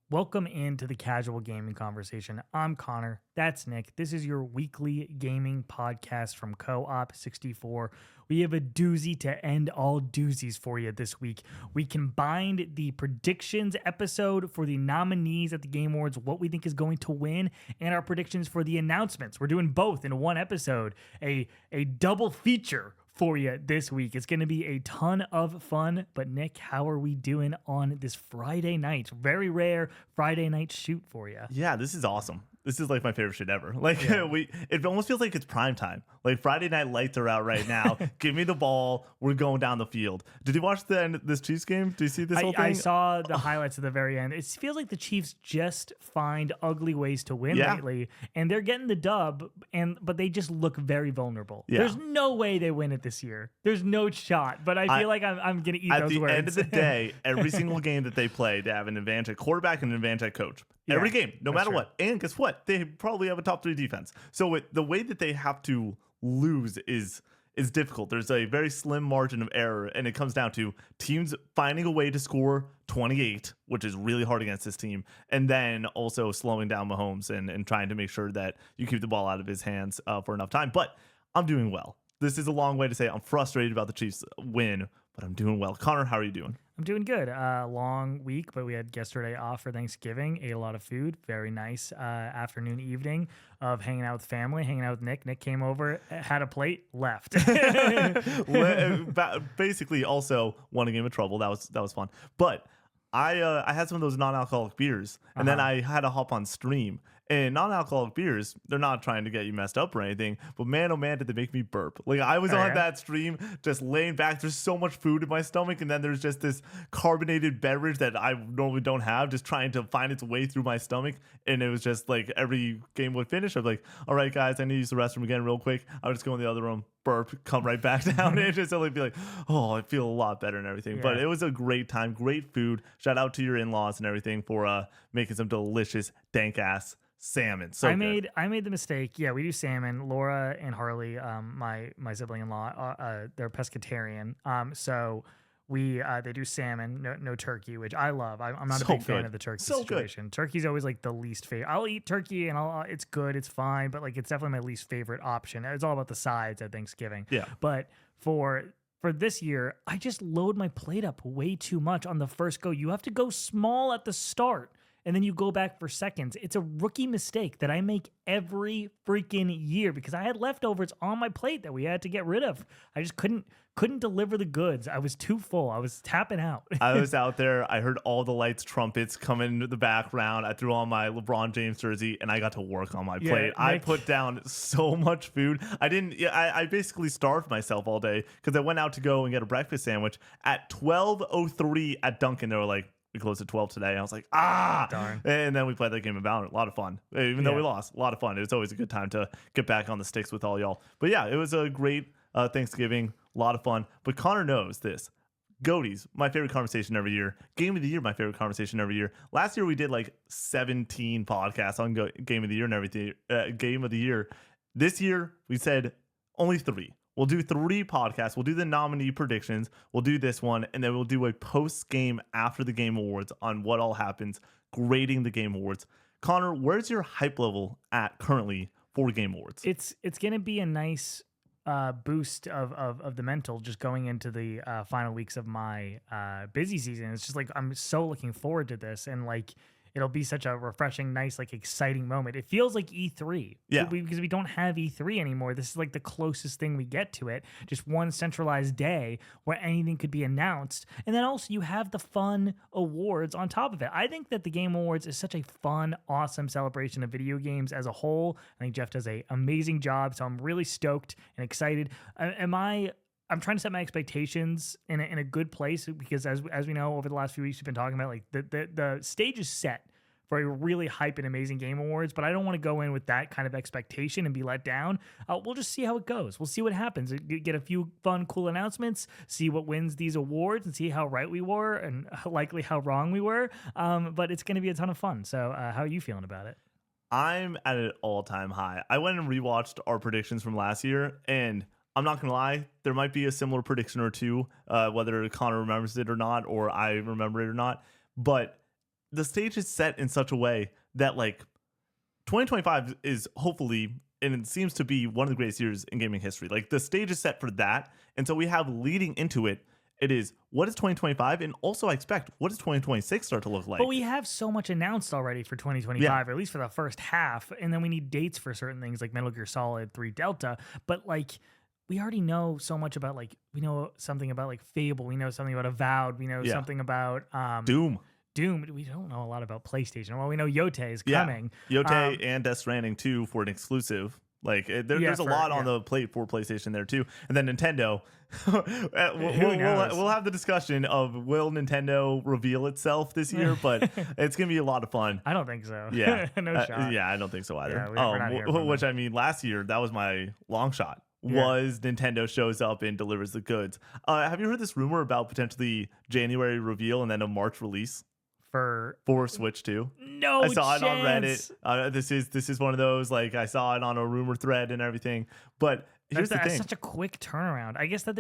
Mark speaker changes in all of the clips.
Speaker 1: Welcome into the Casual Gaming Conversation. I'm Connor. That's Nick. This is your weekly gaming podcast from Ep.64. We have a doozy to end all doozies for you this week. We combined the predictions episode for the nominees at the Game Awards, what we think is going to win, and our predictions for the announcements. We're doing both in one episode, a double feature for you this week. It's going to be a ton of fun. But Nick, how are we doing on this Friday night? Very rare Friday night shoot for you.
Speaker 2: Yeah, this is awesome. This is like my favorite shit ever. Like
Speaker 1: Yeah.
Speaker 2: it almost feels like it's prime time. Like Friday night lights are out right now. Give me the ball. We're going down the field. Did you watch the end of this Chiefs game? Do you see this whole thing?
Speaker 1: I saw the highlights at the very end. It feels like the Chiefs just find ugly ways to win lately, and they're getting the dub, but they just look very vulnerable.
Speaker 2: Yeah.
Speaker 1: There's no way they win it this year. There's no shot, but I feel like I'm going to eat those words.
Speaker 2: At the end of the day, every single game that they play, they have an advantage at quarterback and an advantage at coach. Every game, no matter what. And guess what? They probably have a top 3 defense. So the way that they have to lose is difficult. There's a very slim margin of error, and it comes down to teams finding a way to score 28, which is really hard against this team, and then also slowing down Mahomes and trying to make sure that you keep the ball out of his hands for enough time. But I'm doing well. This is a long way to say I'm frustrated about the Chiefs win, but I'm doing well. Connor, how are you doing?
Speaker 1: I'm doing good. Long week, but we had yesterday off for Thanksgiving. Ate a lot of food. Very nice afternoon, evening of hanging out with family, hanging out with Nick. Nick came over, had a plate, left.
Speaker 2: Basically, also won a game of trouble. That was fun. But I had some of those non-alcoholic beers, and then I had to hop on stream. And non-alcoholic beers, they're not trying to get you messed up or anything, but man, oh man, did they make me burp. Like, I was on that stream just laying back. There's so much food in my stomach, and then there's just this carbonated beverage that I normally don't have, just trying to find its way through my stomach. And it was just like every game would finish, I'd be like, all right, guys, I need to use the restroom again real quick. I would just go in the other room, burp, come right back down, and just like be like, oh, I feel a lot better and everything. Yeah. But it was a great time, great food. Shout out to your in-laws and everything for making some delicious dank-ass salmon. So
Speaker 1: I made the mistake. Yeah, we do salmon. Laura and Harley, my sibling-in-law, they're pescatarian. So they do salmon, no turkey, which I love. I'm not a big fan of the turkey situation. Good. Turkey's always like the least favorite. I'll eat turkey and it's good, it's fine, but like it's definitely my least favorite option. It's all about the sides at Thanksgiving.
Speaker 2: Yeah.
Speaker 1: But for this year, I just load my plate up way too much on the first go. You have to go small at the start, and then you go back for seconds. It's a rookie mistake that I make every freaking year because I had leftovers on my plate that we had to get rid of. I just couldn't deliver the goods. I was too full. I was tapping out.
Speaker 2: I was out there. I heard all the lights, trumpets coming into the background. I threw on my LeBron James jersey, and I got to work on my plate. I put down so much food. I basically starved myself all day because I went out to go and get a breakfast sandwich at 12:03 at Dunkin'. They were like, we closed at 12 today. I was like,
Speaker 1: darn.
Speaker 2: And then we played that game of Valorant. A lot of fun. Even though we lost, a lot of fun. It was always a good time to get back on the sticks with all y'all. But yeah, it was a great Thanksgiving. A lot of fun. But Connor knows this. Goaties, my favorite conversation every year. Game of the year, my favorite conversation every year. Last year we did like 17 podcasts on Game of the year and everything. Game of the year. This year we said only 3. We'll do 3 podcasts. We'll do the nominee predictions. We'll do this one, and then we'll do a post-game after the Game Awards on what all happens, grading the Game Awards. Connor, where's your hype level at currently for Game Awards?
Speaker 1: It's going to be a nice boost of the mental just going into the final weeks of my busy season. It's just like I'm so looking forward to this, and like it'll be such a refreshing, nice, like exciting moment. It feels like E3.
Speaker 2: Yeah.
Speaker 1: Because we don't have E3 anymore. This is like the closest thing we get to it. Just one centralized day where anything could be announced. And then also you have the fun awards on top of it. I think that the Game Awards is such a fun, awesome celebration of video games as a whole. I think Jeff does an amazing job. So I'm really stoked and excited. I'm trying to set my expectations in a good place because as we know over the last few weeks we've been talking about like the stage is set for a really hype and amazing Game Awards, but I don't want to go in with that kind of expectation and be let down. We'll just see how it goes. We'll see what happens. Get a few fun, cool announcements, see what wins these awards, and see how right we were and likely how wrong we were. But it's going to be a ton of fun. So how are you feeling about it?
Speaker 2: I'm at an all-time high. I went and rewatched our predictions from last year, and I'm not going to lie, there might be a similar prediction or two, whether Connor remembers it or not, or I remember it or not. But the stage is set in such a way that like 2025 is hopefully, and it seems to be one of the greatest years in gaming history. Like the stage is set for that. And so we have leading into it. It is what is 2025, and also I expect what does 2026 start to look like.
Speaker 1: But we have so much announced already for 2025, or at least for the first half, and then we need dates for certain things like Metal Gear Solid 3 Delta. But like we already know so much about like we know something about like Fable, we know something about Avowed, we know something about
Speaker 2: Doom.
Speaker 1: We don't know a lot about PlayStation. Well, we know Yote is coming.
Speaker 2: Yote and Death Stranding 2 for an exclusive. Like there's a lot on the plate for PlayStation there too, and then Nintendo. we'll have the discussion of will Nintendo reveal itself this year, but it's gonna be a lot of fun.
Speaker 1: I don't think so.
Speaker 2: Yeah,
Speaker 1: no shot.
Speaker 2: Yeah, I don't think so either.
Speaker 1: Yeah, we're not hearing
Speaker 2: which I mean, last year that was my long shot. Was Nintendo shows up and delivers the goods. Have you heard this rumor about potentially January reveal and then a March release? For Switch 2.
Speaker 1: No,
Speaker 2: I saw
Speaker 1: chance.
Speaker 2: it on Reddit. This is one of those, like I saw it on a rumor thread and everything. But here's the thing:
Speaker 1: that's such a quick turnaround. I guess that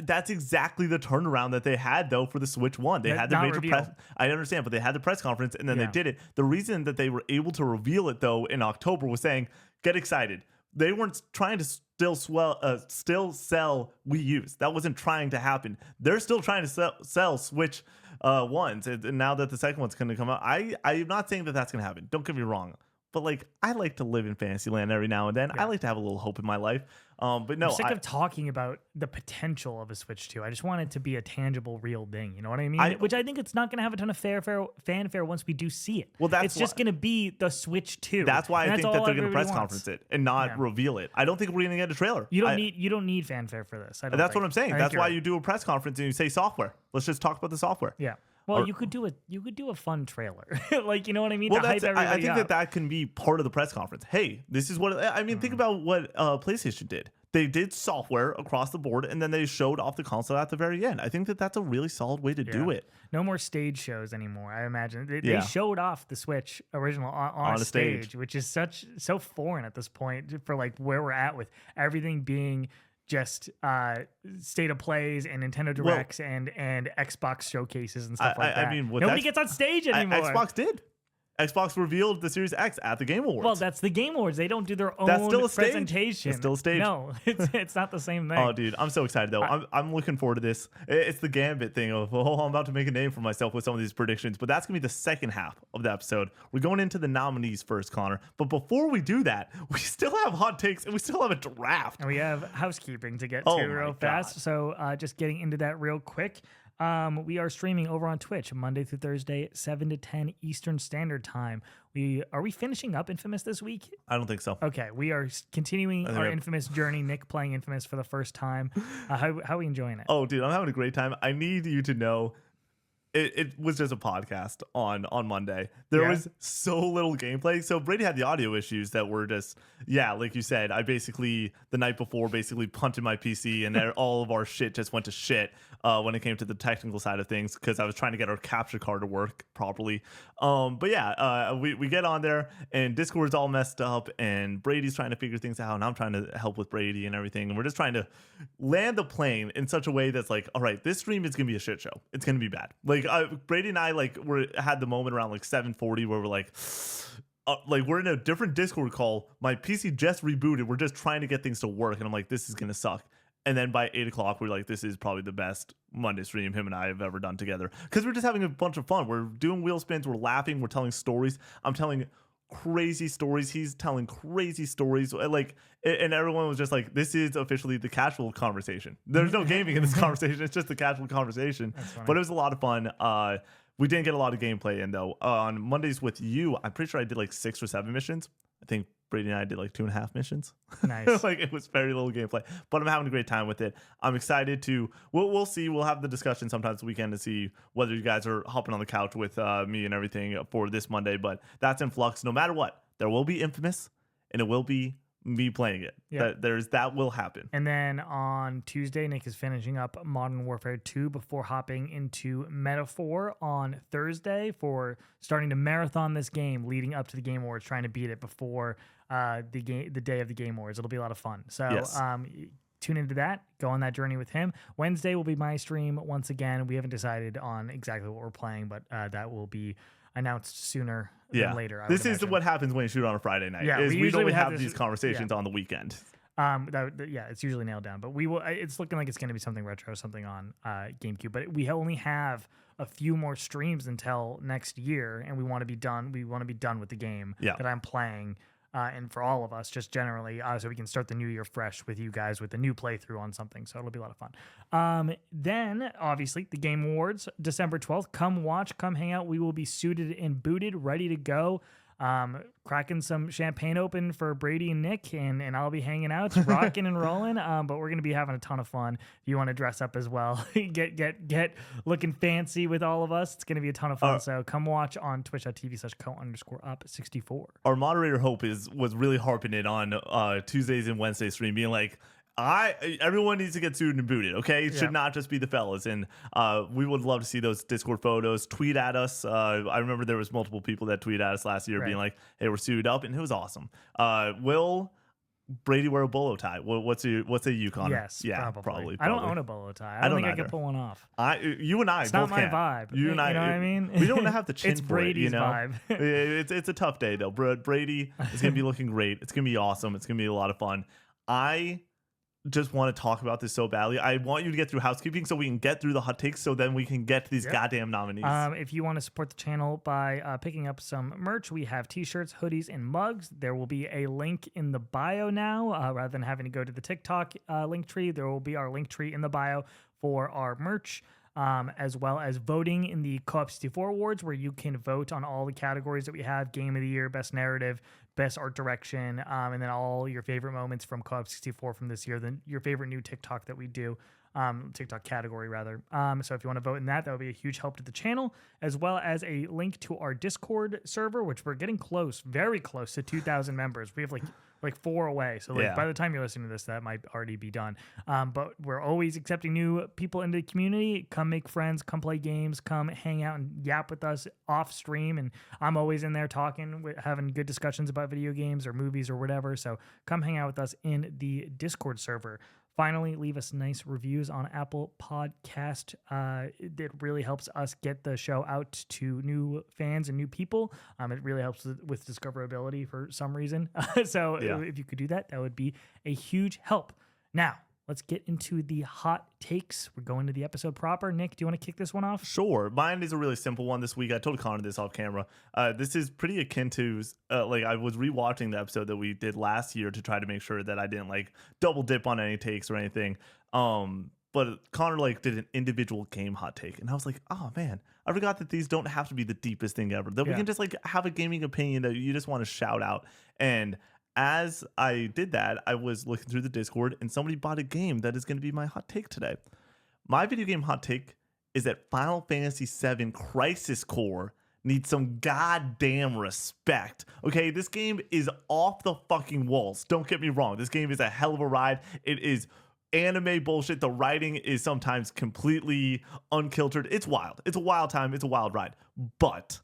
Speaker 2: that's exactly the turnaround that they had though for the Switch 1. They had the major press. I understand, but they had the press conference and then they did it. The reason that they were able to reveal it though in October was saying, "Get excited." They weren't trying to still sell Wii U's. That wasn't trying to happen. They're still trying to sell Switch ones. And now that the second one's going to come out, I'm not saying that that's going to happen. Don't get me wrong. But like, I like to live in Fantasyland every now and then. I like to have a little hope in my life. But no,
Speaker 1: I'm sick of talking about the potential of a Switch 2. I just want it to be a tangible, real thing. You know what I mean? Which I think it's not going to have a ton of fanfare once we do see it.
Speaker 2: Well,
Speaker 1: it's just going to be the Switch 2.
Speaker 2: That's why I think that they're going to press conference it and not reveal it. I don't think we're going to get a trailer.
Speaker 1: You don't need fanfare for this.
Speaker 2: That's what I'm saying. That's why you do a press conference and you say software. Let's just talk about the software.
Speaker 1: Yeah. Well, you could do a fun trailer, like, you know what I mean?
Speaker 2: Well,
Speaker 1: I think
Speaker 2: that can be part of the press conference. Hey, this is what I mean. Think about what PlayStation did. They did software across the board, and then they showed off the console at the very end. I think that that's a really solid way to do it.
Speaker 1: No more stage shows anymore. I imagine they showed off the Switch original on a stage, which is so foreign at this point for like where we're at with everything being just state of plays and Nintendo Directs and Xbox showcases and stuff like that. I mean, nobody gets on stage anymore.
Speaker 2: Xbox did. Xbox revealed the Series X at the Game Awards.
Speaker 1: Well, that's the Game Awards. They don't do their own presentation.
Speaker 2: It's still a stage.
Speaker 1: No, it's not the same thing.
Speaker 2: Oh, dude, I'm so excited though. I'm looking forward to this. It's the Gambit thing of I'm about to make a name for myself with some of these predictions. But that's gonna be the second half of the episode. We're going into the nominees first, Connor. But before we do that, we still have hot takes and we still have a draft.
Speaker 1: And we have housekeeping to get to real fast. So just getting into that real quick. We are streaming over on Twitch Monday through Thursday, 7 to 10 Eastern Standard Time. Are we finishing up Infamous this week?
Speaker 2: I don't think so.
Speaker 1: Okay, we are continuing our Infamous journey. Nick playing Infamous for the first time. How are we enjoying it?
Speaker 2: Oh, dude, I'm having a great time. I need you to know. It was just a podcast on Monday. There was so little gameplay. So Brady had the audio issues that were just, like you said, I basically, the night before, punted my PC and all of our shit just went to shit when it came to the technical side of things because I was trying to get our capture card to work properly. We get on there and Discord's all messed up and Brady's trying to figure things out and I'm trying to help with Brady and everything. And we're just trying to land the plane in such a way that's like, all right, this stream is going to be a shit show. It's going to be bad. Like, Brady and I had the moment around 7:40 where we're we're in a different Discord call. My PC just rebooted. We're just trying to get things to work, and I'm like, this is gonna suck. And then by 8 o'clock, we're like, this is probably the best Monday stream him and I have ever done together because we're just having a bunch of fun. We're doing wheel spins. We're laughing. We're telling stories. I'm telling crazy stories. He's telling crazy stories. And everyone was just like, this is officially the casual conversation. There's no gaming in this conversation. It's just the casual conversation. But it was a lot of fun. We didn't get a lot of gameplay in though. On Mondays with you, I'm pretty sure I did 6 or 7 missions. I think Brady and I did 2.5 missions.
Speaker 1: Nice.
Speaker 2: It was very little gameplay, but I'm having a great time with it. I'm excited to. We'll see. We'll have the discussion sometime this weekend to see whether you guys are hopping on the couch with me and everything for this Monday. But that's in flux. No matter what, there will be Infamous, and it will be me playing it.
Speaker 1: Yep.
Speaker 2: That will happen.
Speaker 1: And then on Tuesday, Nick is finishing up Modern Warfare 2 before hopping into Metaphor on Thursday for starting to marathon this game leading up to the Game Awards, trying to beat it before the day of the Game Awards. It'll be a lot of fun. So
Speaker 2: yes.
Speaker 1: tune into that, go on that journey with him. Wednesday will be my stream once again. We haven't decided on exactly what we're playing, but that will be announced sooner than later.
Speaker 2: This is what happens when you shoot on a Friday night.
Speaker 1: Yeah,
Speaker 2: we don't have
Speaker 1: this,
Speaker 2: these conversations on the weekend.
Speaker 1: It's usually nailed down, but we will. It's looking like it's going to be something retro, something on GameCube. But we only have a few more streams until next year, and we want to be done. We want to be done with the game that I'm playing, and for all of us, just generally, so we can start the new year fresh with you guys with a new playthrough on something. So it'll be a lot of fun. Then obviously the Game Awards, December 12th. Come watch, come hang out. We will be suited and booted, ready to go. Cracking some champagne open for Brady and Nick, and I'll be hanging out, rocking and rolling. But we're gonna be having a ton of fun. If you want to dress up as well, get looking fancy with all of us. It's gonna be a ton of fun. So come watch on twitch.tv/co_up64.
Speaker 2: Our moderator Hope was really harping it on Tuesdays and Wednesday stream, being like, everyone needs to get suited and booted, okay? It should not just be the fellas. And we would love to see those Discord photos. Tweet at us. I remember there was multiple people that tweeted at us last year being like, hey, we're suited up, and it was awesome. Will Brady wear a bolo tie? What's a Yukon?
Speaker 1: Yes,
Speaker 2: yeah,
Speaker 1: probably. I don't own a bolo tie. I don't think I can pull one off.
Speaker 2: You and I
Speaker 1: it's
Speaker 2: both
Speaker 1: not my
Speaker 2: can't.
Speaker 1: vibe.
Speaker 2: You and I,
Speaker 1: know what I mean?
Speaker 2: We don't have the chin
Speaker 1: it's
Speaker 2: for
Speaker 1: Brady's
Speaker 2: it, you know?
Speaker 1: vibe.
Speaker 2: It's a tough day though. Brady is gonna be looking great. It's gonna be awesome. It's gonna be a lot of fun. I just want to talk about this so badly. I want you to get through housekeeping so we can get through the hot takes, so then we can get to these goddamn nominees.
Speaker 1: If you want to support the channel by picking up some merch, we have t-shirts, hoodies, and mugs. There will be a link in the bio now. Rather than having to go to the TikTok link tree, there will be our link tree in the bio for our merch. As well as voting in the Co-op64 Awards, where you can vote on all the categories that we have: Game of the Year, Best Narrative, Best Art Direction, and then all your favorite moments from Co-op64 from this year, then your favorite new TikTok that we do, TikTok category rather. So if you want to vote in that would be a huge help to the channel, as well as a link to our Discord server, which we're getting close, very close to 2,000 members. We have like 4 away. So by the time you're listening to this, that might already be done. But we're always accepting new people into the community. Come make friends, come play games, come hang out and yap with us off stream. And I'm always in there talking, having good discussions about video games or movies or whatever. So come hang out with us in the Discord server. Finally, leave us nice reviews on Apple Podcast. It really helps us get the show out to new fans and new people. It really helps with discoverability for some reason. So if you could do that, that would be a huge help. Now, let's get into the hot takes. We're going to the episode proper. Nick, do you want to kick this one off?
Speaker 2: Sure. Mine is a really simple one this week. I told Connor this off camera. This is pretty akin to, I was rewatching the episode that we did last year to try to make sure that I didn't double dip on any takes or anything. But Connor did an individual game hot take. And I was like, oh man, I forgot that these don't have to be the deepest thing ever. That we can just have a gaming opinion that you just want to shout out. And as I did that, I was looking through the Discord and somebody bought a game that is going to be my hot take today. My video game hot take is that Final Fantasy VII Crisis Core needs some goddamn respect. Okay, this game is off the fucking walls. Don't get me wrong. This game is a hell of a ride. It is anime bullshit. The writing is sometimes completely unkiltered. It's wild. It's a wild time. It's a wild ride. But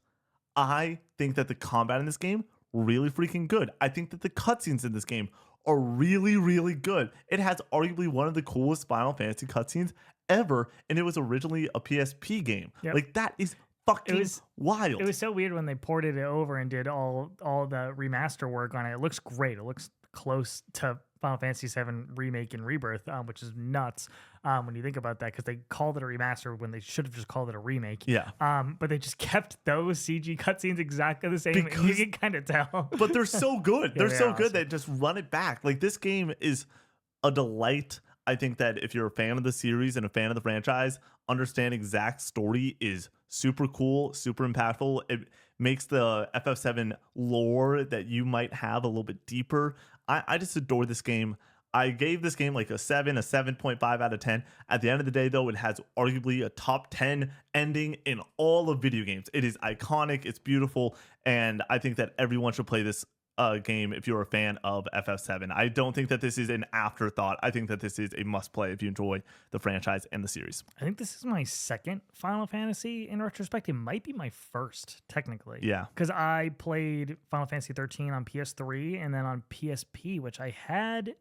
Speaker 2: I think that the combat in this game really freaking good. I think that the cutscenes in this game are really, really good. It has arguably one of the coolest Final Fantasy cutscenes ever, and it was originally a PSP game. Yep. That is fucking wild.
Speaker 1: It was so weird when they ported it over and did all the remaster work on it. It looks great. It looks close to Final Fantasy VII Remake and Rebirth, which is nuts when you think about that, because they called it a remaster when they should have just called it a remake.
Speaker 2: Yeah.
Speaker 1: But they just kept those CG cutscenes exactly the same. Because, you can kind of tell.
Speaker 2: But they're so good. They're so good that just run it back. This game is a delight. I think that if you're a fan of the series and a fan of the franchise, understanding Zack's story is super cool, super impactful. It makes the FF7 lore that you might have a little bit deeper. I just adore this game. I gave this game a 7, a 7.5 out of 10. At the end of the day, though, it has arguably a top 10 ending in all of video games. It is iconic, it's beautiful, and I think that everyone should play this game if you're a fan of FF7. I don't think that this is an afterthought. I think that this is a must-play if you enjoy the franchise and the series.
Speaker 1: I think this is my second Final Fantasy in retrospect. It might be my first, technically.
Speaker 2: Yeah.
Speaker 1: Because I played Final Fantasy 13 on PS3 and then on PSP, which I had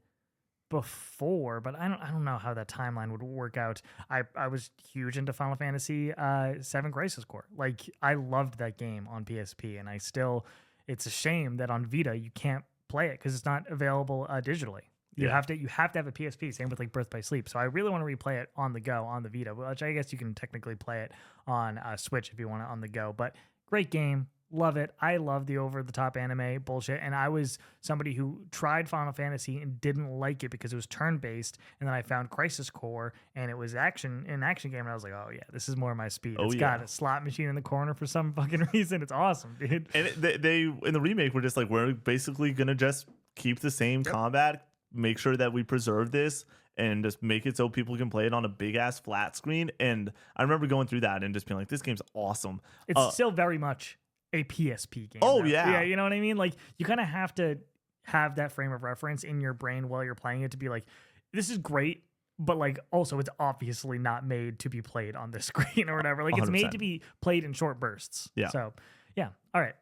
Speaker 1: before, but I don't know how that timeline would work out. I was huge into Final Fantasy 7 Crisis Core. Like I loved that game on PSP, and I still. It's a shame that on Vita you can't play it because it's not available digitally. You have to have a PSP. Same with like Birth by Sleep. So I really want to replay it on the go on the Vita, which I guess you can technically play it on Switch if you want it on the go. But great game, love it. I love the over the top anime bullshit, and I was somebody who tried Final Fantasy and didn't like it because it was turn based, and then I found Crisis Core and it was an action game, and I was like, oh yeah, this is more my speed. It's got a slot machine in the corner for some fucking reason. It's awesome, dude.
Speaker 2: And they in the remake were just like, we're basically gonna just keep the same combat. Make sure that we preserve this and just make it so people can play it on a big ass flat screen. And I remember going through that and just being like, this game's awesome.
Speaker 1: It's still very much a PSP game.
Speaker 2: Oh,
Speaker 1: though.
Speaker 2: yeah.
Speaker 1: You know what I mean? Like you kind of have to have that frame of reference in your brain while you're playing it to be like, this is great, but like also it's obviously not made to be played on this screen or whatever. Like 100%. It's made to be played in short bursts.
Speaker 2: Yeah.
Speaker 1: So yeah. All right.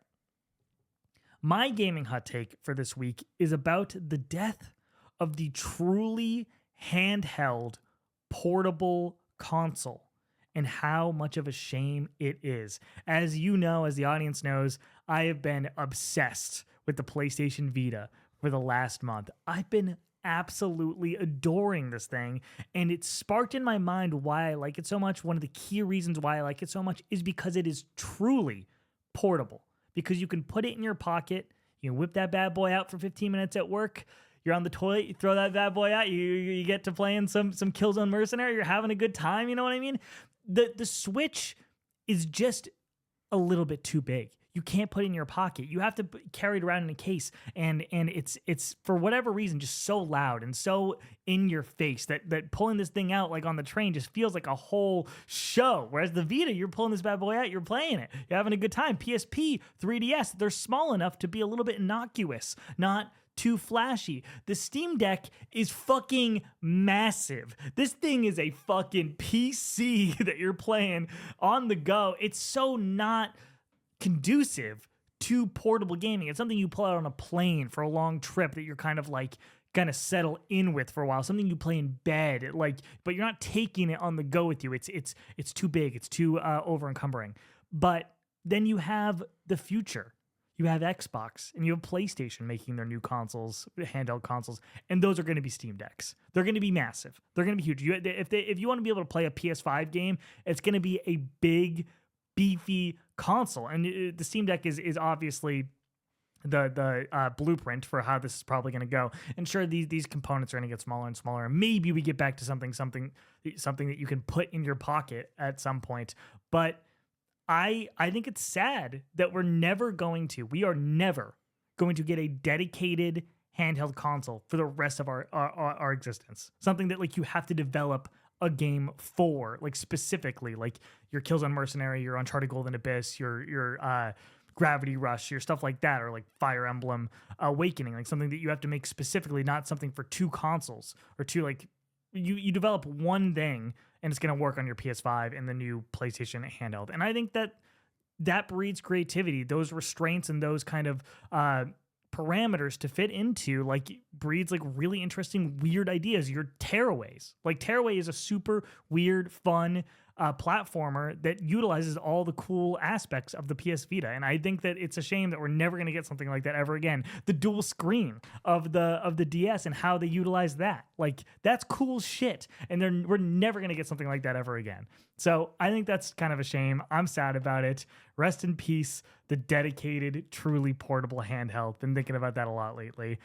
Speaker 1: My gaming hot take for this week is about the death of the truly handheld portable console and how much of a shame it is. As you know, as the audience knows, I have been obsessed with the PlayStation Vita for the last month. I've been absolutely adoring this thing, and it sparked in my mind why I like it so much. One of the key reasons why I like it so much is because it is truly portable, because you can put it in your pocket, you can whip that bad boy out for 15 minutes at work. You're on the toilet, you throw that bad boy out, you get to playing some Killzone Mercenary, you're having a good time, you know what I mean? The Switch is just a little bit too big. You can't put it in your pocket. You have to carry it around in a case, and it's for whatever reason just so loud and so in your face that pulling this thing out like on the train just feels like a whole show. Whereas the Vita, you're pulling this bad boy out, you're playing it, you're having a good time. PSP, 3DS, they're small enough to be a little bit innocuous, not too flashy. The Steam Deck is fucking massive. This thing is a fucking PC that you're playing on the go. It's so not conducive to portable gaming. It's something you pull out on a plane for a long trip that you're kind of like gonna settle in with for a while. Something you play in bed, like, but you're not taking it on the go with you. It's too big. It's too over encumbering. But then you have the future. You have Xbox and you have PlayStation making their new consoles, handheld consoles, and those are going to be Steam Decks. They're going to be massive. They're going to be huge. If you want to be able to play a PS5 game, it's going to be a big, beefy console. And the Steam Deck is obviously the blueprint for how this is probably going to go. And sure, these components are going to get smaller and smaller. And maybe we get back to something that you can put in your pocket at some point. But I think it's sad that we are never going to get a dedicated handheld console for the rest of our existence. Something that like you have to develop a game for, like specifically, like your Killzone Mercenary, your Uncharted Golden Abyss, your Gravity Rush, your stuff like that, or like Fire Emblem Awakening, like something that you have to make specifically, not something for two consoles or two, like you develop one thing and it's going to work on your PS5 and the new PlayStation handheld. And I think that breeds creativity. Those restraints and those kind of parameters to fit into like breeds like really interesting, weird ideas. Your Tearaways. Like Tearaway is a super weird, fun platformer that utilizes all the cool aspects of the PS Vita. And I think that it's a shame that we're never going to get something like that ever again. The dual screen of the DS and how they utilize that. Like that's cool shit. And we're never going to get something like that ever again. So I think that's kind of a shame. I'm sad about it. Rest in peace, the dedicated, truly portable handheld. Been thinking about that a lot lately.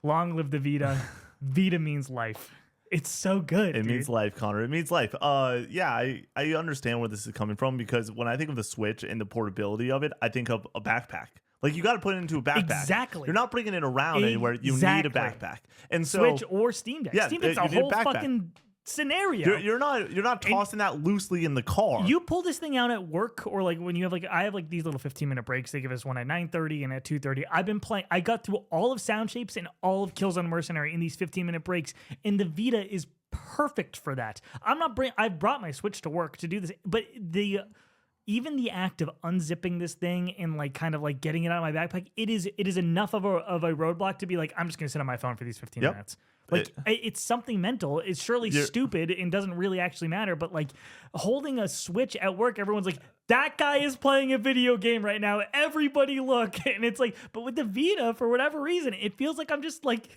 Speaker 1: Long live the Vita. Vita means life. It's so good.
Speaker 2: It means life, Connor. It means life. Yeah, I understand where this is coming from, because when I think of the Switch and the portability of it, I think of a backpack. Like you got to put it into a backpack.
Speaker 1: Exactly.
Speaker 2: You're not bringing it around anywhere. You need a backpack. And so
Speaker 1: Switch or Steam Deck.
Speaker 2: Yeah,
Speaker 1: Steam Deck's a whole fucking scenario.
Speaker 2: You're not tossing that loosely in the car.
Speaker 1: You pull this thing out at work, or like when you have I have like these little 15-minute breaks. They give us one at 9:30 and at 2:30. I've been playing. I got through all of Sound Shapes and all of Killzone Mercenary in these 15-minute breaks, and the Vita is perfect for that. I brought my Switch to work to do this, but even the act of unzipping this thing and like kind of like getting it out of my backpack, it is enough of a roadblock to be like, I'm just gonna sit on my phone for these 15 minutes. Like it's something mental. It's surely stupid and doesn't really actually matter. But like holding a Switch at work, everyone's like, that guy is playing a video game right now. Everybody look. And it's like, but with the Vita, for whatever reason, it feels like I'm just like,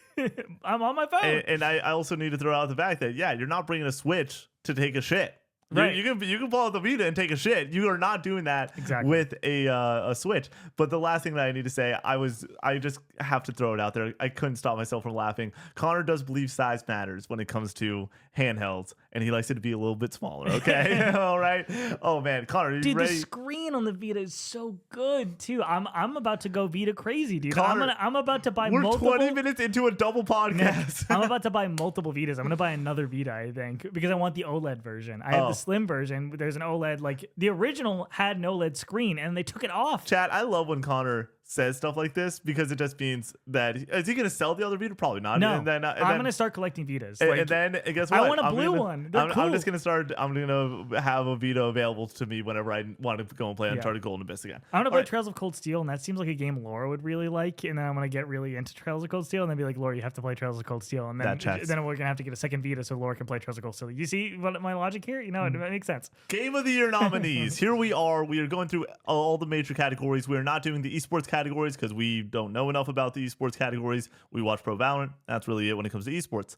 Speaker 1: I'm on my phone.
Speaker 2: And I also need to throw out the fact that, you're not bringing a Switch to take a shit.
Speaker 1: Right.
Speaker 2: You can pull out the Vita and take a shit. You are not doing that with a Switch. But the last thing that I need to say, I just have to throw it out there. I couldn't stop myself from laughing. Connor does believe size matters when it comes to handhelds, and he likes it to be a little bit smaller. Okay, all right. Oh man, Connor, are you
Speaker 1: dude,
Speaker 2: ready?
Speaker 1: the screen on the Vita is so good too. I'm about to go Vita crazy, dude.
Speaker 2: Connor,
Speaker 1: I'm about to buy
Speaker 2: we're
Speaker 1: multiple.
Speaker 2: 20 minutes into a double podcast.
Speaker 1: I'm about to buy multiple Vitas. I'm gonna buy another Vita, I think, because I want the OLED version. I have the slim version. There's an OLED. Like the original had an OLED screen, and they took it off.
Speaker 2: Chat, I love when Connor says stuff like this because it just means that is he going to sell the other Vita? Probably not.
Speaker 1: No,
Speaker 2: and then,
Speaker 1: I'm going to start collecting Vitas.
Speaker 2: And then guess what?
Speaker 1: I want a blue one. They're cool.
Speaker 2: I'm just going to start. I'm going to have a Vita available to me whenever I want to go and play Uncharted Golden Abyss again.
Speaker 1: I'm going to play Trails of Cold Steel, and that seems like a game Laura would really like. And then I'm going to get really into Trails of Cold Steel, and then be like, Laura, you have to play Trails of Cold Steel. And then we're going to have to get a second Vita so Laura can play Trails of Cold Steel. You see what my logic here? You know, it makes sense.
Speaker 2: Game of the Year nominees. Here we are. We are going through all the major categories. We are not doing the esports categories because we don't know enough about the esports categories. We watch Pro Valorant. That's really it when it comes to esports.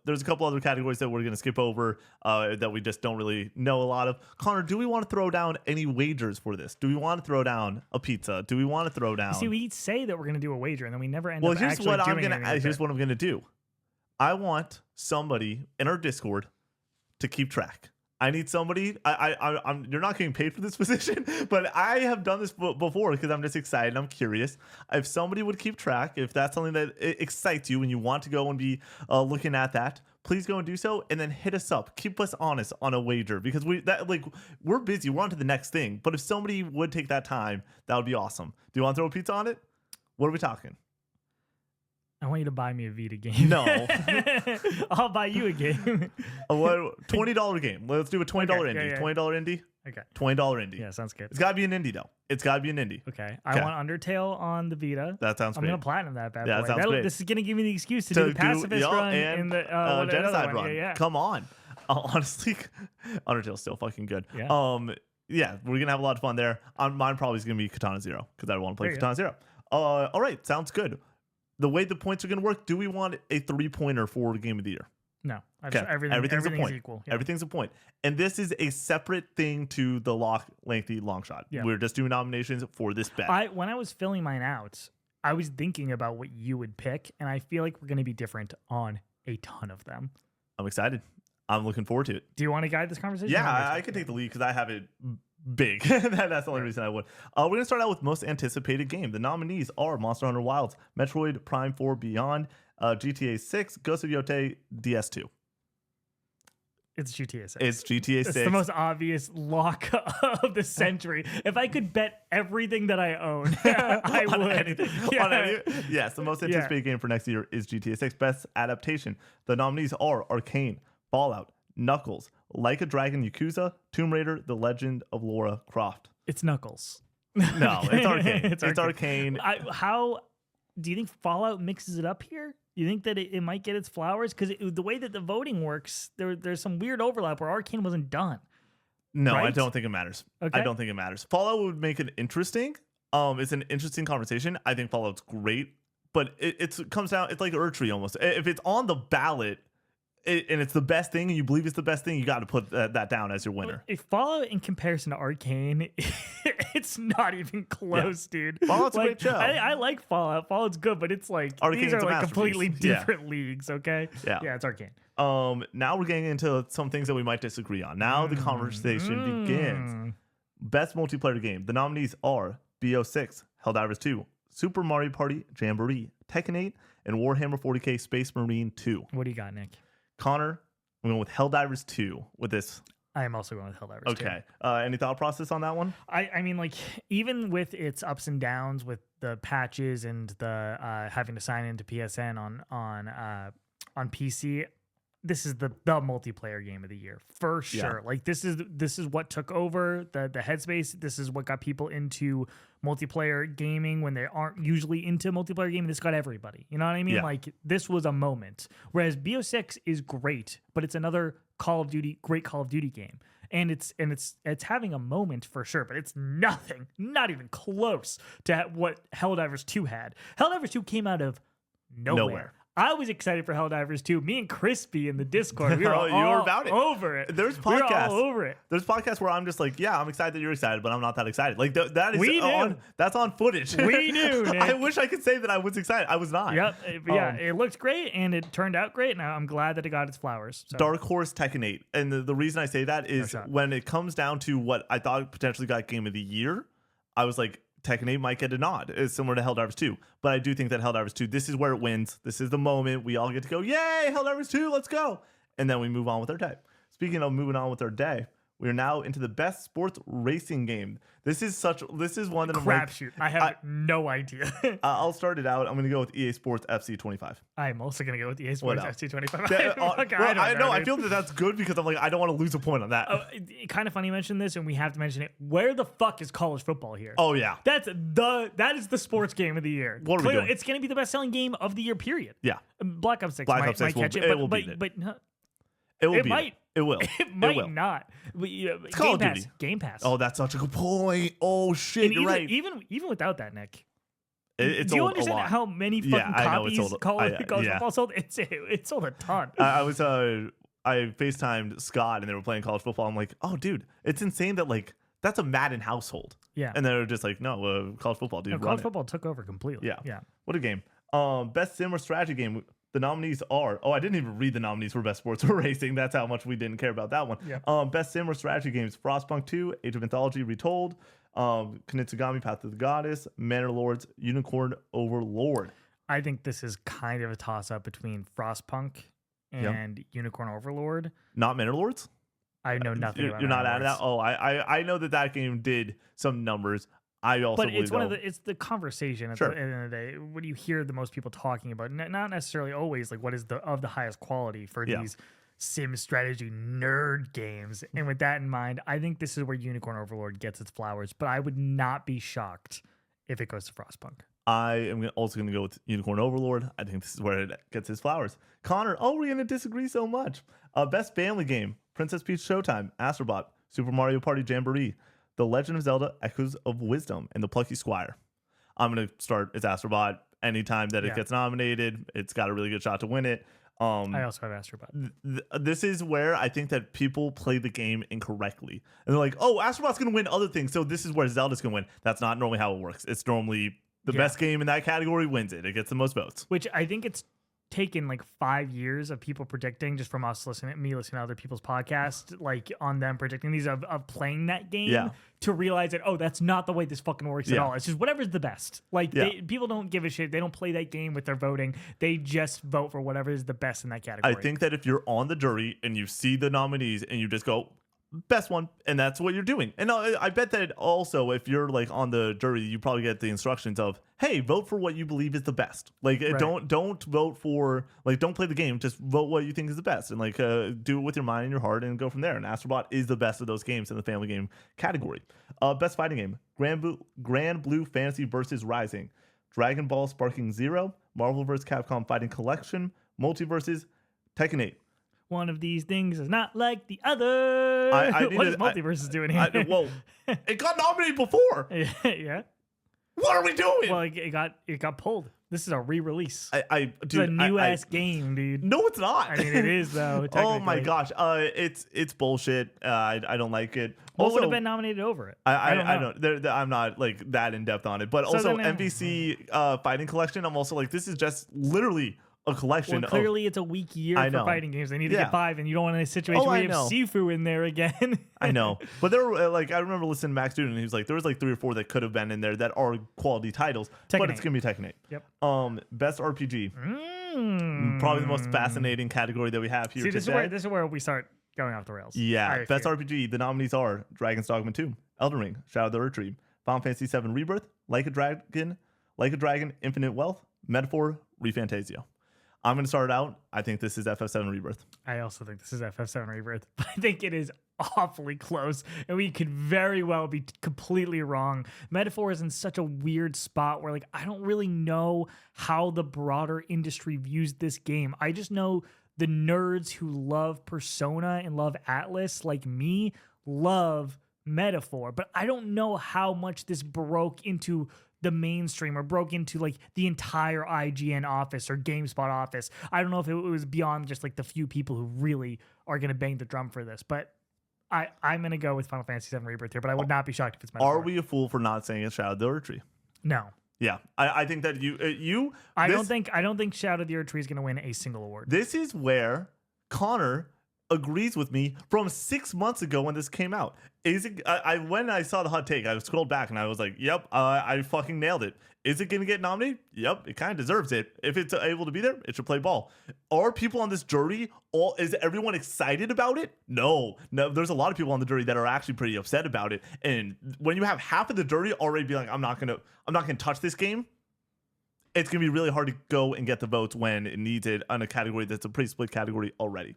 Speaker 2: There's a couple other categories that we're going to skip over that we just don't really know a lot of. Connor, do we want to throw down any wagers for this? Do we want to throw down a pizza? Do we want to throw down?
Speaker 1: See, we say that we're going to do a wager, and then we never end up
Speaker 2: here's
Speaker 1: actually
Speaker 2: what
Speaker 1: doing anything.
Speaker 2: Here's what I'm going to do. I want somebody in our Discord to keep track. I need somebody. You're not getting paid for this position, but I have done this before because I'm just excited. I'm curious. If somebody would keep track, if that's something that excites you and you want to go and be looking at that, please go and do so, and then hit us up. Keep us honest on a wager because we're busy. We're on to the next thing. But if somebody would take that time, that would be awesome. Do you want to throw a pizza on it? What are we talking?
Speaker 1: I want you to buy me a Vita game.
Speaker 2: No.
Speaker 1: I'll buy you a game.
Speaker 2: $20 game. Let's do a $20 indie.
Speaker 1: Yeah.
Speaker 2: $20 indie?
Speaker 1: Okay.
Speaker 2: $20 indie.
Speaker 1: Yeah, sounds good.
Speaker 2: It's got to be an indie, though. It's got to be an indie.
Speaker 1: Okay. I want Undertale on the Vita.
Speaker 2: That sounds great.
Speaker 1: I'm going to platinum that bad boy.
Speaker 2: That sounds great.
Speaker 1: This is going to give me the excuse to do the pacifist run and the
Speaker 2: genocide run.
Speaker 1: Yeah.
Speaker 2: Come on. Honestly, Undertale's still fucking good.
Speaker 1: Yeah.
Speaker 2: Yeah, we're going to have a lot of fun there. Mine probably is going to be Katana Zero because I want to play Katana Zero. All right. Sounds good. The way the points are going to work, do we want a 3-pointer for Game of the Year?
Speaker 1: No.
Speaker 2: Everything's a point.
Speaker 1: Equal. Yeah.
Speaker 2: Everything's a point. And this is a separate thing to the lengthy long shot. Yeah. We're just doing nominations for this bet.
Speaker 1: When I was filling mine out, I was thinking about what you would pick, and I feel like we're going to be different on a ton of them.
Speaker 2: I'm excited. I'm looking forward to it.
Speaker 1: Do you want to guide this conversation?
Speaker 2: Yeah, I can take the lead because I have it big. That's the only reason I would. We're going to start out with most anticipated game. The nominees are Monster Hunter Wilds, Metroid Prime 4 Beyond, GTA 6, Ghost of Yotei, DS2.
Speaker 1: It's GTA 6.
Speaker 2: It's GTA 6.
Speaker 1: It's the most obvious lock of the century. If I could bet everything that I own, I would.
Speaker 2: Anything. Yes, the most anticipated game for next year is GTA 6. Best adaptation. The nominees are Arcane, Fallout, Knuckles, Like a Dragon Yakuza, Tomb Raider, The Legend of Lara Croft.
Speaker 1: It's Knuckles.
Speaker 2: No, it's Arcane. It's Arcane.
Speaker 1: How do you think Fallout mixes it up here? You think that it might get its flowers? Because the way that the voting works, there's some weird overlap where Arcane wasn't done.
Speaker 2: No,
Speaker 1: right?
Speaker 2: I don't think it matters.
Speaker 1: Okay.
Speaker 2: I don't think it matters. Fallout would make it interesting. It's an interesting conversation. I think Fallout's great, but it comes down. It's like Urtree almost. If it's on the ballot, and it's the best thing, and you believe it's the best thing, you got to put that down as your winner.
Speaker 1: If Fallout in comparison to Arcane, it's not even close, dude.
Speaker 2: Fallout's a great show.
Speaker 1: I like Fallout. Fallout's good, but it's like
Speaker 2: Arcane's
Speaker 1: these are like
Speaker 2: masterpiece.
Speaker 1: completely different leagues. Okay.
Speaker 2: Yeah,
Speaker 1: it's Arcane.
Speaker 2: Now we're getting into some things that we might disagree on. Now the conversation begins. Best multiplayer game. The nominees are BO6, Helldivers 2, Super Mario Party Jamboree, Tekken 8, and Warhammer 40k Space Marine 2.
Speaker 1: What do you got, Nick?
Speaker 2: Connor, I'm going with Helldivers 2 with this.
Speaker 1: I am also going with Helldivers 2.
Speaker 2: Okay. Any thought process on that one?
Speaker 1: I mean, like, even with its ups and downs with the patches and the having to sign into PSN on PC, this is the multiplayer game of the year for sure. Like this is what took over the headspace. This is what got people into multiplayer gaming when they aren't usually into multiplayer gaming. This got everybody. You know what I mean?
Speaker 2: Yeah.
Speaker 1: Like this was a moment. Whereas BO6 is great, but it's another great Call of Duty game. And it's having a moment for sure, but it's nothing, not even close to what Helldivers 2 had. Helldivers 2 came out of nowhere. I was excited for Helldivers 2. Me and Crispy in the Discord, we were all about it. Over it.
Speaker 2: There's podcasts.
Speaker 1: We were all over it.
Speaker 2: There's podcasts where I'm just like, yeah, I'm excited that you're excited, but I'm not that excited. Like that is
Speaker 1: We knew.
Speaker 2: That's on footage.
Speaker 1: We knew, Nick.
Speaker 2: I wish I could say that I was excited. I was not.
Speaker 1: Yep. It looked great and it turned out great. And I'm glad that it got its flowers. So.
Speaker 2: Dark Horse Tekken 8. And the reason I say that is when it comes down to what I thought potentially got Game of the Year, I was like, Tekken 8 might get a nod. It's similar to Helldivers 2. But I do think that Helldivers 2, this is where it wins. This is the moment. We all get to go, yay, Helldivers 2, let's go. And then we move on with our day. Speaking of moving on with our day, we are now into the best sports racing game. This is one that I'm like,
Speaker 1: crapshoot. I have no idea.
Speaker 2: I'll start it out. I'm going to go with EA Sports FC25.
Speaker 1: I'm also going to go with EA Sports FC25.
Speaker 2: I feel that that's good because I'm like, I don't want to lose a point on that.
Speaker 1: Kind of funny you mention this, and we have to mention it. Where the fuck is college football here?
Speaker 2: Oh, yeah.
Speaker 1: That is the sports game of the year.
Speaker 2: What are we doing?
Speaker 1: It's going to be the best selling game of the year, period.
Speaker 2: Yeah.
Speaker 1: Black Ops 6 might catch it,
Speaker 2: it will beat it.
Speaker 1: But
Speaker 2: it
Speaker 1: might.
Speaker 2: It will.
Speaker 1: It might not.
Speaker 2: It's Call of Duty.
Speaker 1: Game Pass.
Speaker 2: Oh, that's such a good point. Oh shit, you're right.
Speaker 1: Even without that, Nick.
Speaker 2: It's
Speaker 1: do you
Speaker 2: sold
Speaker 1: understand
Speaker 2: a lot.
Speaker 1: how many fucking copies college football sold? It sold a ton.
Speaker 2: I FaceTimed Scott and they were playing college football. I'm like, oh dude, it's insane that like that's a Madden household.
Speaker 1: Yeah.
Speaker 2: And they're just like, no, college football, dude.
Speaker 1: College football took over completely.
Speaker 2: Yeah. What a game. Best sim or strategy game. The nominees are, I didn't even read the nominees for Best Sports or Racing. That's how much we didn't care about that one.
Speaker 1: Yeah.
Speaker 2: Best Sim or Strategy Games, Frostpunk 2, Age of Mythology Retold, Kunitsugami, Path of the Goddess, Manor Lords, Unicorn Overlord.
Speaker 1: I think this is kind of a toss-up between Frostpunk and Unicorn Overlord.
Speaker 2: Not Manor Lords?
Speaker 1: I know nothing about
Speaker 2: You're not out of that?
Speaker 1: Lords.
Speaker 2: Oh, I know that game did some numbers. I also
Speaker 1: but it's it's the conversation at the end of the day. What do you hear the most people talking about? Not necessarily always like what is the highest quality for these sim strategy nerd games. And with that in mind, I think this is where Unicorn Overlord gets its flowers. But I would not be shocked if it goes to Frostpunk.
Speaker 2: I am also going to go with Unicorn Overlord. I think this is where it gets its flowers. Connor, we're going to disagree so much. Best family game, Princess Peach Showtime, Astrobot, Super Mario Party Jamboree, The Legend of Zelda Echoes of Wisdom, and The Plucky Squire. I'm going to start as Astrobot. Anytime that it gets nominated, it's got a really good shot to win it.
Speaker 1: I also have Astrobot.
Speaker 2: This is where I think that people play the game incorrectly. And they're like, oh, Astrobot's going to win other things, so this is where Zelda's going to win. That's not normally how it works. It's normally the best game in that category wins it. It gets the most votes.
Speaker 1: Which I think it's taken like 5 years of people predicting, just from us listening to other people's podcasts, like on them predicting these of playing that game to realize that, that's not the way this fucking works at all. It's just whatever's the best. Like people don't give a shit. They don't play that game with their voting. They just vote for whatever is the best in that category.
Speaker 2: I think that if you're on the jury and you see the nominees and you just go, best one, and that's what you're doing. And I bet that also if you're like on the jury, you probably get the instructions of, hey, vote for what you believe is the best. Like don't vote for, like, don't play the game, just vote what you think is the best, and like do it with your mind and your heart and go from there. And Astrobot is the best of those games in the family game category. Best fighting game, Grand Blue Fantasy versus Rising, Dragon Ball Sparking Zero, Marvel vs. Capcom Fighting Collection, Multiverses, Tekken 8.
Speaker 1: One of these things is not like the other. What is Multiverses doing here?
Speaker 2: It got nominated before.
Speaker 1: Yeah.
Speaker 2: What are we doing?
Speaker 1: Well, it got pulled. This is a re-release.
Speaker 2: It's
Speaker 1: a new ass game, dude.
Speaker 2: No, it's not.
Speaker 1: I mean, it is though.
Speaker 2: Oh my gosh. It's bullshit. I don't like it.
Speaker 1: What would have been nominated over it?
Speaker 2: I don't. I'm not like that in depth on it. But also MVC Fighting Collection. I'm also like, this is just literally a collection.
Speaker 1: Well, clearly it's a weak year for fighting games. They need to get 5, and you don't want a situation where you have Sifu in there again.
Speaker 2: I know, but there were like, I remember listening to Max Student, and he was like, there was like 3 or 4 that could have been in there that are quality titles, but it's gonna be Tekken 8.
Speaker 1: Yep.
Speaker 2: Best RPG. Probably the most fascinating category that we have here today.
Speaker 1: This is where we start going off the rails.
Speaker 2: Yeah. Best RPG. The nominees are Dragon's Dogma 2, Elden Ring, Shadow of the Erdtree, Final Fantasy VII Rebirth, Like a Dragon, Infinite Wealth, Metaphor, ReFantazio. I'm going to start it out. I think this is FF7 Rebirth.
Speaker 1: I also think this is FF7 Rebirth, but I think it is awfully close, and we could very well be completely wrong. Metaphor is in such a weird spot where, like, I don't really know how the broader industry views this game. I just know the nerds who love Persona and love Atlas, like me, love Metaphor, but I don't know how much this broke into the mainstream or broke into like the entire IGN office or GameSpot office. I don't know if it was beyond just like the few people who really are going to bang the drum for this, but I'm going to go with Final Fantasy VII Rebirth here, but I would not be shocked if it's Metaphor.
Speaker 2: Are we a fool for not saying it's Shadow of the Ur Tree?
Speaker 1: No.
Speaker 2: Yeah, I think that
Speaker 1: I don't think Shadow of the Ur Tree is going to win a single award.
Speaker 2: This is where Connor agrees with me from 6 months ago when this came out. Is it? When I saw the hot take, I scrolled back and I was like, "Yep, I fucking nailed it." Is it going to get nominated? Yep, it kind of deserves it. If it's able to be there, it should play ball. Are people on this jury is everyone excited about it? No. There's a lot of people on the jury that are actually pretty upset about it. And when you have half of the jury already be like, I'm not gonna touch this game, it's gonna be really hard to go and get the votes when it needs it on a category that's a pretty split category already.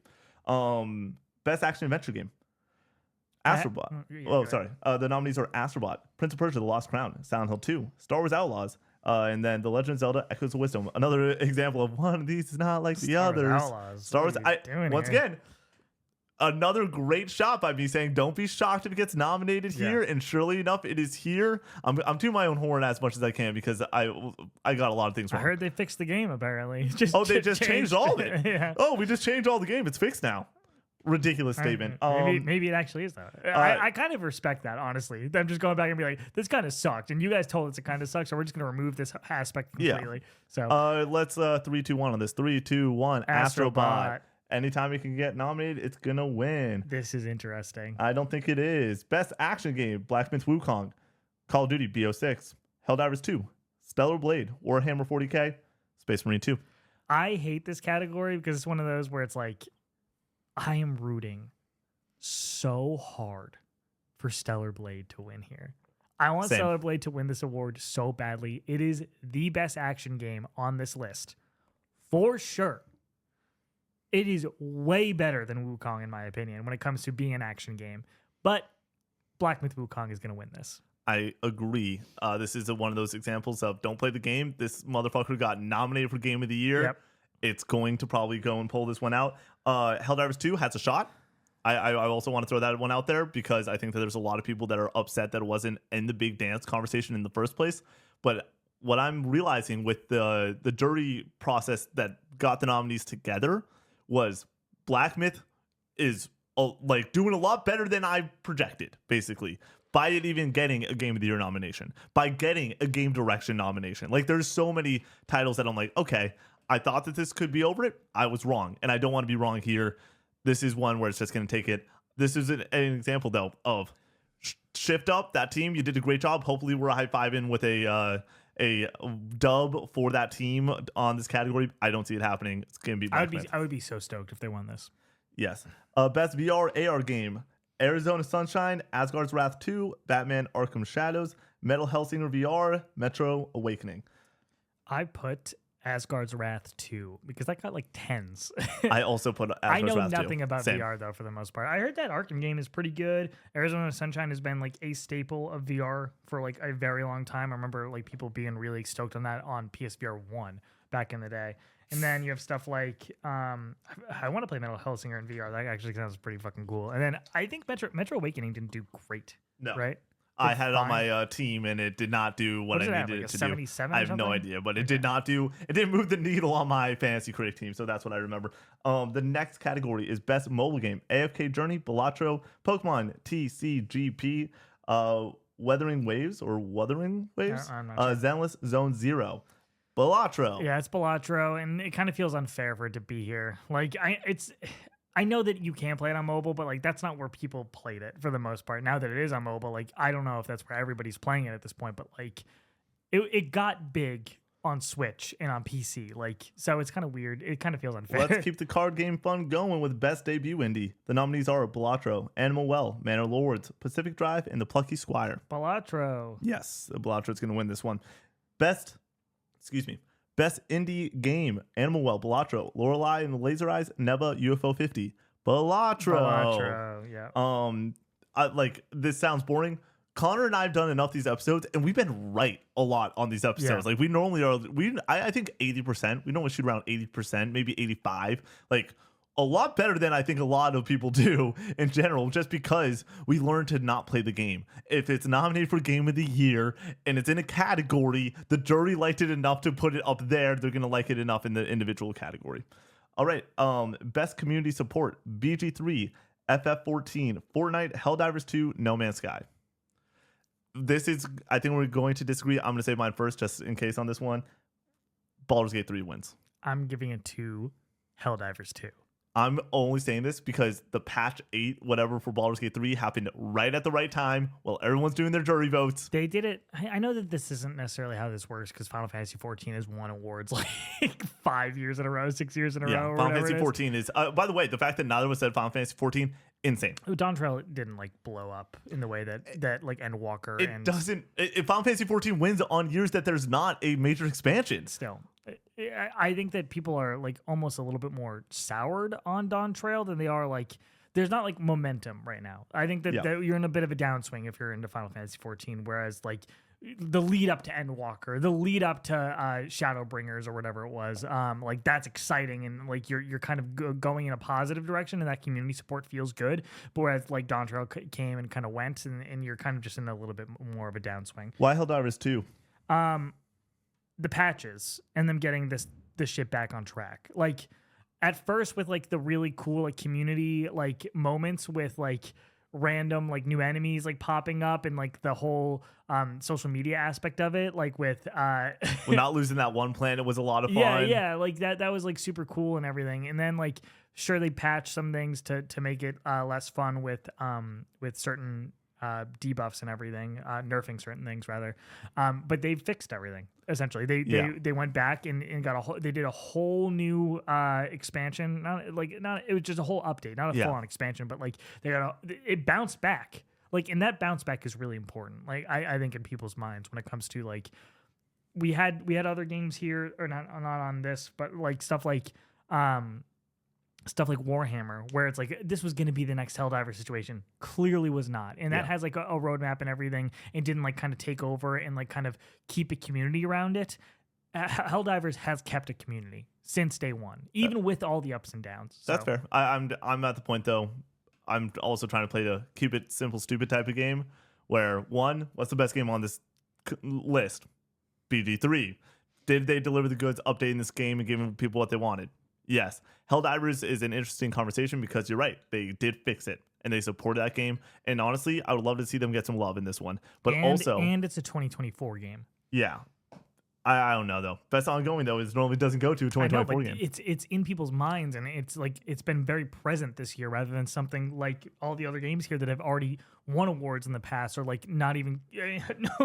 Speaker 2: Best action adventure game. Astrobot. The nominees are Astrobot, Prince of Persia: The Lost Crown, Silent Hill 2, Star Wars Outlaws, and then The Legend of Zelda: Echoes of Wisdom. Another example of one of these is not like the others. Star Wars. Once again, another great shot by me saying, don't be shocked if it gets nominated here. And surely enough, it is here. I'm to my own horn as much as I can because I got a lot of things wrong.
Speaker 1: I heard they fixed the game apparently.
Speaker 2: They just changed all of it. Yeah. Oh, we just changed all the game. It's fixed now. Ridiculous statement.
Speaker 1: Maybe it actually is though. I kind of respect that, honestly. I'm just going back and be like, this kind of sucked, and you guys told us it kind of sucks, so we're just gonna remove this aspect completely. So
Speaker 2: let's 3, 2, 1 on this. 3, 2, 1. Astrobot. Anytime you can get nominated, it's gonna win.
Speaker 1: This is interesting.
Speaker 2: I don't think it is. Best action game: Black Myth Wukong, Call of Duty BO6, Helldivers 2, Stellar Blade, Warhammer 40K, Space Marine 2.
Speaker 1: I hate this category because it's one of those where it's like, I am rooting so hard for Stellar Blade to win here. I want Stellar Blade to win this award so badly. It is the best action game on this list. For sure. It is way better than Wukong, in my opinion, when it comes to being an action game. But Black Myth Wukong is going to win this.
Speaker 2: I agree. This is one of those examples of don't play the game. This motherfucker got nominated for Game of the Year.
Speaker 1: Yep.
Speaker 2: It's going to probably go and pull this one out. Helldivers 2 has a shot. I also want to throw that one out there because I think that there's a lot of people that are upset that it wasn't in the big dance conversation in the first place. But what I'm realizing with the jury process that got the nominees together was Black Myth is like doing a lot better than I projected, basically, by it even getting a Game of the Year nomination, by getting a Game Direction nomination. Like, there's so many titles that I'm like, okay, I thought that this could be over it. I was wrong, and I don't want to be wrong here. This is one where it's just going to take it. This is an example, though, of shift up that team. You did a great job. Hopefully, we're high-fiving with a dub for that team on this category. I don't see it happening. It's going to be.
Speaker 1: I would be so stoked if they won this.
Speaker 2: Yes. Best VR AR game: Arizona Sunshine, Asgard's Wrath 2, Batman: Arkham Shadows, Metal Hellsinger VR, Metro Awakening.
Speaker 1: I put Asgard's Wrath 2 because that got like 10s.
Speaker 2: I also put Asgard's
Speaker 1: I know
Speaker 2: Wrath 2.
Speaker 1: nothing about VR though, for the most part. I heard that Arkham game is pretty good. Arizona Sunshine has been like a staple of VR for like a very long time. I remember like people being really stoked on that on PSVR 1 back in the day. And then you have stuff like I want to play Metal Hellsinger in VR. That actually sounds pretty fucking cool. And then I think Metro Awakening didn't do great.
Speaker 2: No.
Speaker 1: Right?
Speaker 2: I had it on my team, and it did not do what I needed it to do.
Speaker 1: 77
Speaker 2: I have no idea, but it did not do. It didn't move the needle on my fantasy critic team, so that's what I remember. The next category is best mobile game: AFK Journey, Balatro, Pokemon TCGP, Wuthering Waves, Zenless Zone Zero. Balatro.
Speaker 1: Yeah, it's Balatro, and it kind of feels unfair for it to be here. Like, I know that you can play it on mobile, but like that's not where people played it for the most part. Now that it is on mobile, like I don't know if that's where everybody's playing it at this point, but like it got big on Switch and on PC. Like, so it's kind of weird. It kind of feels unfair.
Speaker 2: Let's keep the card game fun going with best debut indie. The nominees are Balatro, Animal Well, Manor Lords, Pacific Drive, and The Plucky Squire.
Speaker 1: Balatro.
Speaker 2: Yes, Balatro is going to win this one. Best Best indie game: Animal Well, Balatro, Lorelei and the Laser Eyes, Neva, UFO 50. Balatro.
Speaker 1: Yeah.
Speaker 2: This sounds boring. Connor and I have done enough these episodes, and we've been right a lot on these episodes.
Speaker 1: Yeah.
Speaker 2: Like we normally are. I think 80%. We normally shoot around 80%, maybe 85. Like a lot better than I think a lot of people do in general, just because we learn to not play the game. If it's nominated for Game of the Year and it's in a category, the jury liked it enough to put it up there. They're gonna like it enough in the individual category. All right. Best community support: BG3, FF14, Fortnite, Helldivers 2, No Man's Sky. I think we're going to disagree. I'm going to say mine first, just in case on this one. Baldur's Gate 3 wins.
Speaker 1: I'm giving it to Helldivers 2.
Speaker 2: I'm only saying this because the patch 8, whatever, for Baldur's Gate 3 happened right at the right time while everyone's doing their jury votes.
Speaker 1: They did it. I know that this isn't necessarily how this works because Final Fantasy 14 has won awards like 5 years in a row, 6 years in a row. Or
Speaker 2: Final Fantasy
Speaker 1: it is.
Speaker 2: 14 is, by the way, the fact that neither of us said Final Fantasy 14, insane.
Speaker 1: Dawntrail didn't like blow up in the way that like Endwalker.
Speaker 2: It doesn't. If Final Fantasy 14 wins on years that there's not a major expansion.
Speaker 1: Still, I think that people are like almost a little bit more soured on Dawntrail than they are like. There's not like momentum right now. I think that you're in a bit of a downswing if you're into Final Fantasy 14, whereas like the lead up to Endwalker, the lead up to Shadowbringers or whatever it was, like that's exciting and like you're kind of going in a positive direction and that community support feels good. But whereas like Dawntrail came and kind of went and you're kind of just in a little bit more of a downswing.
Speaker 2: Why Helldivers 2?
Speaker 1: The patches and them getting this shit back on track. Like at first with like the really cool like community like moments with like random like new enemies like popping up and like the whole social media aspect of it, like with
Speaker 2: We're not losing that one planet was a lot of fun.
Speaker 1: Yeah, like that was like super cool and everything. And then like sure they patched some things to make it less fun with certain debuffs and everything, nerfing certain things rather, but they fixed everything essentially. They went back and got they did a whole new expansion. It was just a whole update, not a full on expansion, but like it bounced back. Like, and that bounce back is really important. Like I think in people's minds when it comes to like we had other games here or not on this, but like stuff like Warhammer, where it's like this was going to be the next Helldiver situation, clearly was not, and that has like a roadmap and everything, and didn't like kind of take over and like kind of keep a community around it. Helldivers has kept a community since day one, even with all the ups and downs. So.
Speaker 2: That's fair. I'm at the point though. I'm also trying to play the keep it simple, stupid type of game. Where one, what's the best game on this list? BG3. Did they deliver the goods, updating this game and giving people what they wanted? Yes. Helldivers is an interesting conversation because you're right. They did fix it and they supported that game. And honestly, I would love to see them get some love in this one. But
Speaker 1: and it's a 2024 game.
Speaker 2: Yeah. I don't know though. Best ongoing though is normally doesn't go to a 2024 game.
Speaker 1: It's in people's minds and it's like it's been very present this year rather than something like all the other games here that have already won awards in the past or like not even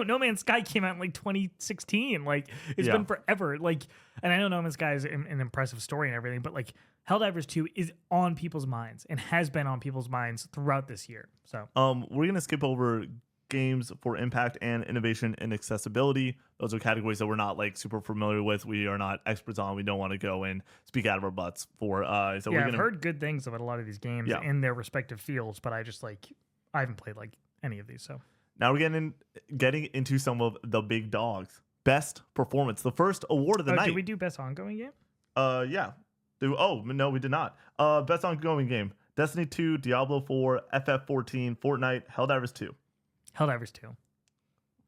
Speaker 1: No Man's Sky came out in like 2016. Like it's been forever. Like, and I know No Man's Sky is an impressive story and everything, but like Helldivers 2 is on people's minds and has been on people's minds throughout this year. So
Speaker 2: we're gonna skip over games for impact and innovation and accessibility. Those are categories that we're not like super familiar with. We are not experts on. We don't want to go and speak out of our butts for. I've
Speaker 1: heard good things about a lot of these games in their respective fields, but I haven't played like any of these. So
Speaker 2: now we're getting into some of the big dogs. Best performance, the first award of the night.
Speaker 1: Did we do best ongoing game?
Speaker 2: Yeah. No, we did not. Best ongoing game: Destiny 2, Diablo 4, FF14, Fortnite, Helldivers 2.
Speaker 1: Helldivers 2.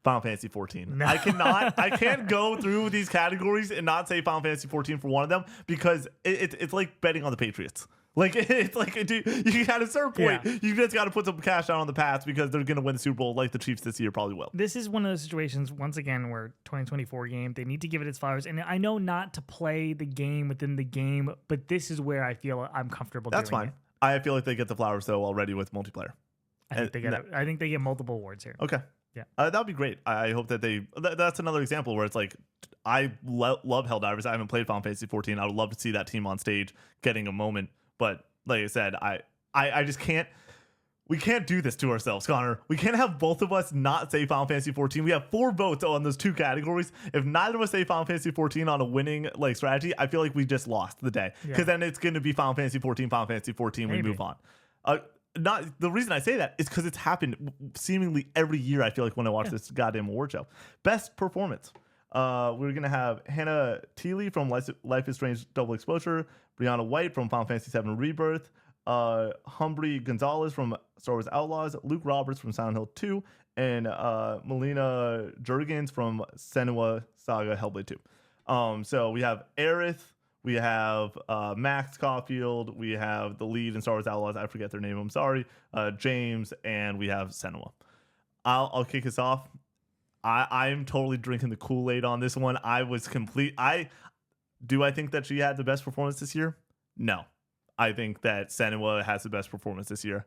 Speaker 2: Final Fantasy 14.
Speaker 1: No.
Speaker 2: I can't go through these categories and not say Final Fantasy 14 for one of them because it's like betting on the Patriots. Like it's like you at a certain point you just got to put some cash out on the Pats because they're going to win the Super Bowl like the Chiefs this year probably will.
Speaker 1: This is one of those situations once again where 2024 game they need to give it its flowers, and I know not to play the game within the game, but this is where I feel I'm comfortable.
Speaker 2: That's
Speaker 1: doing
Speaker 2: fine.
Speaker 1: It.
Speaker 2: I feel like they get the flowers though already with multiplayer.
Speaker 1: I think they get multiple awards here.
Speaker 2: Okay.
Speaker 1: Yeah.
Speaker 2: That'd be great. I hope that that's another example where it's like, I love Helldivers. I haven't played Final Fantasy 14. I would love to see that team on stage getting a moment. But like I said, I just can't. we can't do this to ourselves, Connor. We can't have both of us not say Final Fantasy 14. We have 4 votes on those 2 categories. If neither of us say Final Fantasy 14 on a winning like strategy, I feel like we just lost the day. Because then it's going to be Final Fantasy 14, Final Fantasy 14.
Speaker 1: Maybe.
Speaker 2: We move on. Not the reason I say that is because it's happened seemingly every year. I feel like when I watch this goddamn award show. Best performance. We're gonna have Hannah Teely from Life is Strange Double Exposure, Brianna White from Final Fantasy VII Rebirth, Humbry Gonzalez from Star Wars Outlaws, Luke Roberts from Silent Hill 2, and Melina Jurgens from Senua Saga Hellblade 2. So we have Aerith, we have Max Caulfield, we have the lead in Star Wars Outlaws, I forget their name, I'm sorry, James, and we have Senua. I'll kick us off. I'm totally drinking the Kool-Aid on this one. I think that she had the best performance this year? No. I think that Senua has the best performance this year.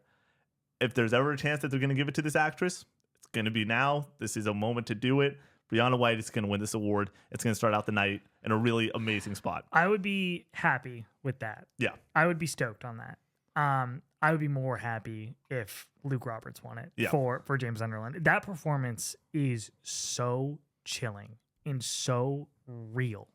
Speaker 2: If there's ever a chance that they're going to give it to this actress, it's going to be now. This is a moment to do it. Brianna White is going to win this award. It's going to start out the night in a really amazing spot.
Speaker 1: I would be happy with that.
Speaker 2: Yeah.
Speaker 1: I would be stoked on that. I would be more happy if Luke Roberts won it for James Sunderland. That performance is so chilling and so real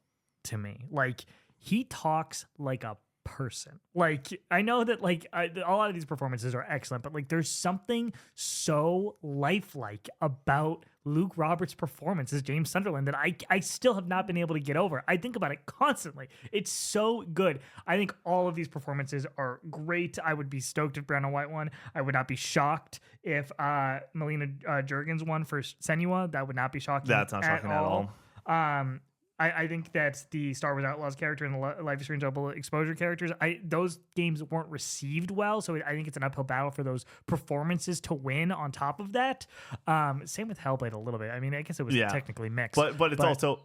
Speaker 1: to me. Like, he talks like a person. Like, I know that a lot of these performances are excellent, but like there's something so lifelike about Luke Roberts' performance as James Sunderland that I still have not been able to get over. I think about it constantly. It's so good. I think all of these performances are great. I would be stoked if Brianna White won. I would not be shocked if Melina Jurgens won for Senua. That would not be shocking.
Speaker 2: That's not shocking at all.
Speaker 1: I think that the Star Wars Outlaws character and the Life is Strange Double Exposure characters, those games weren't received well, so I think it's an uphill battle for those performances to win on top of that. Same with Hellblade a little bit. I mean, I guess it was technically mixed.
Speaker 2: But it's also,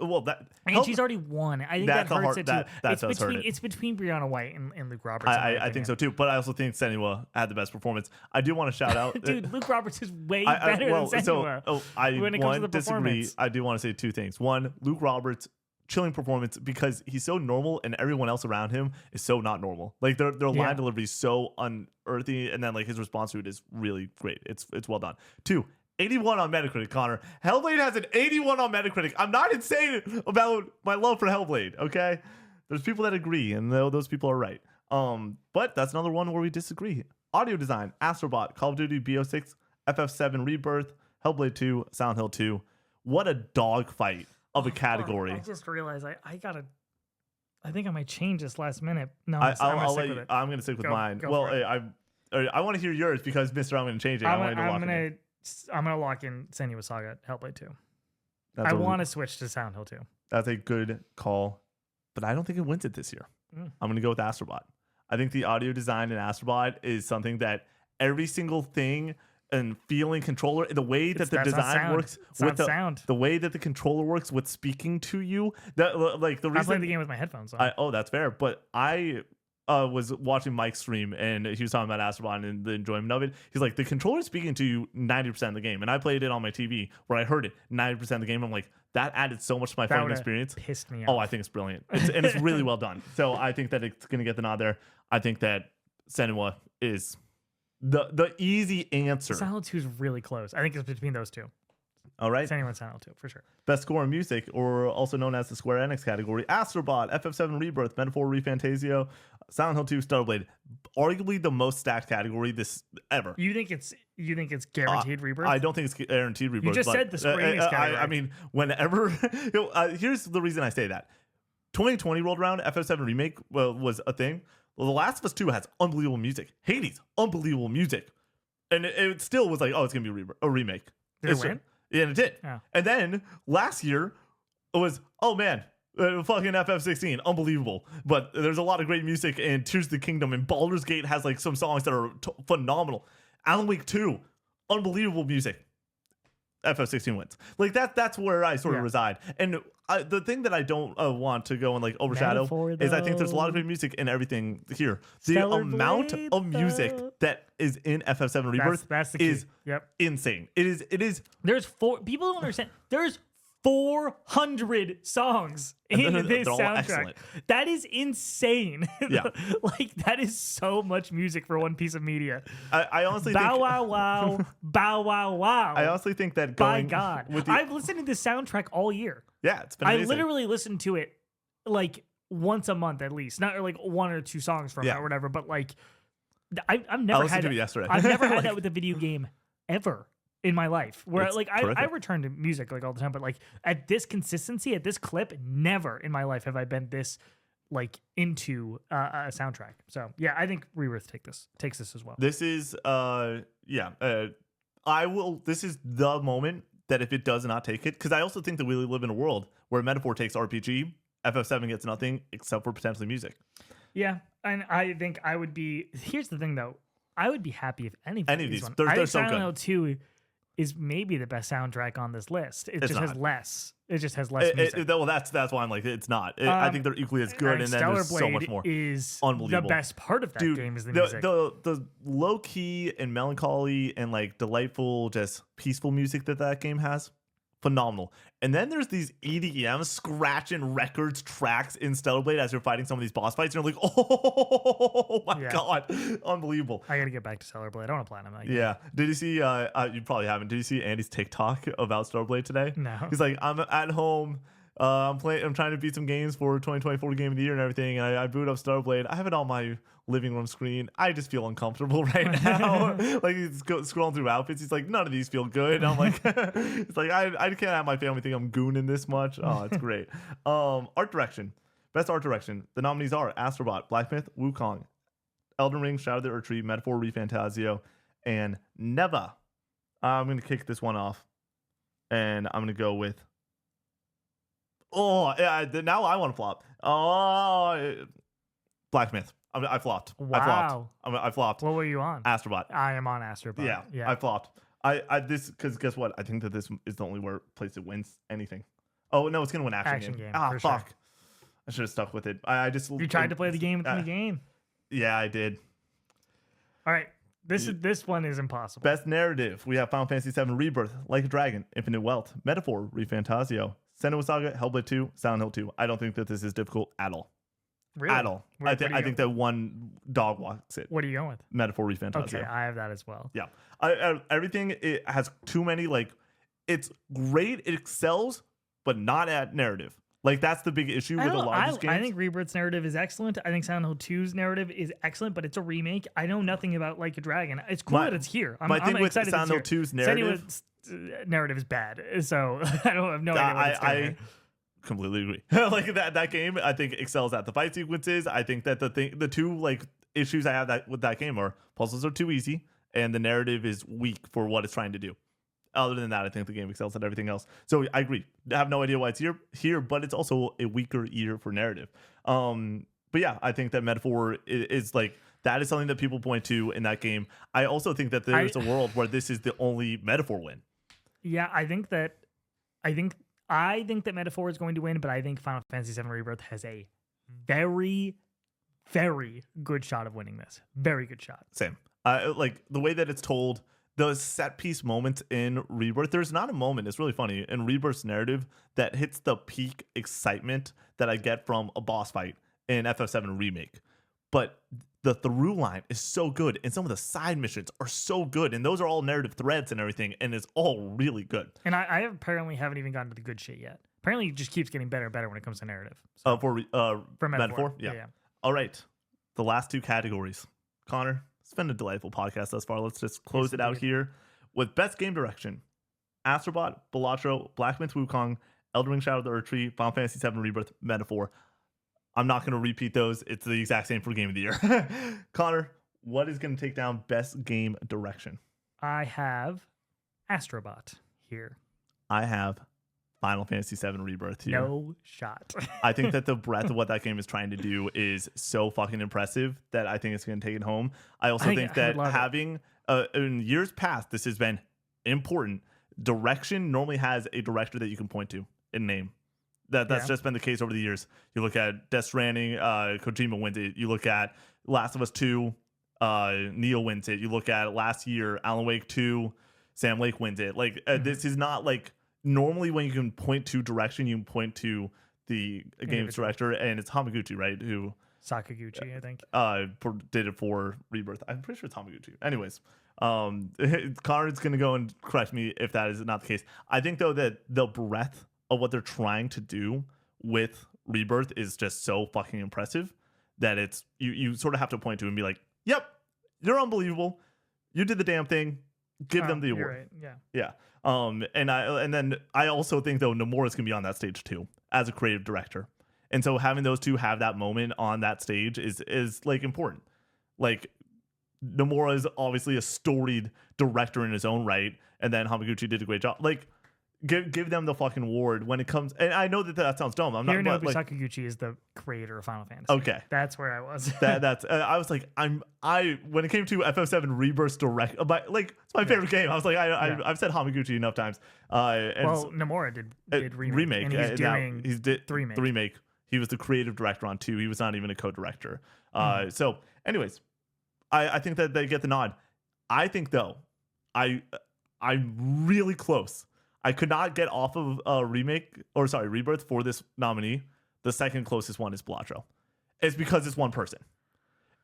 Speaker 1: and she's already won. I think that hurts it too. It's between Brianna White and Luke Roberts.
Speaker 2: I think so too, but I also think Senua had the best performance. I do want to shout out.
Speaker 1: Dude, Luke Roberts is way better than Senua. When it comes to the
Speaker 2: disagree. I do want to say 2 things. One, Luke Roberts, chilling performance because he's so normal and everyone else around him is so not normal. Like their line delivery is so unearthly, and then like his response to it is really great. It's well done. 2, 81 on Metacritic, Connor. Hellblade has an 81 on Metacritic. I'm not insane about my love for Hellblade, okay? There's people that agree, and those people are right. But that's another one where we disagree. Audio design, Astrobot, Call of Duty BO6, FF7 Rebirth, Hellblade 2, Silent Hill 2. What a dogfight of a category.
Speaker 1: I just realized I think I might change this last minute. No,
Speaker 2: I'm going to stick with mine. I want to hear yours because Mr. I'm going to change it.
Speaker 1: I'm going to lock in Senua Saga Hellblade 2. I want to switch to Silent Hill 2.
Speaker 2: That's a good call, but I don't think it wins it this year. I'm going to go with Astrobot. I think the audio design in Astrobot is something that every single thing and feeling controller, the way that the design works with the way that the controller works with speaking to you, that like the reason
Speaker 1: I'm playing the game with my headphones on.
Speaker 2: That's fair, but I was watching Mike's stream and he was talking about Astrobot and the enjoyment of it. He's like, the controller is speaking to you 90% of the game, and I played it on my TV where I heard it 90% of the game. I'm like, that added so much to my playing experience.
Speaker 1: Pissed me off.
Speaker 2: Oh, I think it's brilliant, and it's really well done. So I think that it's gonna get the nod there. I think that Senua is the easy answer.
Speaker 1: Silent 2 is really close. I think it's between those 2.
Speaker 2: All right.
Speaker 1: Silent 2 for sure.
Speaker 2: Best score in music, or also known as the Square Enix category: Astrobot, FF7 Rebirth, Metaphor ReFantazio, Silent Hill 2, Starblade. Arguably the most stacked category this ever.
Speaker 1: You think it's guaranteed Rebirth?
Speaker 2: I don't think it's guaranteed Rebirth.
Speaker 1: You just said the Square Enix category.
Speaker 2: I mean, whenever here's the reason I say that. 2020 rolled around, FF7 Remake was a thing. Well, The Last of Us 2 has unbelievable music. Hades, unbelievable music. And it still was like, oh, it's going to be a remake.
Speaker 1: Did it win?
Speaker 2: Yeah, and it did.
Speaker 1: Oh.
Speaker 2: And then last year, it was, oh man, fucking FF16, unbelievable. But there's a lot of great music in Tears of the Kingdom, and Baldur's Gate has like some songs that are phenomenal. Alan Wake 2, unbelievable music. FF16 wins. Like that's where I sort of reside. And the thing that I don't want to go and like overshadow is I think there's a lot of great music in everything here. The amount of music that is in FF7 Rebirth
Speaker 1: that's the key.
Speaker 2: is insane. It is.
Speaker 1: There's 4 people don't understand. There's 400 songs in this
Speaker 2: they're all
Speaker 1: soundtrack.
Speaker 2: excellent.
Speaker 1: That is insane.
Speaker 2: Yeah.
Speaker 1: Like, that is so much music for one piece of media.
Speaker 2: I honestly
Speaker 1: Bow
Speaker 2: think
Speaker 1: wow wow, bow wow wow.
Speaker 2: I honestly think that
Speaker 1: By
Speaker 2: going
Speaker 1: God,
Speaker 2: with the,
Speaker 1: I've listened to this soundtrack all year.
Speaker 2: yeah, it's been
Speaker 1: I
Speaker 2: amazing.
Speaker 1: literally listen to it like once a month at least, not like one or two songs from it
Speaker 2: Yeah.
Speaker 1: or whatever. But like, I've
Speaker 2: I
Speaker 1: never
Speaker 2: listened
Speaker 1: had
Speaker 2: to it yesterday.
Speaker 1: I've never had
Speaker 2: Like,
Speaker 1: that with a video game ever in my life. Where
Speaker 2: It's
Speaker 1: like I
Speaker 2: terrific.
Speaker 1: return to music like all the time, but like at this consistency, at this clip, never in my life have I been this like into a soundtrack. So yeah, I think Rebirth takes this as well.
Speaker 2: This is I will. This is the moment that if it does not take it, because I also think that we live in a world where Metaphor takes RPG, FF7 gets nothing except for potentially music.
Speaker 1: Yeah, and I think I would be. Here's the thing, though. I would be happy if any of these.
Speaker 2: They're
Speaker 1: I think
Speaker 2: so
Speaker 1: Silent
Speaker 2: good.
Speaker 1: Hill 2 is maybe the best soundtrack on this list. It
Speaker 2: It's
Speaker 1: just has
Speaker 2: not.
Speaker 1: less. It just has less music.
Speaker 2: Well, that's why I'm like it's not. I think they're equally as good, and then
Speaker 1: Stellar
Speaker 2: there's so
Speaker 1: Blade
Speaker 2: much more.
Speaker 1: is the
Speaker 2: Unbelievable.
Speaker 1: best part of that
Speaker 2: Dude,
Speaker 1: game is the music.
Speaker 2: the low key and melancholy and like delightful, just peaceful music that game has, phenomenal. And then there's these EDM scratching records tracks in Stellar Blade as you're fighting some of these boss fights, and you're like, oh my
Speaker 1: Yeah.
Speaker 2: god, unbelievable.
Speaker 1: I gotta get back to Stellar Blade. I want to platinum that game.
Speaker 2: Yeah. Did you see? You probably haven't. Did you see Andy's TikTok about Stellar Blade today?
Speaker 1: No.
Speaker 2: He's like, I'm at home. I'm trying to beat some games for 2024 Game of the Year and everything. And I boot up Stellar Blade. I have it on my living room screen. I just feel uncomfortable right now. Like he's scrolling through outfits. He's like, none of these feel good. I'm like, it's like I can't have my family think I'm gooning this much. Oh, it's great. Art direction. Best art direction. The nominees are Astrobot, Black Myth, Wukong, Elden Ring, Shadow of the Erdtree, Metaphor, ReFantazio, and Neva. I'm gonna kick this one off, and I'm gonna go with. Oh, yeah, now I want to flop. Oh, Black Myth. I flopped.
Speaker 1: Wow.
Speaker 2: I flopped.
Speaker 1: What were you on?
Speaker 2: Astrobot.
Speaker 1: I am on Astrobot.
Speaker 2: Yeah, I flopped. Because guess what? I think that this is the only place it wins anything. Oh no, it's gonna win action game. Ah,
Speaker 1: for
Speaker 2: fuck.
Speaker 1: sure.
Speaker 2: I should have stuck with it. I just
Speaker 1: You tried to play the game within the game.
Speaker 2: Yeah, I did.
Speaker 1: All right. This one is impossible.
Speaker 2: Best narrative. We have Final Fantasy VII Rebirth, Like a Dragon, Infinite Wealth, Metaphor, ReFantazio, Senua Saga, Hellblade 2, Silent Hill 2. I don't think that this is difficult at all.
Speaker 1: Really?
Speaker 2: At all. I think that one dog walks it.
Speaker 1: What are you going with?
Speaker 2: Metaphor, ReFantazio.
Speaker 1: Okay, I have that as well.
Speaker 2: Yeah. Everything, it has too many, like, it's great, it excels, but not at narrative. Like, that's the big issue with a lot of these games.
Speaker 1: I think Rebirth's narrative is excellent. I think Silent Hill 2's narrative is excellent, but it's a remake. I know nothing about Like a Dragon. It's cool that it's here. I'm
Speaker 2: thing with
Speaker 1: excited
Speaker 2: Silent Hill
Speaker 1: it's here.
Speaker 2: 2's narrative...
Speaker 1: Senua's narrative is bad, so I don't have no idea what it's going to be.
Speaker 2: Completely agree. Like that game, I think excels at the fight sequences. I think that the two like issues I have with that game are puzzles are too easy and the narrative is weak for what it's trying to do. Other than that, I think the game excels at everything else. So I agree. I have no idea why it's here, but it's also a weaker year for narrative. But yeah, I think that Metaphor is like that is something that people point to in that game. I also think that there's a world where this is the only Metaphor win.
Speaker 1: Yeah, I think that Metaphor is going to win, but I think Final Fantasy VII Rebirth has a very, very good shot of winning this. Very good shot.
Speaker 2: Same. Like the way that it's told, the set piece moments in Rebirth, there's not a moment, it's really funny, in Rebirth's narrative that hits the peak excitement that I get from a boss fight in FF7 Remake. But the through line is so good, and some of the side missions are so good, and those are all narrative threads and everything, and it's all really good.
Speaker 1: And I apparently haven't even gotten to the good shit yet. Apparently, it just keeps getting better and better when it comes to narrative. So,
Speaker 2: For Metaphor?
Speaker 1: Yeah.
Speaker 2: All right. The last two categories. Connor, it's been a delightful podcast thus far. Let's just close it out here with Best Game Direction. Astrobot, Balatro, Black Myth Wukong, Elden Ring Shadow of the Erdtree, Final Fantasy VII Rebirth, Metaphor. I'm not going to repeat those. It's the exact same for Game of the Year. Connor, what is going to take down Best Game Direction?
Speaker 1: I have Astrobot here.
Speaker 2: I have Final Fantasy VII Rebirth here.
Speaker 1: No shot.
Speaker 2: I think that the breadth of what that game is trying to do is so fucking impressive that I think it's going to take it home. I also think that having, in years past, this has been important. Direction normally has a director that you can point to in name. That's just been the case over the years. You look at Death Stranding, Kojima wins it. You look at Last of Us 2, Neil wins it. You look at last year, Alan Wake 2, Sam Lake wins it. Like this is not like normally when you can point to direction, you can point to the game's director, and it's Hamaguchi, right? Who
Speaker 1: Sakaguchi, I think.
Speaker 2: Did it for Rebirth. I'm pretty sure it's Hamaguchi. Anyways, Conrad's gonna go and correct me if that is not the case. I think though that the breadth of what they're trying to do with Rebirth is just so fucking impressive that it's you sort of have to point to and be like, yep, you're unbelievable. You did the damn thing. Give them the award.
Speaker 1: Right. Yeah.
Speaker 2: And then I also think though Nomura's gonna be on that stage too as a creative director. And so having those two have that moment on that stage is like important. Like Nomura is obviously a storied director in his own right, and then Hamaguchi did a great job. Like give them the fucking award when it comes. And I know that sounds dumb. I'm not.
Speaker 1: Hironobu Sakaguchi is the creator of Final Fantasy.
Speaker 2: Okay,
Speaker 1: that's where I was.
Speaker 2: That's I was like when it came to FF7 Rebirth direct, but like it's my favorite game. I was like I've said Hamaguchi enough times.
Speaker 1: Nomura did remake, and he's doing the
Speaker 2: remake. He was the creative director on 2. He was not even a co-director. So, anyways, I think that they get the nod. I think though, I'm really close. I could not get off of Rebirth for this nominee. The second closest one is Balatro. It's because it's one person.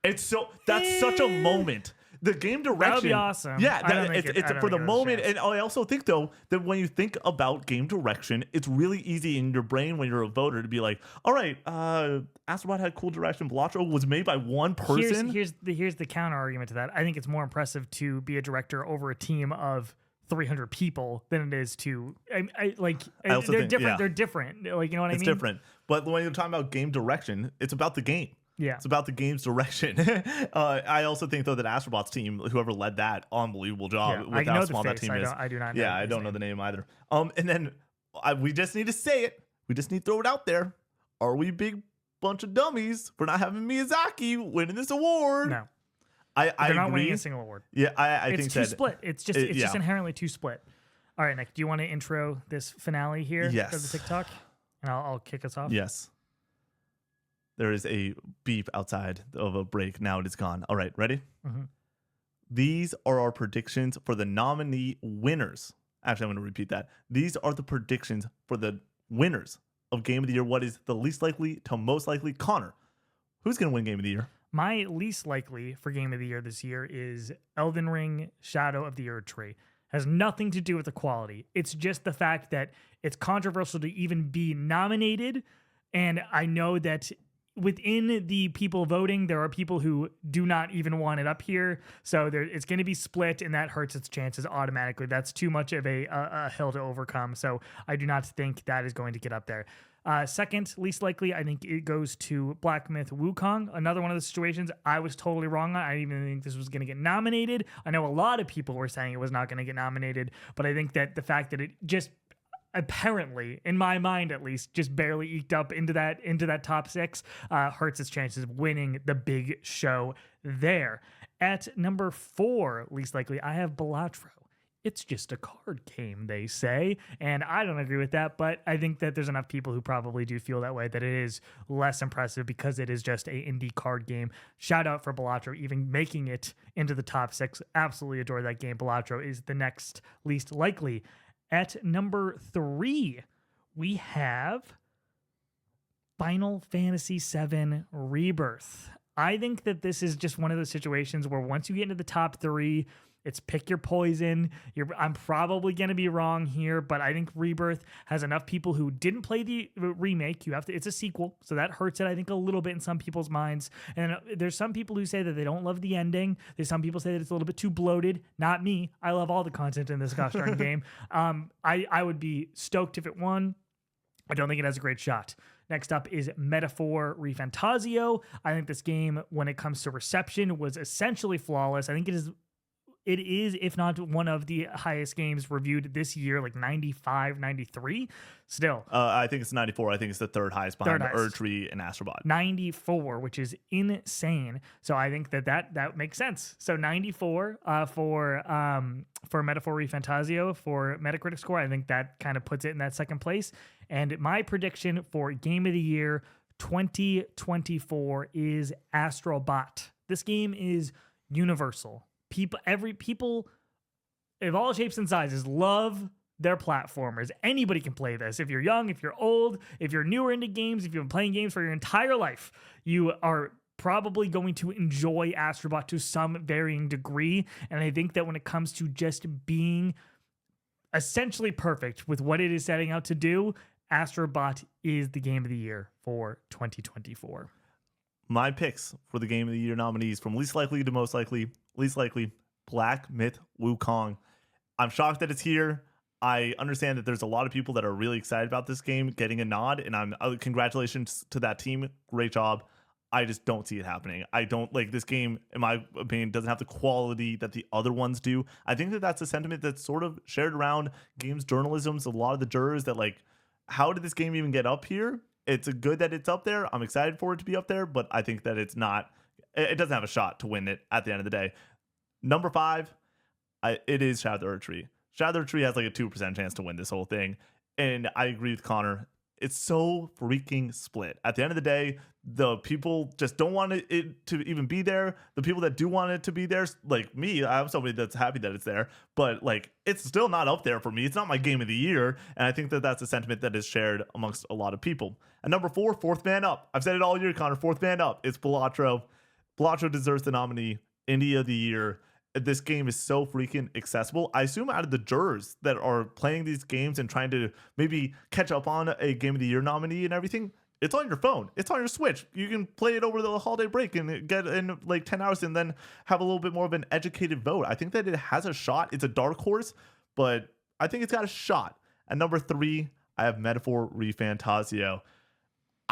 Speaker 2: That's such a moment. The game direction.
Speaker 1: That would be awesome.
Speaker 2: Yeah, it's for the moment. And I also think, though, that when you think about game direction, it's really easy in your brain when you're a voter to be like, all right, Astrobot had cool direction. Balatro was made by one person.
Speaker 1: Here's the counter argument to that. I think it's more impressive to be a director over a team of 300 people than it is to they're different. Yeah. They're different. Like, you know what I mean?
Speaker 2: It's different. But when you're talking about game direction, it's about the game.
Speaker 1: Yeah,
Speaker 2: it's about the game's direction. I also think though that Astrobot's team, whoever led that, unbelievable job with how small that team is.
Speaker 1: I do not know.
Speaker 2: Yeah, I don't know the name either. And then we just need to say it. We just need to throw it out there. Are we big bunch of dummies for not having Miyazaki winning this award?
Speaker 1: No,
Speaker 2: they're
Speaker 1: not
Speaker 2: agree.
Speaker 1: winning a single award.
Speaker 2: Yeah, I think
Speaker 1: it's too split. It's just inherently too split. All right, Nick, do you want to intro this finale here for the TikTok, and I'll kick us off?
Speaker 2: Yes. There is a beep outside of a break. Now it is gone. All right, ready?
Speaker 1: Mm-hmm.
Speaker 2: These are our predictions for the nominee winners. Actually, I'm going to repeat that. These are the predictions for the winners of Game of the Year. What is the least likely to most likely? Connor, who's going to win Game of the Year?
Speaker 1: My least likely for Game of the Year this year is Elden Ring Shadow of the Erd Tree. Has nothing to do with the quality. It's just the fact that it's controversial to even be nominated. And I know that within the people voting, there are people who do not even want it up here. So it's going to be split, and that hurts its chances automatically. That's too much of a hill to overcome. So I do not think that is going to get up there. Second, least likely, I think it goes to Black Myth Wukong. Another one of the situations I was totally wrong on. I didn't even think this was going to get nominated. I know a lot of people were saying it was not going to get nominated, but I think that the fact that it just apparently, in my mind at least, just barely eked up into that top 6 hurts its chances of winning the big show there. At number 4, least likely, I have Balatro. It's just a card game, they say, and I don't agree with that, but I think that there's enough people who probably do feel that way, that it is less impressive because it is just a indie card game. Shout out for Balatro even making it into the top 6. Absolutely adore that game. Balatro is the next least likely. At number 3, we have Final Fantasy VII Rebirth. I think that this is just one of those situations where once you get into the top 3, it's pick your poison. I'm probably going to be wrong here, but I think Rebirth has enough people who didn't play the remake. It's a sequel, so that hurts it, I think, a little bit in some people's minds. And there's some people who say that they don't love the ending. There's some people say that it's a little bit too bloated. Not me. I love all the content in this gosh darn game. I would be stoked if it won. I don't think it has a great shot. Next up is Metaphor ReFantazio. I think this game, when it comes to reception, was essentially flawless. I think it is, if not one of the highest games reviewed this year, like 95, 93. Still.
Speaker 2: I think it's 94. I think it's the third highest behind Erd Tree and Astrobot.
Speaker 1: 94, which is insane. So I think that makes sense. So 94 for Metaphor ReFantazio for Metacritic score. I think that kind of puts it in that second place. And my prediction for Game of the Year 2024 is Astrobot. This game is universal. People of all shapes and sizes love they're platformers. Anybody can play this. If you're young, if you're old, if you're newer into games, if you've been playing games for your entire life, you are probably going to enjoy Astrobot to some varying degree. And I think that when it comes to just being essentially perfect with what it is setting out to do, Astrobot is the game of the year for 2024.
Speaker 2: My picks for the game of the year nominees, from least likely to most likely. Least likely, Black Myth Wukong. I'm shocked that it's here. I understand that there's a lot of people that are really excited about this game getting a nod, and I'm congratulations to that team. Great job. I just don't see it happening. I don't like this game, in my opinion, doesn't have the quality that the other ones do. I think that that's a sentiment that's sort of shared around games journalisms. A lot of the jurors that like, how did this game even get up here? It's good that it's up there. I'm excited for it to be up there, but I think that it doesn't have a shot to win it at the end of the day. Number 5, it is Shadow the Earth Tree. Shadow the Earth Tree has like a 2% chance to win this whole thing. And I agree with Connor. It's so freaking split. At the end of the day, the people just don't want it to even be there. The people that do want it to be there, like me, I'm somebody that's happy that it's there, but like it's still not up there for me. It's not my game of the year, and I think that that's a sentiment that is shared amongst a lot of people. And number 4, fourth man up. I've said it all year, Connor. Fourth man up. It's Balatro. Balatro deserves the nominee. Indie of the year. This game is so freaking accessible. I assume out of the jurors that are playing these games and trying to maybe catch up on a game of the year nominee and everything, it's on your phone. It's on your Switch. You can play it over the holiday break and get in like 10 hours and then have a little bit more of an educated vote. I think that it has a shot. It's a dark horse, but I think it's got a shot. At number 3, I have Metaphor ReFantasio.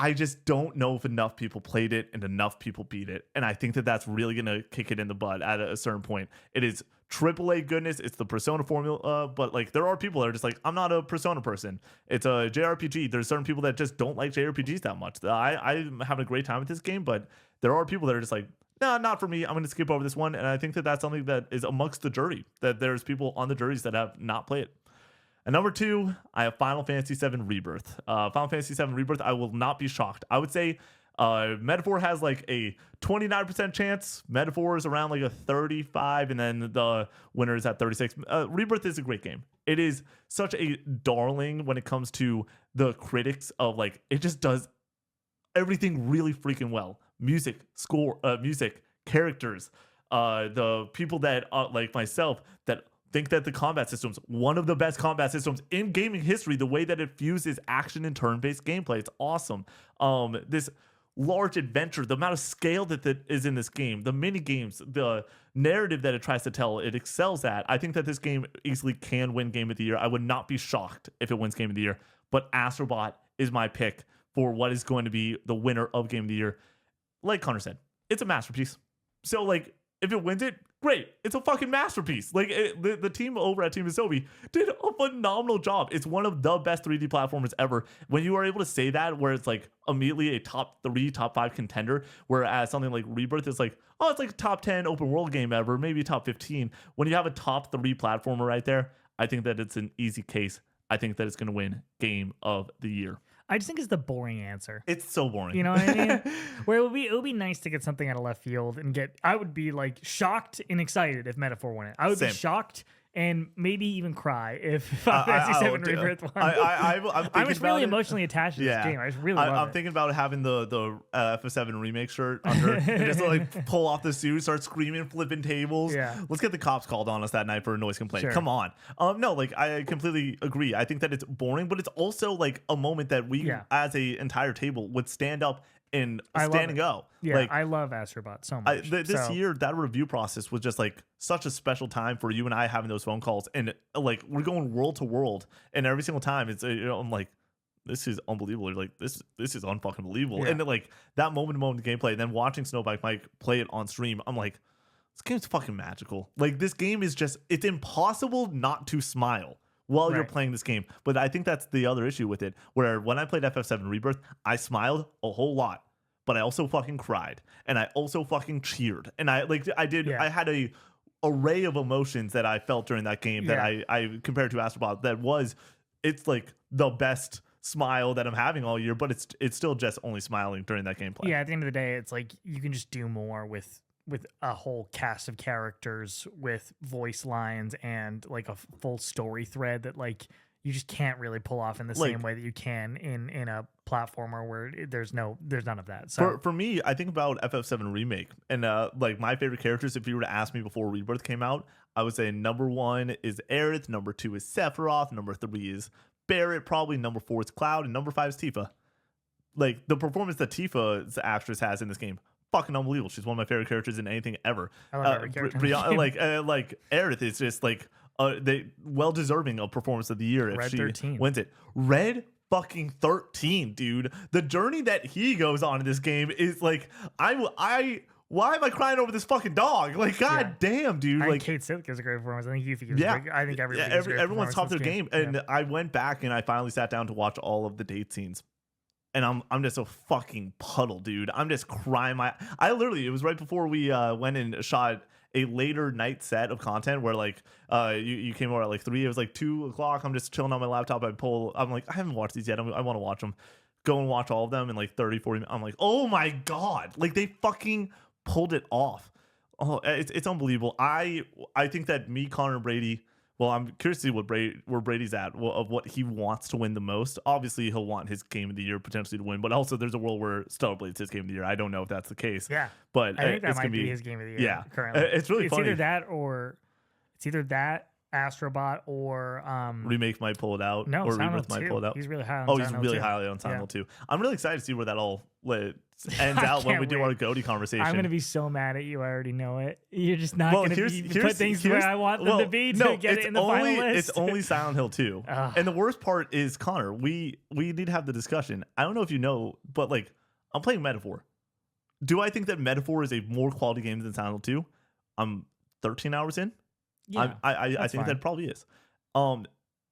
Speaker 2: I just don't know if enough people played it and enough people beat it. And I think that that's really going to kick it in the butt at a certain point. It is AAA goodness. It's the Persona formula. But like there are people that are just like, I'm not a Persona person. It's a JRPG. There's certain people that just don't like JRPGs that much. I'm having a great time with this game, but there are people that are just like, no, not for me. I'm going to skip over this one. And I think that that's something that is amongst the jury, that there's people on the juries that have not played it. And number 2, I have Final Fantasy VII Rebirth. Final Fantasy VII Rebirth, I will not be shocked. I would say Metaphor has like a 29% chance. Metaphor is around like a 35, and then the winner is at 36. Rebirth is a great game. It is such a darling when it comes to the critics of like, it just does everything really freaking well. Music, score, music, characters, the people that like myself that think that the combat system's one of the best combat systems in gaming history. The way that it fuses action and turn-based gameplay, it's awesome. This large adventure, the amount of scale that is in this game, the mini games, the narrative that it tries to tell, it excels at. I think that this game easily can win Game of the Year. I would not be shocked if it wins Game of the Year, but Astrobot is my pick for what is going to be the winner of Game of the Year. Like Connor said, it's a masterpiece. So like, if it wins it, great. It's a fucking masterpiece. Like the team over at Team Asobi did a phenomenal job. It's one of the best 3D platformers ever. When you are able to say that, where it's like immediately a top 3, top 5 contender, whereas something like Rebirth is like, oh, it's like a top 10 open world game ever, maybe top 15. When you have a top 3 platformer right there, I think that it's an easy case. I think that it's going to win Game of the Year.
Speaker 1: I just think it's the boring answer.
Speaker 2: It's so boring.
Speaker 1: You know what I mean? Where it would be nice to get something out of left field and I would be like shocked and excited if Metaphor won it. I would be shocked and maybe even cry if Final Fantasy VII Rebirth won.
Speaker 2: I'm
Speaker 1: just really emotionally attached to this game. I just really love it.
Speaker 2: I'm thinking about having the FF7 remake shirt under and just like pull off the suit, start screaming, flipping tables.
Speaker 1: Yeah.
Speaker 2: Let's get the cops called on us that night for a noise complaint.
Speaker 1: Sure.
Speaker 2: Come on. No, like I completely agree. I think that it's boring, but it's also like a moment that we as a entire table would stand up and stand and go.
Speaker 1: Yeah,
Speaker 2: like,
Speaker 1: I love Astrobot so much.
Speaker 2: This year, that review process was just like such a special time for you and I having those phone calls, and like we're going world to world, and every single time it's I'm like, this is unbelievable. Like this is unfucking believable.
Speaker 1: Yeah.
Speaker 2: And then like that moment to moment gameplay, and then watching Snowbike Mike play it on stream, I'm like, this game's fucking magical. Like this game is just, it's impossible not to smile while you're playing this game. But I think that's the other issue with it, where when I played FF7 Rebirth, I smiled a whole lot, but I also fucking cried, and I also fucking cheered, and I had a array of emotions that I felt during that game that I compared to Astrobot. It's like the best smile that I'm having all year, but it's still just only smiling during that gameplay.
Speaker 1: Yeah, at the end of the day, it's like you can just do more with with a whole cast of characters with voice lines and like a full story thread that like you just can't really pull off in the
Speaker 2: Like-
Speaker 1: same way that you can in a platformer where there's none of that. So
Speaker 2: For me, I think about FF7 Remake, and like my favorite characters, if you were to ask me before Rebirth came out, I would say number 1 is Aerith, number 2 is Sephiroth, number 3 is Barrett, probably number 4 is Cloud, and number 5 is Tifa. Like the performance that Tifa's actress has in this game, fucking unbelievable. She's one of my favorite characters in anything ever.
Speaker 1: I love every character in the game.
Speaker 2: Like Aerith is just like they well deserving of performance of the year if
Speaker 1: Red
Speaker 2: she
Speaker 1: 13.
Speaker 2: wins it. Red fucking 13, dude. The journey that he goes on in this game is like why am I crying over this fucking dog? Like, god damn, dude.
Speaker 1: I
Speaker 2: like
Speaker 1: think Kate Sith gives a great performance. I think Yuffie gives a great, I think
Speaker 2: everyone's top their game. And
Speaker 1: Yeah.
Speaker 2: I went back and I finally sat down to watch all of the date scenes. And I'm just a fucking puddle, dude. I'm just crying it was right before we went and shot a later night set of content where like you came over at like 3, it was like 2:00. I'm just chilling on my laptop. I'm like, I haven't watched these yet. I want to watch them. Go and watch all of them in like 30-40 minutes. I'm like, oh my god, like they fucking pulled it off. Oh, it's unbelievable. I think that me, Connor, and Brady. Well, I'm curious to see where Brady's at of what he wants to win the most. Obviously, he'll want his game of the year potentially to win, but also there's a world where Stellar Blade's his game of the year. I don't know if that's the case.
Speaker 1: Yeah,
Speaker 2: but
Speaker 1: I think that
Speaker 2: it's
Speaker 1: might
Speaker 2: gonna
Speaker 1: be his game of the year.
Speaker 2: Yeah,
Speaker 1: currently,
Speaker 2: it's really funny.
Speaker 1: It's either that Astrobot or
Speaker 2: Remake might pull it out.
Speaker 1: No,
Speaker 2: or
Speaker 1: Silent
Speaker 2: Rebirth
Speaker 1: Hill
Speaker 2: might
Speaker 1: 2.
Speaker 2: pull it out.
Speaker 1: He's really high on
Speaker 2: he's
Speaker 1: Silent Hill
Speaker 2: really
Speaker 1: 2.
Speaker 2: highly on Silent Hill 2. I'm really excited to see where that all ends
Speaker 1: I
Speaker 2: out when
Speaker 1: can't
Speaker 2: we do
Speaker 1: wait.
Speaker 2: our Goaty conversation.
Speaker 1: I'm gonna be so mad at you. I already know it. You're just not gonna put things where I want them to be to get it in the final list.
Speaker 2: It's only Silent Hill 2. And the worst part is, Connor, we need to have the discussion. I don't know if you know, but like I'm playing Metaphor. Do I think that Metaphor is a more quality game than Silent Hill 2? I'm 13 hours in.
Speaker 1: Yeah,
Speaker 2: I think that probably is. And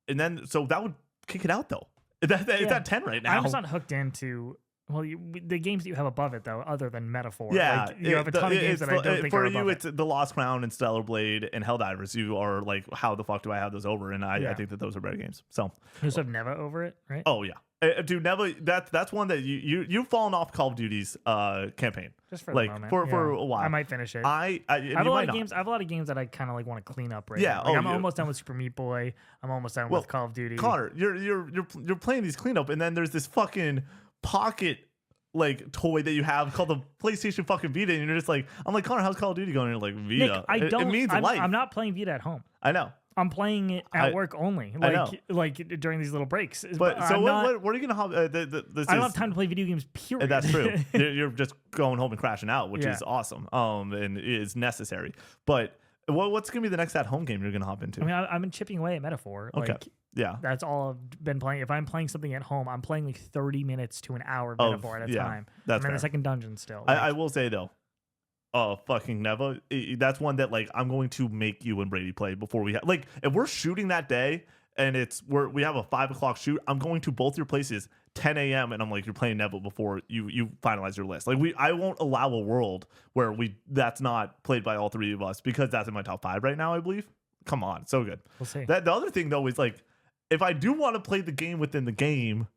Speaker 2: then so that would kick it out though. It's at 10 right now.
Speaker 1: I'm just not hooked into. Well, the games that you have above it though, other than Metaphor.
Speaker 2: Yeah,
Speaker 1: like, you have a ton of games that I don't think
Speaker 2: for
Speaker 1: are
Speaker 2: you.
Speaker 1: above
Speaker 2: It's The Lost Crown and Stellar Blade and Helldivers. You are like, how the fuck do I have those over? And I think that those are better games. So
Speaker 1: you also have Neva over it, right?
Speaker 2: Oh yeah, dude, Neva. That's one that you've fallen off Call of Duty's campaign.
Speaker 1: Just for
Speaker 2: like
Speaker 1: the moment.
Speaker 2: for a while.
Speaker 1: I might finish it.
Speaker 2: I have
Speaker 1: a lot of games. I have a lot of games that I kind of like want to clean up right now. Like, I'm almost done with Super Meat Boy. I'm almost done with Call of Duty.
Speaker 2: Connor, you're playing these cleanup, and then there's this fucking pocket like toy that you have called the PlayStation fucking Vita, and you're just like, I'm like, Connor, how's Call of Duty going? And you're like, Vita.
Speaker 1: Nick,
Speaker 2: it means life.
Speaker 1: I'm not playing Vita at home.
Speaker 2: I know.
Speaker 1: I'm playing it at work only, like during these little breaks.
Speaker 2: But so what are you gonna have?
Speaker 1: I don't have time to play video games. Period.
Speaker 2: That's true. You're just going home and crashing out, which is awesome. And is necessary. But what's gonna be the next at home game you're gonna hop into?
Speaker 1: I mean, I've been chipping away at Metaphor.
Speaker 2: Okay.
Speaker 1: Like,
Speaker 2: yeah,
Speaker 1: that's all I've been playing. If I'm playing something at home, I'm playing like 30 minutes to an hour of Metaphor at a time.
Speaker 2: That's
Speaker 1: I'm in
Speaker 2: fair.
Speaker 1: the second dungeon still.
Speaker 2: I will say though, fucking Neva. That's one that like I'm going to make you and Brady play before we like if we're shooting that day and we have a 5 o'clock shoot. I'm going to both your places 10 a.m. and I'm like, you're playing Neva before you finalize your list. Like I won't allow a world where that's not played by all 3 of us because that's in my top 5 right now, I believe. Come on, so good.
Speaker 1: We'll see.
Speaker 2: The other thing though is like, if I do want to play the game within the game,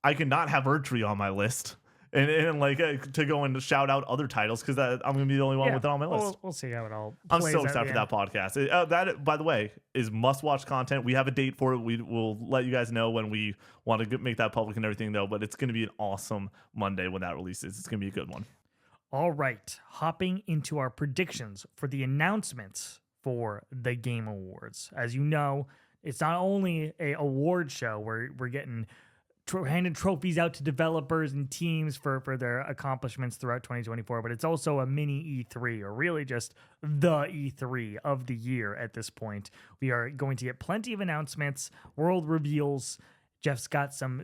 Speaker 2: I cannot have Erdtree on my list. And like to go and shout out other titles because I'm gonna be the only one with it on my list.
Speaker 1: We'll see how it all.
Speaker 2: I'm
Speaker 1: plays
Speaker 2: so excited for that podcast. That, by the way, is must-watch content. We have a date for it. We will let you guys know when we want to make that public and everything, though. But it's gonna be an awesome Monday when that releases. It's gonna be a good one.
Speaker 1: All right, hopping into our predictions for the announcements for the Game Awards. As you know, it's not only a award show where we're getting handed trophies out to developers and teams for their accomplishments throughout 2024, but it's also a mini E3, or really just the E3 of the year at this point. We are going to get plenty of announcements, world reveals. Jeff's got some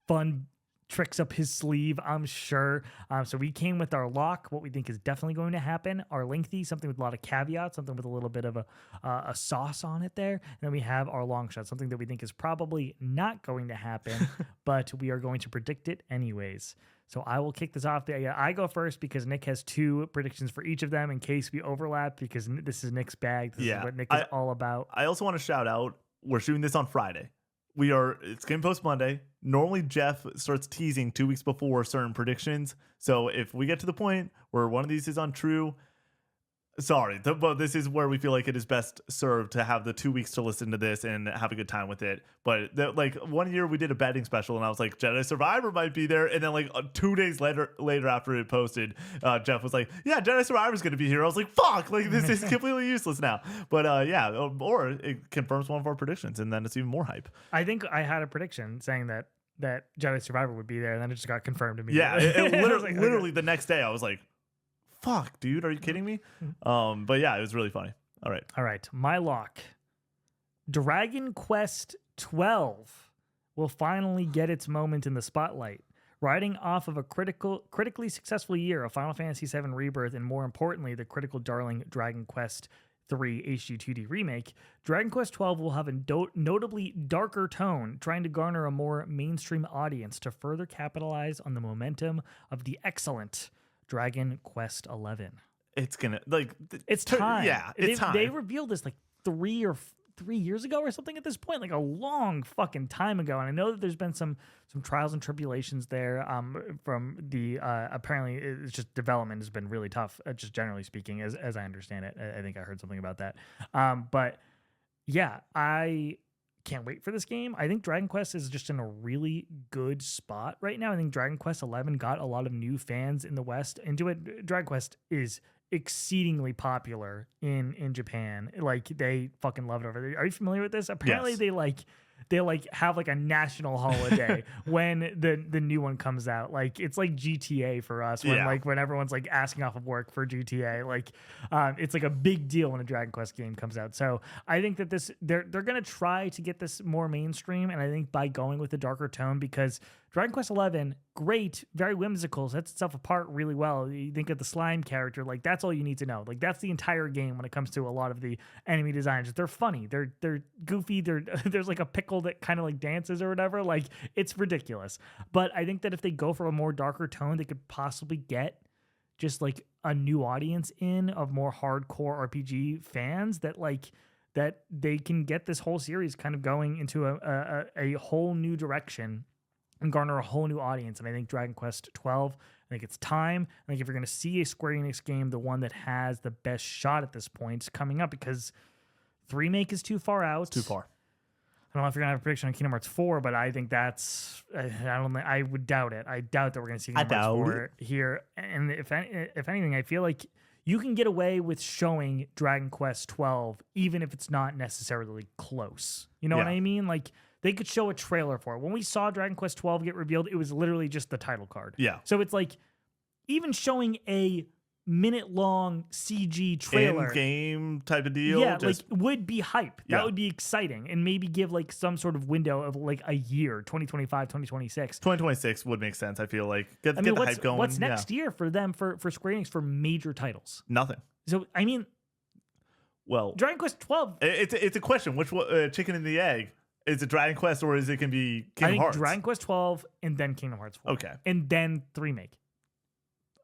Speaker 1: fun tricks up his sleeve, I'm sure. So we came with our lock, what we think is definitely going to happen, our lengthy, something with a lot of caveats, something with a little bit of a sauce on it there. And then we have our long shot, something that we think is probably not going to happen, but we are going to predict it anyways. So I will kick this off. I go first because Nick has 2 predictions for each of them in case we overlap, because this is Nick's bag. This is what Nick is all about.
Speaker 2: I also want to shout out, we're shooting this on Friday. It's Game Post Monday. Normally Jeff starts teasing 2 weeks before certain predictions. So if we get to the point where one of these is untrue, Sorry, but this is where we feel like it is best served to have the 2 weeks to listen to this and have a good time with it. But like 1 year we did a betting special and I was like, Jedi Survivor might be there, and then like 2 days later after it posted, Jeff was like, yeah, Jedi Survivor's gonna be here. I was like, fuck, like this is completely useless now. But yeah, or it confirms one of our predictions, and then it's even more hype.
Speaker 1: I think I had a prediction saying that Jedi Survivor would be there, and then it just got confirmed immediately.
Speaker 2: Yeah,
Speaker 1: Literally,
Speaker 2: literally the next day I was like, fuck, dude, are you kidding me? But yeah, it was really funny. All right.
Speaker 1: My lock. Dragon Quest 12 will finally get its moment in the spotlight. Riding off of a critically successful year of Final Fantasy VII Rebirth, and more importantly, the critical darling Dragon Quest 3 HD 2D remake, Dragon Quest 12 will have a notably darker tone, trying to garner a more mainstream audience to further capitalize on the momentum of the excellent Dragon Quest 11.
Speaker 2: It's gonna like
Speaker 1: it's time.
Speaker 2: Yeah, it's time.
Speaker 1: They revealed this like 3 years ago or something at this point, like a long fucking time ago. And I know that there's been some trials and tribulations there. From the apparently it's just development has been really tough, just generally speaking, as I understand it. I think I heard something about that. But yeah, I can't wait for this game. I think Dragon Quest is just in a really good spot right now. I think Dragon Quest 11 got a lot of new fans in the West into it. Dragon Quest is exceedingly popular in Japan. Like, they fucking love it over there. Are you familiar with this? Apparently,
Speaker 2: yes.
Speaker 1: they have like a national holiday when the new one comes out. Like, it's like GTA for us when everyone's like asking off of work for GTA. Like, it's like a big deal when a Dragon Quest game comes out. So I think that they're gonna try to get this more mainstream, and I think by going with a darker tone, because Dragon Quest 11, great, very whimsical, sets itself apart really well. You think of the slime character, like that's all you need to know. Like, that's the entire game when it comes to a lot of the enemy designs. They're funny, they're goofy, there's like a pickle that kind of like dances or whatever. Like, it's ridiculous. But I think that if they go for a more darker tone, they could possibly get just like a new audience of more hardcore RPG fans that they can get this whole series kind of going into a whole new direction and garner a whole new audience. And I think Dragon Quest 12, I think it's time. I think if you're going to see a Square Enix game, the one that has the best shot at this point is coming up, because 3 Make is too far out.
Speaker 2: It's too far.
Speaker 1: I don't know if you're going to have a prediction on Kingdom Hearts 4, but I think I would doubt it. I doubt that we're going to see Kingdom Hearts 4 here. And if anything, I feel like you can get away with showing Dragon Quest 12, even if it's not necessarily close. You know what I mean? Like, they could show a trailer for it. When we saw Dragon Quest 12 get revealed, it was literally just the title card.
Speaker 2: Yeah.
Speaker 1: So it's like, even showing a minute-long CG trailer,
Speaker 2: game type of deal,
Speaker 1: like, would be hype. That would be exciting, and maybe give like some sort of window of like a year, 2025, 2026.
Speaker 2: 2026 would make sense. I feel like get the hype going.
Speaker 1: What's next year for them for Square Enix for major titles?
Speaker 2: Nothing.
Speaker 1: So I mean,
Speaker 2: well,
Speaker 1: Dragon Quest 12.
Speaker 2: It's a question. Which chicken and the egg? Is it Dragon Quest, or is it can be Kingdom Hearts?
Speaker 1: Dragon Quest 12 and then Kingdom Hearts 4.
Speaker 2: Okay.
Speaker 1: And then 3 Make.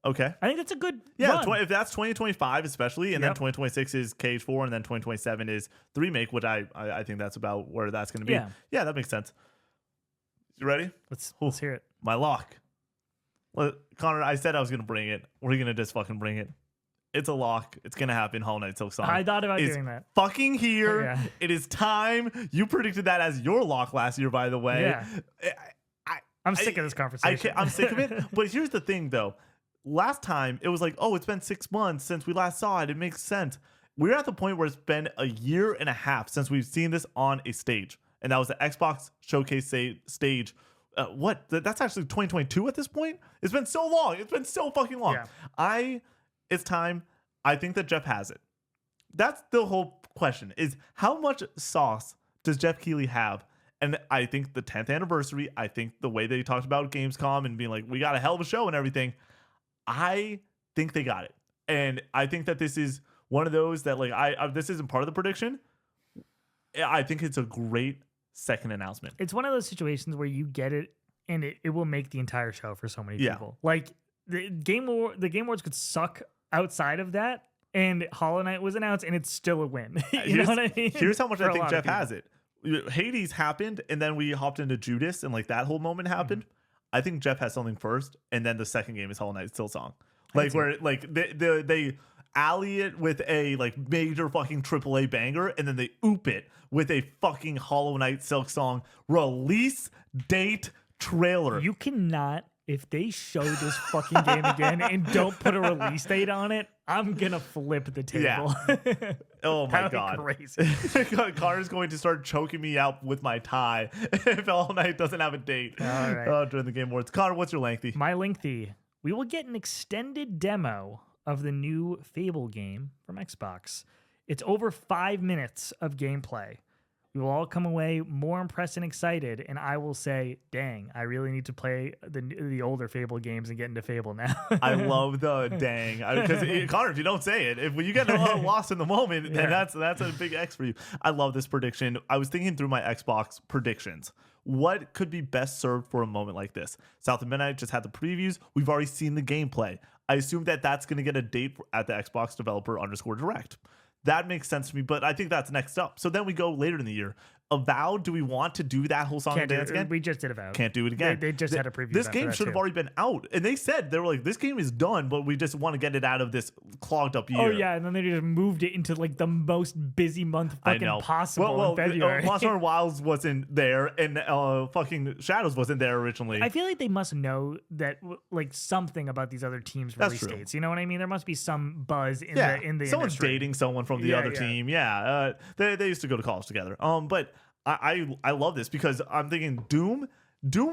Speaker 2: Okay.
Speaker 1: I think that's a good run.
Speaker 2: If that's 2025 especially, and then 2026 is KH4, and then 2027 is 3 Make, which I think that's about where that's going to be. Yeah, that makes sense. You ready?
Speaker 1: Let's hear it.
Speaker 2: My lock. Well, Connor, I said I was going to bring it. We're going to just fucking bring it. It's a lock. It's going to happen. Hollow Knight Silk Song.
Speaker 1: I thought about doing that.
Speaker 2: Fucking here. It is time. You predicted that as your lock last year, by the way.
Speaker 1: Yeah. I'm sick of this conversation.
Speaker 2: I'm sick of it. But here's the thing, though. Last time, it was like, oh, it's been 6 months since we last saw it. It makes sense. We're at the point where it's been a year and a half since we've seen this on a stage. And that was the Xbox Showcase stage. That's actually 2022 at this point? It's been so long. It's been so fucking long. Yeah. It's time. I think that Jeff has it. That's the whole question, is how much sauce does Jeff Keighley have? And I think the 10th anniversary, I think the way they talked about Gamescom and being like, we got a hell of a show and everything, I think they got it. And I think that this is one of those that, like, this isn't part of the prediction. I think it's a great second announcement.
Speaker 1: It's one of those situations where you get it and it will make the entire show for so many people. Like, the Game Awards could suck outside of that, and Hollow Knight was announced, and it's still a win. You know what I mean?
Speaker 2: Here's how much I think Jeff has it. Hades happened, and then we hopped into Judas, and like that whole moment happened. I think Jeff has something first, and then the second game is Hollow Knight Silk Song. Like, where like they alley it with a like major fucking AAA banger, and then they oop it with a fucking Hollow Knight Silk Song release date trailer.
Speaker 1: You cannot, if they show this fucking game again and don't put a release date on it, I'm gonna flip the table.
Speaker 2: Yeah. Oh my God.
Speaker 1: Crazy.
Speaker 2: Connor's going to start choking me out with my tie if Hollow Knight doesn't have a date
Speaker 1: All right.
Speaker 2: during the Game Awards. Connor, what's your lengthy?
Speaker 1: My lengthy. We will get an extended demo of the new Fable game from Xbox. It's over 5 minutes of gameplay. We will all come away more impressed and excited, and I will say, dang, I really need to play the older Fable games and get into Fable now.
Speaker 2: I love the dang. Because, Connor, if you don't say it, if you get lost in the moment, then that's a big X for you. I love this prediction. I was thinking through my Xbox predictions. What could be best served for a moment like this? South of Midnight just had the previews. We've already seen the gameplay. I assume that that's going to get a date at the Xbox Developer _Direct. That makes sense to me, but I think that's next up. So then we go later in the year. Avowed, do we want to do that whole song and dance again?
Speaker 1: We just did Avowed.
Speaker 2: Can't do it again.
Speaker 1: They just had a preview.
Speaker 2: This game should have already been out. And they said, they were like, this game is done, but we just want to get it out of this clogged up year.
Speaker 1: Oh, yeah. And then they just moved it into like the most busy month fucking possible in February.
Speaker 2: Monster Hunter Wilds wasn't there, and fucking Shadows wasn't there originally.
Speaker 1: I feel like they must know that like something about these other teams release dates. You know what I mean? There must be some buzz in the
Speaker 2: someone's
Speaker 1: industry.
Speaker 2: dating someone from the other team. Yeah. They used to go to college together. But I love this because I'm thinking Doom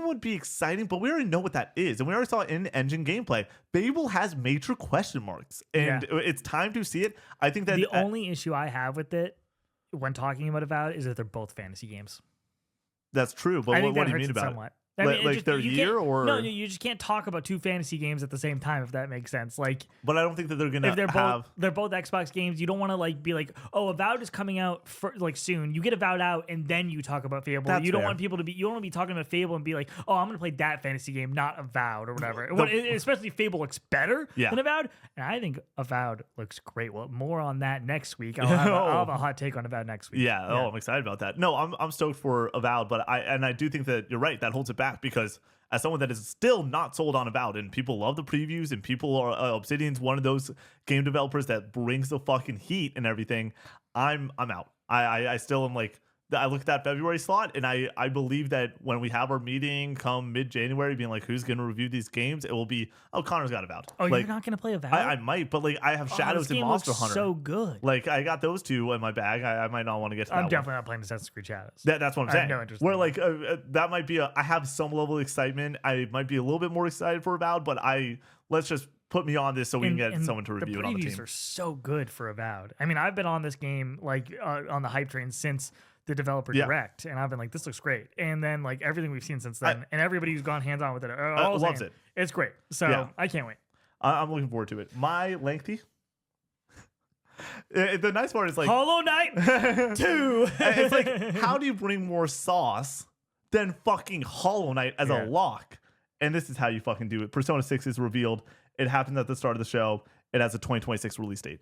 Speaker 2: would be exciting, but we already know what that is. And we already saw it in engine gameplay. Fable has major question marks, and it's time to see it. I think that
Speaker 1: the only issue I have with it when talking about Avowed is that they're both fantasy games.
Speaker 2: That's true, but what do you mean about
Speaker 1: somewhat.
Speaker 2: it?
Speaker 1: I mean,
Speaker 2: like their year, or
Speaker 1: no, you just can't talk about two fantasy games at the same time, if that makes sense. Like,
Speaker 2: but I don't think that they're gonna
Speaker 1: if they're both Xbox games. You don't want to like be like, oh, Avowed is coming out for like soon. You get Avowed out and then you talk about Fable.
Speaker 2: That's
Speaker 1: you don't
Speaker 2: fair.
Speaker 1: want people to be. You don't want to be talking about Fable and be like, oh, I'm gonna play that fantasy game, not Avowed or whatever. Especially Fable looks better than Avowed, and I think Avowed looks great. Well, more on that next week. I'll have a hot take on Avowed next week.
Speaker 2: Yeah. Oh, I'm excited about that. No, I'm stoked for Avowed, but I do think that you're right. That holds it back because, as someone that is still not sold on Avowed, and people love the previews, and people are Obsidian's one of those game developers that brings the fucking heat and everything, I'm out. I still am like, I look at that February slot, and I believe that when we have our meeting come mid-January, being like, who's going to review these games, it will be, Connor's got Avowed.
Speaker 1: Oh,
Speaker 2: like,
Speaker 1: you're not going to play Avowed?
Speaker 2: I might, but like I have Shadows and Monster Hunter.
Speaker 1: So good.
Speaker 2: Like I got those two in my bag. I might not want to get to that
Speaker 1: I'm
Speaker 2: one.
Speaker 1: definitely not playing Assassin's Creed Shadows.
Speaker 2: That's what I'm saying.
Speaker 1: I have no interest
Speaker 2: Where
Speaker 1: in
Speaker 2: like that might be I have some level of excitement. I might be a little bit more excited for Avowed, but let's just put me on this so we can get someone to review it on the team.
Speaker 1: The previews are so good for Avowed. I mean, I've been on this game like on the hype train since the developer direct, and I've been like, this looks great. And then like everything we've seen since then, and everybody who's gone hands on with it
Speaker 2: loves it.
Speaker 1: It's great. So I can't wait.
Speaker 2: I'm looking forward to it. My lengthy. The nice part is like
Speaker 1: Hollow Knight 2.
Speaker 2: It's like, how do you bring more sauce than fucking Hollow Knight as a lock? And this is how you fucking do it. Persona 6 is revealed. It happened at the start of the show. It has a 2026 release date.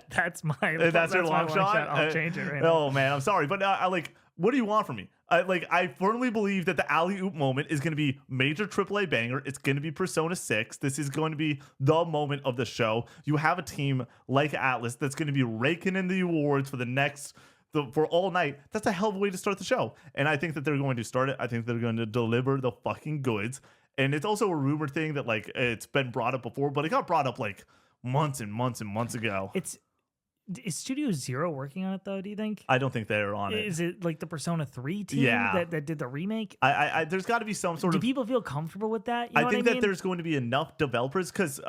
Speaker 1: That's
Speaker 2: that's your long shot.
Speaker 1: I'll change it right now.
Speaker 2: Oh man, I'm sorry, but I like, what do you want from me? I firmly believe that the alley oop moment is going to be major AAA banger. It's going to be Persona 6. This is going to be the moment of the show. You have a team like Atlas that's going to be raking in the awards for all night. That's a hell of a way to start the show. And I think that they're going to start it. I think they're going to deliver the fucking goods. And it's also a rumor thing that like it's been brought up before, but it got brought up like months and months and months ago.
Speaker 1: Is Studio Zero working on it though? Do you think?
Speaker 2: I don't think they're on it.
Speaker 1: Is it like the Persona 3 team that did the remake?
Speaker 2: I there's got to be some sort of.
Speaker 1: Do people feel comfortable with that? You know
Speaker 2: I think
Speaker 1: what I
Speaker 2: that there's going to be enough developers because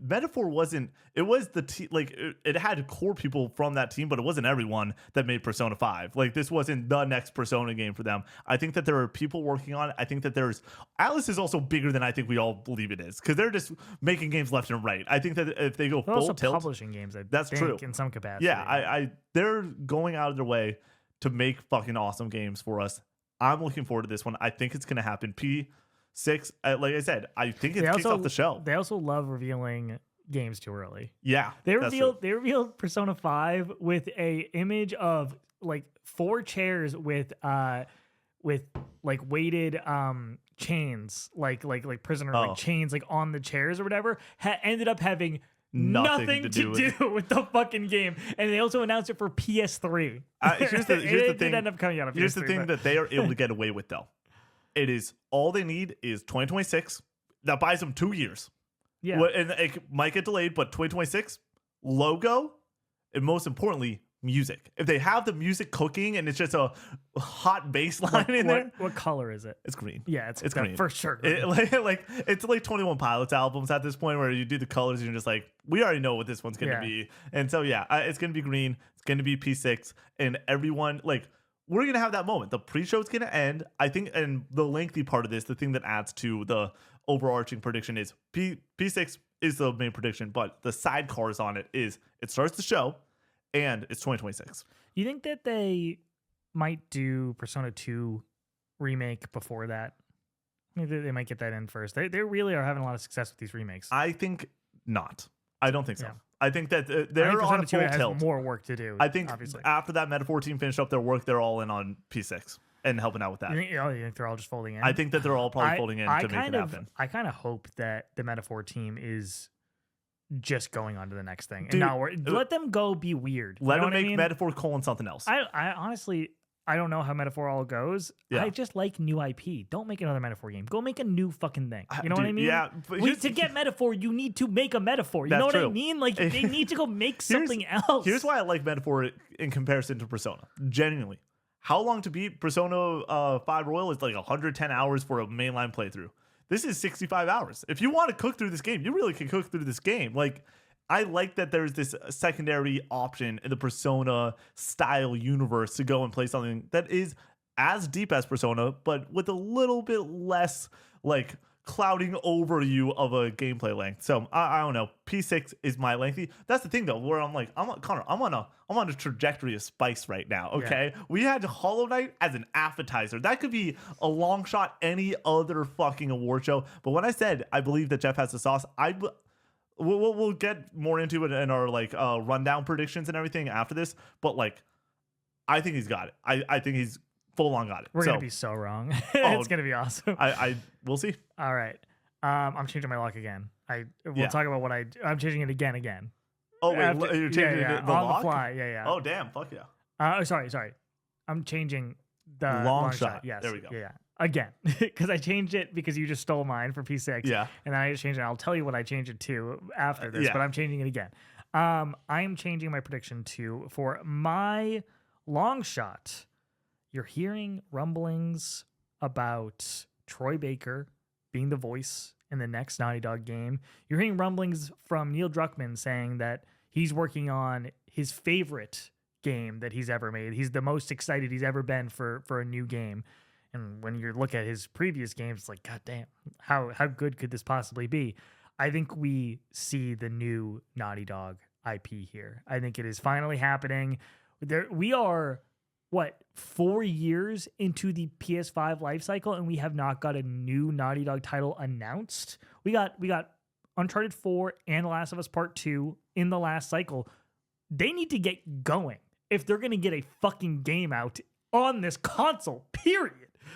Speaker 2: Metaphor wasn't. It was the team. Like it had core people from that team, but it wasn't everyone that made Persona 5. Like this wasn't the next Persona game for them. I think that there are people working on it. I think that there's Atlas is also bigger than I think we all believe it is because they're just making games left and right. I think that if they go
Speaker 1: they're
Speaker 2: full
Speaker 1: also
Speaker 2: tilt,
Speaker 1: publishing games.
Speaker 2: That's true
Speaker 1: in some capacity.
Speaker 2: Yeah, they're going out of their way to make fucking awesome games for us. I'm looking forward to this one. I think it's going to happen. P6, like I said, I think it kicks off the show.
Speaker 1: They also love revealing games too early.
Speaker 2: Yeah,
Speaker 1: they revealed Persona 5 with a image of like 4 chairs with like weighted chains, like prisoner like chains like on the chairs or whatever. Ended up having nothing to do with the fucking game. And they also announced it for PS3.
Speaker 2: Here's the
Speaker 1: it
Speaker 2: thing.
Speaker 1: did end up coming out on PS3.
Speaker 2: Here's the thing that they are able to get away with, though. It is all they need is 2026. That buys them 2 years.
Speaker 1: Yeah.
Speaker 2: And it might get delayed, but 2026 logo, and most importantly, music. If they have the music cooking and it's just a hot bass line in there.
Speaker 1: What color is it?
Speaker 2: It's green.
Speaker 1: Yeah, it's
Speaker 2: green.
Speaker 1: For sure.
Speaker 2: It's like 21 Pilots albums at this point where you do the colors and you're just like, we already know what this one's going to be. And so, it's going to be green. It's going to be P6. And everyone, like, we're going to have that moment. The pre-show is going to end. I think, and the lengthy part of this, the thing that adds to the overarching prediction is P6 is the main prediction, but the sidecars on it is it starts the show and it's 2026.
Speaker 1: You think that they might do Persona 2 remake before that? Maybe they might get that in first. They really are having a lot of success with these remakes.
Speaker 2: I think not. I don't think so.
Speaker 1: Yeah.
Speaker 2: I think that they're on a full tilt.
Speaker 1: Has more work to do.
Speaker 2: I think
Speaker 1: obviously.
Speaker 2: After that Metaphor team finished up their work, they're all in on P6 and helping out with that.
Speaker 1: You think they're all just folding in?
Speaker 2: I think that they're all probably folding in to make it happen.
Speaker 1: I kind of hope that the Metaphor team is just going on to the next thing.
Speaker 2: Dude,
Speaker 1: and now let them go be weird.
Speaker 2: Let them make Metaphor : something else.
Speaker 1: I honestly, I don't know how Metaphor all goes.
Speaker 2: Yeah.
Speaker 1: I just like new IP. Don't make another Metaphor game. Go make a new fucking thing. You know what I mean?
Speaker 2: Yeah.
Speaker 1: To get Metaphor, you need to make a Metaphor. You know what I mean? Like, they need to go make something else.
Speaker 2: Here's why I like Metaphor in comparison to Persona. Genuinely. How long to beat Persona 5 Royal is like 110 hours for a mainline playthrough. This is 65 hours. If you want to cook through this game, you really can cook through this game. Like, I like that there's this secondary option in the Persona style universe to go and play something that is as deep as Persona, but with a little bit less like clouding over you of a gameplay length. So I don't know. P6 is my lengthy. That's the thing though, where I'm like, Connor, I'm on a trajectory of spice right now. Okay, we had Hollow Knight as an appetizer. That could be a long shot any other fucking award show. But when I said I believe that Jeff has the sauce, we'll get more into it in our like rundown predictions and everything after this. But like, I think he's got it. I think he's full on got it.
Speaker 1: We're gonna be so wrong. It's gonna be awesome.
Speaker 2: We'll see.
Speaker 1: All right. I'm changing my lock again. We'll talk about what I'm changing it again.
Speaker 2: Oh wait, you're changing the
Speaker 1: on
Speaker 2: lock?
Speaker 1: The fly. Yeah.
Speaker 2: Oh damn, fuck yeah.
Speaker 1: Sorry. I'm changing the
Speaker 2: long shot.
Speaker 1: Yes.
Speaker 2: There we go.
Speaker 1: Yeah. Again, because I changed it because you just stole mine for P6.
Speaker 2: Yeah.
Speaker 1: And then I just changed it. I'll tell you what I changed it to after this, but I'm changing it again. I'm changing my prediction for my long shot. You're hearing rumblings about Troy Baker being the voice in the next Naughty Dog game. You're hearing rumblings from Neil Druckmann saying that he's working on his favorite game that he's ever made. He's the most excited he's ever been for a new game. And when you look at his previous games, it's like, God damn, how good could this possibly be? I think we see the new Naughty Dog IP here. I think it is finally happening. We are, 4 years into the PS5 life cycle, and we have not got a new Naughty Dog title announced. We got Uncharted 4 and The Last of Us Part 2 in the last cycle. They need to get going if they're going to get a fucking game out on this console, period.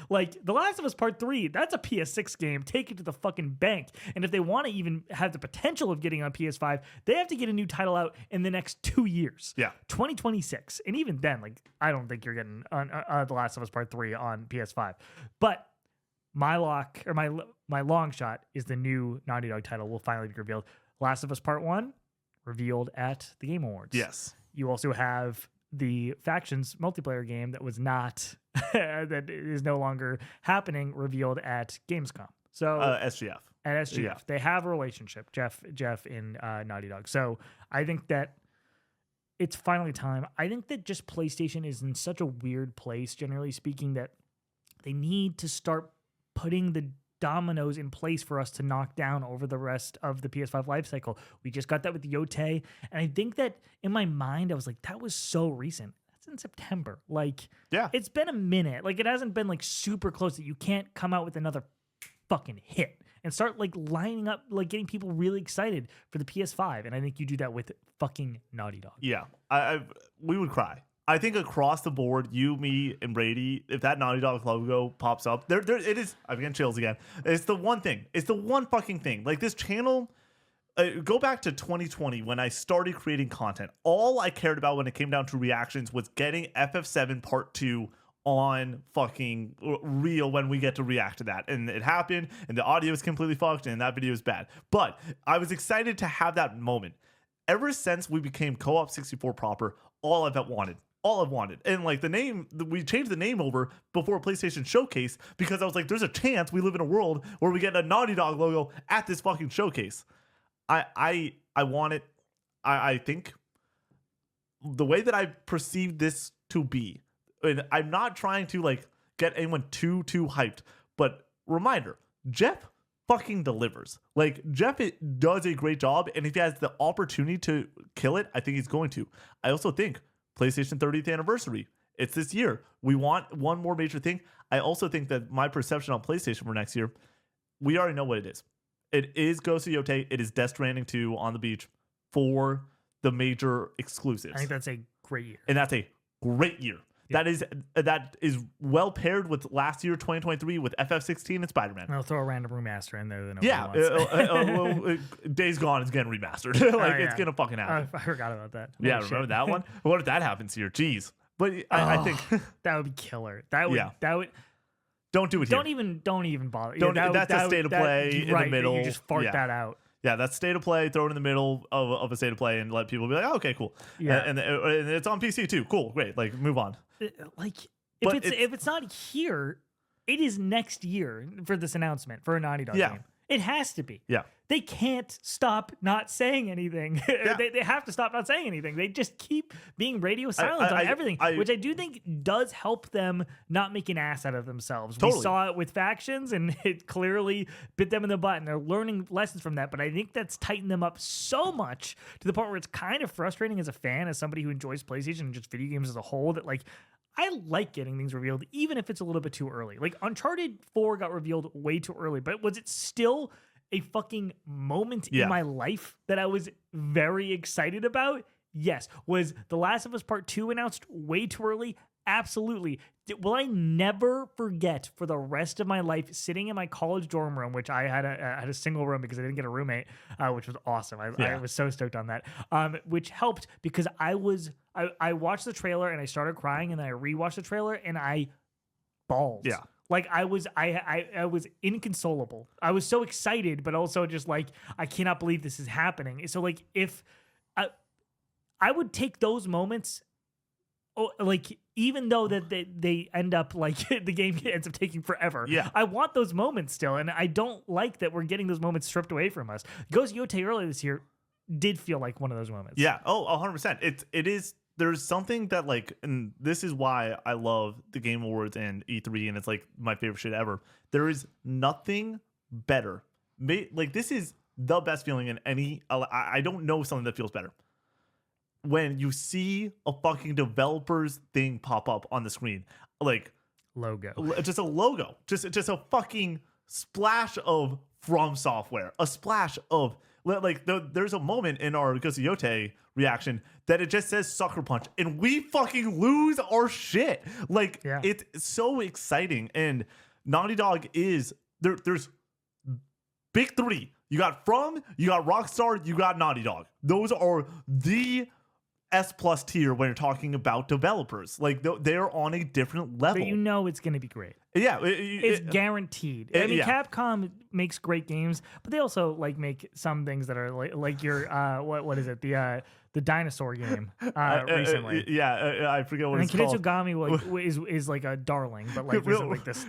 Speaker 1: Like, The Last of Us Part 3, that's a PS6 game. Take it to the fucking bank. And if they want to even have the potential of getting on PS5, they have to get a new title out in the next 2 years.
Speaker 2: Yeah.
Speaker 1: 2026. And even then, like, I don't think you're getting The Last of Us Part 3 on PS5. But my lock, or my long shot, is the new Naughty Dog title will finally be revealed. Last of Us Part 1, revealed at the Game Awards.
Speaker 2: Yes.
Speaker 1: You also have the Factions multiplayer game that was not that is no longer happening, revealed at Gamescom. So
Speaker 2: SGF.
Speaker 1: At SGF. Yeah. They have a relationship, Jeff in Naughty Dog. So I think that it's finally time. I think that just PlayStation is in such a weird place, generally speaking, that they need to start putting the dominoes in place for us to knock down over the rest of the PS5 lifecycle. We just got that with Yote. And I think that in my mind, I was like, that was so recent. That's in September. Like, it's been a minute. Like, it hasn't been like super close that you can't come out with another fucking hit and start like lining up, like getting people really excited for the PS5. And I think you do that with fucking Naughty Dog.
Speaker 2: Yeah. We would cry. I think across the board, you, me, and Brady, if that Naughty Dog logo pops up, it is. I'm getting chills again. It's the one thing. It's the one fucking thing. Like, this channel, go back to 2020 when I started creating content. All I cared about when it came down to reactions was getting FF7 Part 2 on fucking real when we get to react to that. And it happened, and the audio is completely fucked, and that video is bad. But I was excited to have that moment. Ever since we became Co-op 64 proper, all I've wanted. All I've wanted. And like the name, we changed the name over before PlayStation Showcase because I was like, there's a chance we live in a world where we get a Naughty Dog logo at this fucking showcase. I want it. I think the way that I perceive this to be, and I'm not trying to like get anyone too hyped, but reminder, Jeff fucking delivers. Like Jeff does a great job, and if he has the opportunity to kill it, I think he's going to. I also think PlayStation 30th anniversary. It's this year. We want one more major thing. I also think that my perception on PlayStation for next year, we already know what it is. It is Ghost of Yotei. It is Death Stranding 2 on the beach for the major exclusives.
Speaker 1: I think that's a great year.
Speaker 2: And that's a great year. Yeah. That is well paired with last year, 2023, with FF16 and Spider-Man.
Speaker 1: I'll throw a random remaster in there.
Speaker 2: Well, Days Gone is getting remastered. It's gonna fucking happen.
Speaker 1: I forgot about that.
Speaker 2: Yeah, remember that one? What if that happens here? Jeez. But I think
Speaker 1: that would be killer. That would.
Speaker 2: Don't do it.
Speaker 1: Don't even bother.
Speaker 2: That's a state of play in the middle.
Speaker 1: You just fart that out.
Speaker 2: Yeah, that's state of play. Throw it in the middle of a state of play and let people be like, oh, okay, cool. Yeah, and it's on PC too. Cool, great. Like, move on.
Speaker 1: Like, if it's not here, it is next year for this announcement for a Naughty Dog game. It has to be.
Speaker 2: Yeah.
Speaker 1: They can't stop not saying anything.
Speaker 2: Yeah.
Speaker 1: they have to stop not saying anything. They just keep being radio silent on everything, which I do think does help them not make an ass out of themselves. Totally. We saw it with factions, and it clearly bit them in the butt, and they're learning lessons from that. But I think that's tightened them up so much to the point where it's kind of frustrating as a fan, as somebody who enjoys PlayStation and just video games as a whole, that like, I like getting things revealed, even if it's a little bit too early. Like Uncharted 4 got revealed way too early, but was it still a fucking moment in my life that I was very excited about? Yes. Was The Last of Us Part 2 announced way too early? Absolutely. Will I never forget for the rest of my life sitting in my college dorm room, which I had a single room because I didn't get a roommate, which was awesome. I was so stoked on that, which helped because I watched the trailer and I started crying, and then I rewatched the trailer and I bawled. Yeah. Like I was inconsolable. I was so excited, but also just like, I cannot believe this is happening. So like, if I would take those moments, like even though that they end up like the game ends up taking forever. Yeah, I want those moments still, and I don't like that we're getting those moments stripped away from us. Ghost of Yotei earlier this year did feel like one of those moments. Yeah. Oh,
Speaker 2: 100%. It is. There's something that like, and this is why I love the Game Awards and E3, and it's like my favorite shit ever. There is nothing better. Like, this is the best feeling in any. I don't know something that feels better. When you see a fucking developer's thing pop up on the screen, like
Speaker 1: logo,
Speaker 2: just a logo, just a fucking splash of From Software, a splash of like there's a moment in our Ghost of Yotei reaction that it just says Sucker Punch, and we fucking lose our shit. Like, it's so exciting, and Naughty Dog is there. There's big three. You got you got Rockstar, you got Naughty Dog. Those are the S+ tier when you're talking about developers. Like, they're on a different level.
Speaker 1: But you know it's going to be great.
Speaker 2: Yeah,
Speaker 1: it's guaranteed. I mean, Capcom makes great games, but they also like make some things that are like your what is it, the dinosaur game recently.
Speaker 2: I forget what it's called.
Speaker 1: Kitsugami is like a darling, but like isn't like this.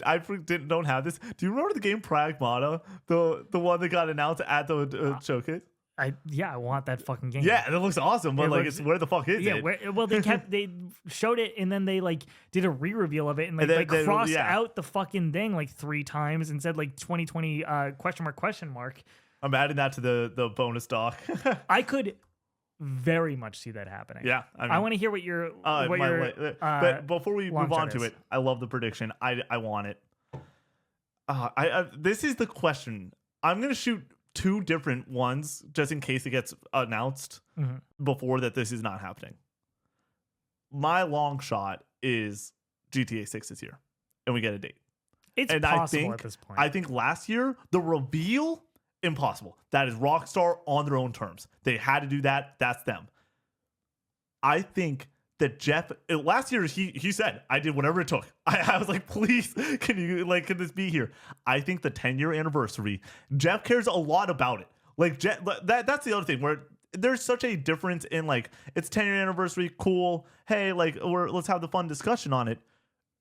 Speaker 2: I don't have this. Do you remember the game Pragmata, the one that got announced at the showcase?
Speaker 1: I want that fucking game.
Speaker 2: Yeah, it looks awesome, but it's where the fuck is it?
Speaker 1: They showed it, and then they like did a re-reveal of it, and they crossed out the fucking thing like 3 times and said like 2020 ?
Speaker 2: I'm adding that to the bonus doc.
Speaker 1: I could very much see that happening.
Speaker 2: Yeah,
Speaker 1: I want to hear what your
Speaker 2: but before we move on to it, I love the prediction. I want it. This is the question. I'm gonna shoot 2 different ones just in case it gets announced before that this is not happening. My long shot is GTA 6 this year, and we get a date.
Speaker 1: It's possible at this point.
Speaker 2: I think last year the reveal Impossible. That is Rockstar on their own terms. They had to do that. That's them. I think that Jeff last year he said I did whatever it took. I was like, please, can this be here? I think the 10-year anniversary, Jeff cares a lot about it. Like Jeff, that's the other thing where there's such a difference in like it's 10-year anniversary, cool. Hey, like let's have the fun discussion on it,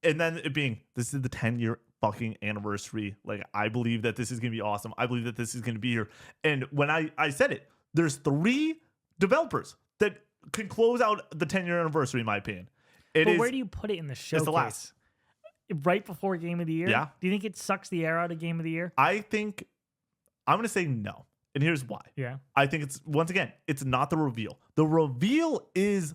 Speaker 2: and then it being this is the 10-year fucking anniversary. Like I believe that this is gonna be awesome. I believe that this is gonna be here. And when I said it, there's 3 developers that can close out the 10-year anniversary, in my opinion.
Speaker 1: But where do you put it in the showcase?
Speaker 2: It's the last.
Speaker 1: Right before Game of the Year?
Speaker 2: Yeah.
Speaker 1: Do you think it sucks the air out of Game of the Year?
Speaker 2: I think I'm going to say no. And here's why.
Speaker 1: Yeah.
Speaker 2: I think once again, it's not the reveal. The reveal is,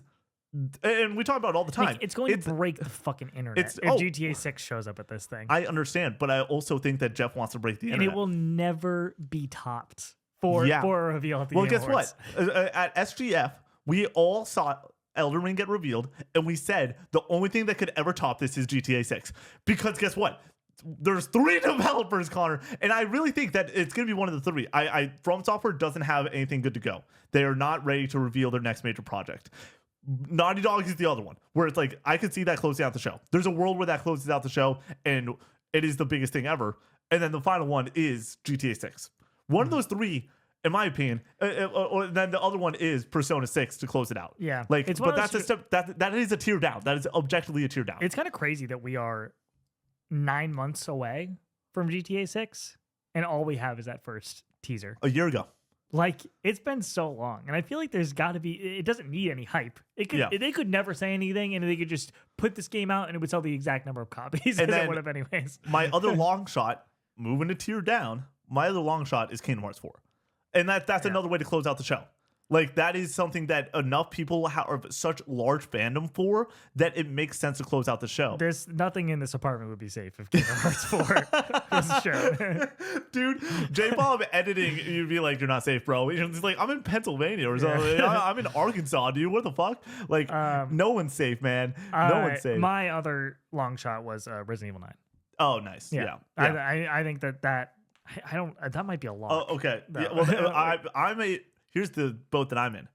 Speaker 2: and we talk about it all the time.
Speaker 1: It's going to break the fucking internet if GTA 6 shows up at this thing.
Speaker 2: I understand, but I also think that Jeff wants to break the internet.
Speaker 1: And it will never be topped for a reveal at the Game
Speaker 2: guess
Speaker 1: Awards.
Speaker 2: What? At SGF, we all saw Elden Ring get revealed, and we said the only thing that could ever top this is GTA 6. Because guess what? There's 3 developers, Connor, and I really think that it's going to be one of the 3. From Software doesn't have anything good to go. They are not ready to reveal their next major project. Naughty Dog is the other one, where it's like I could see that closing out the show. There's a world where that closes out the show, and it is the biggest thing ever. And then the final one is GTA 6. One of those 3. In my opinion, or then the other one is Persona 6 to close it out.
Speaker 1: Yeah,
Speaker 2: like, but that's a step that is a tier down. That is objectively a tier down.
Speaker 1: It's kind of crazy that we are 9 months away from GTA 6, and all we have is that first teaser.
Speaker 2: A year ago.
Speaker 1: Like it's been so long, and I feel like there's got to be. It doesn't need any hype. They could never say anything, and they could just put this game out, and it would sell the exact number of copies as it would have anyways.
Speaker 2: My other long shot, moving to tier down. My other long shot is Kingdom Hearts 4. And that's another way to close out the show. Like, that is something that enough people have such large fandom for that it makes sense to close out the show.
Speaker 1: There's nothing in this apartment would be safe if Kingdom Hearts 4 was shown.
Speaker 2: Dude, J-Bob editing, you'd be like, you're not safe, bro. He's like, I'm in Pennsylvania or something. I'm in Arkansas, dude. What the fuck? Like, no one's safe, man. No one's safe.
Speaker 1: My other long shot was Resident Evil 9.
Speaker 2: Oh, nice. Yeah.
Speaker 1: I think that I don't. That might be a lot.
Speaker 2: Oh, okay. Yeah, well, here's the boat that I'm in.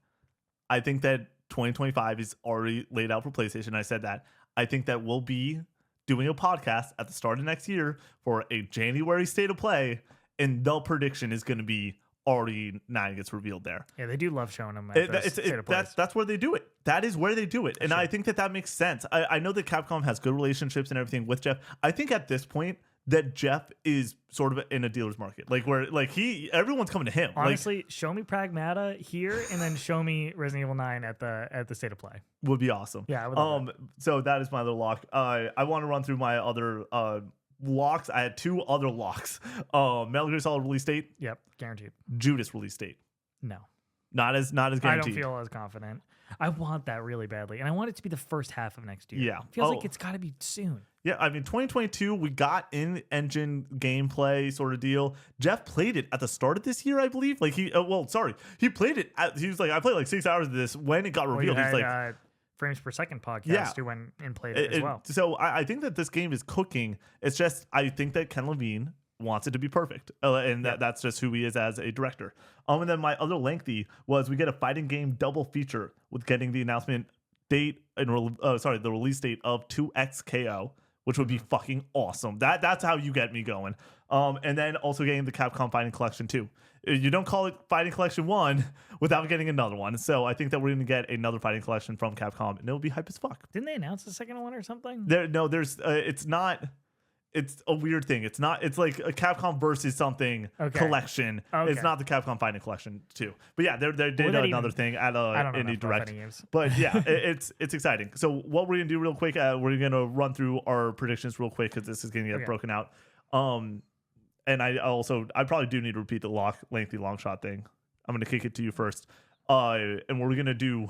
Speaker 2: I think that 2025 is already laid out for PlayStation. I said that. I think that we'll be doing a podcast at the start of next year for a January state of play, and the prediction is going to be already 9 gets revealed there.
Speaker 1: Yeah, they do love showing them.
Speaker 2: That's where they do it. That is where they do it, and I think that makes sense. I know that Capcom has good relationships and everything with Jeff. I think at this point that Jeff is sort of in a dealer's market, like where like everyone's coming to him.
Speaker 1: Honestly, show me Pragmata here, and then show me Resident Evil 9 at the state of play.
Speaker 2: Would be awesome.
Speaker 1: Yeah, I would love that.
Speaker 2: So that is my other lock. I want to run through my other locks. I had 2 other locks. Metal Gear Solid release date.
Speaker 1: Yep, guaranteed.
Speaker 2: Judas release date.
Speaker 1: No.
Speaker 2: Not as guaranteed. I
Speaker 1: don't feel as confident. I want that really badly, and I want it to be the first half of next year.
Speaker 2: Yeah,
Speaker 1: it feels like it's got to be soon.
Speaker 2: Yeah, I mean, 2022, we got in-engine gameplay sort of deal. Jeff played it at the start of this year, I believe. Like he played it. He was like, I played like 6 hours of this when it got revealed.
Speaker 1: He's like, frames per second podcast who went and played it as well.
Speaker 2: So I think that this game is cooking. It's just I think that Ken Levine wants it to be perfect, and that's just who he is as a director. And then my other lengthy was we get a fighting game double feature with getting the announcement date and the release date of 2XKO, which would be fucking awesome. That's how you get me going. And then also getting the Capcom Fighting Collection 2. You don't call it Fighting Collection 1 without getting another one. So I think that we're going to get another Fighting Collection from Capcom, and it'll be hype as fuck.
Speaker 1: Didn't they announce the second one or something?
Speaker 2: It's not. It's a weird thing. It's not. It's like a Capcom versus something collection. Okay. It's not the Capcom Fighting Collection 2. But yeah, they did another thing at Indie Direct. But yeah, it's exciting. So what we're gonna do real quick, we're gonna run through our predictions real quick because this is gonna get broken out. And I probably do need to repeat the lengthy long shot thing. I'm gonna kick it to you first. And we're gonna do.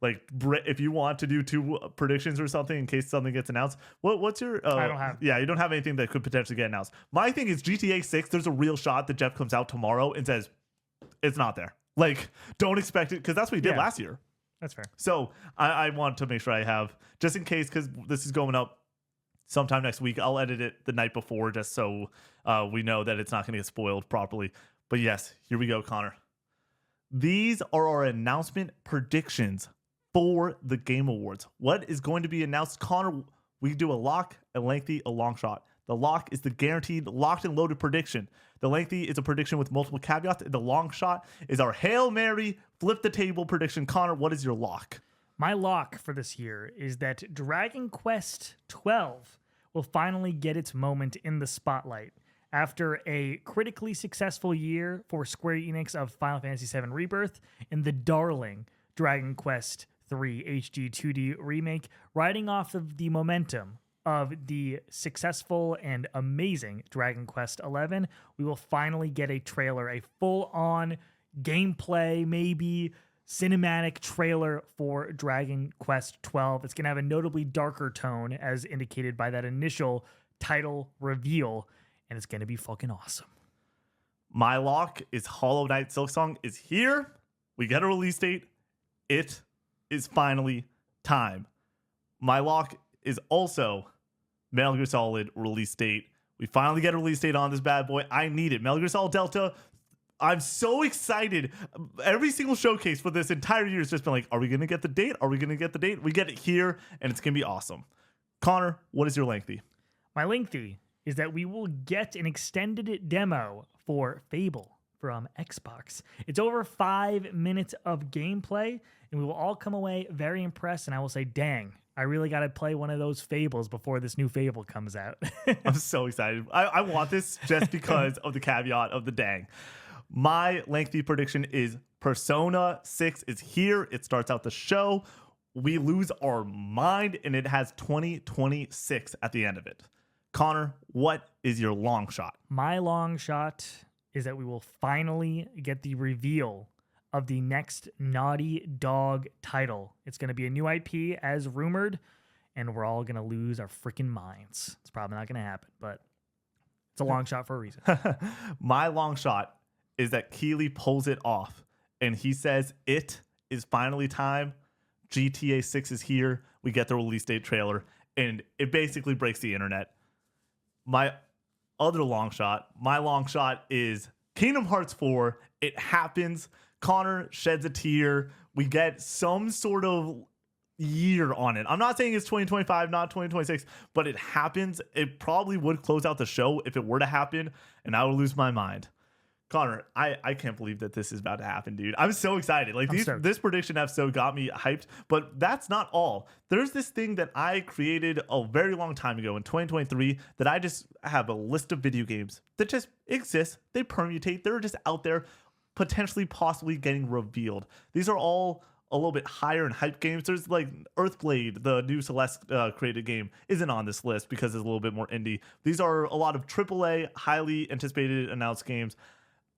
Speaker 2: Like, if you want to do 2 predictions or something in case something gets announced, what's your?
Speaker 1: I don't have.
Speaker 2: Yeah, you don't have anything that could potentially get announced. My thing is GTA 6. There's a real shot that Jeff comes out tomorrow and says it's not there. Like, don't expect it because that's what he did last year.
Speaker 1: That's fair.
Speaker 2: So I want to make sure I have just in case because this is going up sometime next week. I'll edit it the night before just so we know that it's not going to get spoiled properly. But yes, here we go, Connor. These are our announcement predictions for the Game Awards. What is going to be announced? Connor, we do a lock, a lengthy, a long shot. The lock is the guaranteed locked and loaded prediction. The lengthy is a prediction with multiple caveats. The long shot is our Hail Mary, flip the table prediction. Connor, what is your lock?
Speaker 1: My lock for this year is that Dragon Quest XII will finally get its moment in the spotlight. After a critically successful year for Square Enix of Final Fantasy VII Rebirth and the darling Dragon Quest III HD 2D remake, riding off of the momentum of the successful and amazing Dragon Quest XI, we will finally get a trailer, a full-on gameplay, maybe cinematic trailer for Dragon Quest XII. It's going to have a notably darker tone, as indicated by that initial title reveal, and it's going to be fucking awesome.
Speaker 2: My lock is Hollow Knight Silksong is here. We get a release date. It is finally time. My lock is also Metal Gear Solid release date. We finally get a release date on this bad boy. I need it. Metal Gear Solid Delta. I'm so excited. Every single showcase for this entire year has just been like, are we going to get the date? Are we going to get the date? We get it here, and it's going to be awesome. Connor, what is your lengthy?
Speaker 1: My lengthy is that we will get an extended demo for Fable from Xbox. It's over 5 minutes of gameplay, and we will all come away very impressed, and I will say, dang, I really got to play one of those Fables before this new Fable comes out.
Speaker 2: I'm so excited. I want this just because of the caveat of the dang. My lengthy prediction is Persona 6 is here. It starts out the show. We lose our mind, and it has 2026 at the end of it. Connor, what is your long shot?
Speaker 1: My long shot is that we will finally get the reveal of the next Naughty Dog title. It's going to be a new IP as rumored, and we're all going to lose our freaking minds. It's probably not going to happen, but it's a long shot for a reason.
Speaker 2: My long shot is that Keeley pulls it off, and he says it is finally time. GTA 6 is here. We get the release date trailer, and it basically breaks the internet. My long shot is Kingdom Hearts 4. It happens. Connor sheds a tear. We get some sort of year on it. I'm not saying it's 2025, not 2026, but it happens. It probably would close out the show if it were to happen, and I would lose my mind. Connor, I can't believe that this is about to happen, dude. I'm so excited. Like this prediction episode got me hyped, but that's not all. There's this thing that I created a very long time ago in 2023 that I just have a list of video games that just exist. They permutate. They're just out there, potentially, possibly getting revealed. These are all a little bit higher in hype games. There's like Earthblade, the new Celeste created game, isn't on this list because it's a little bit more indie. These are a lot of AAA, highly anticipated announced games.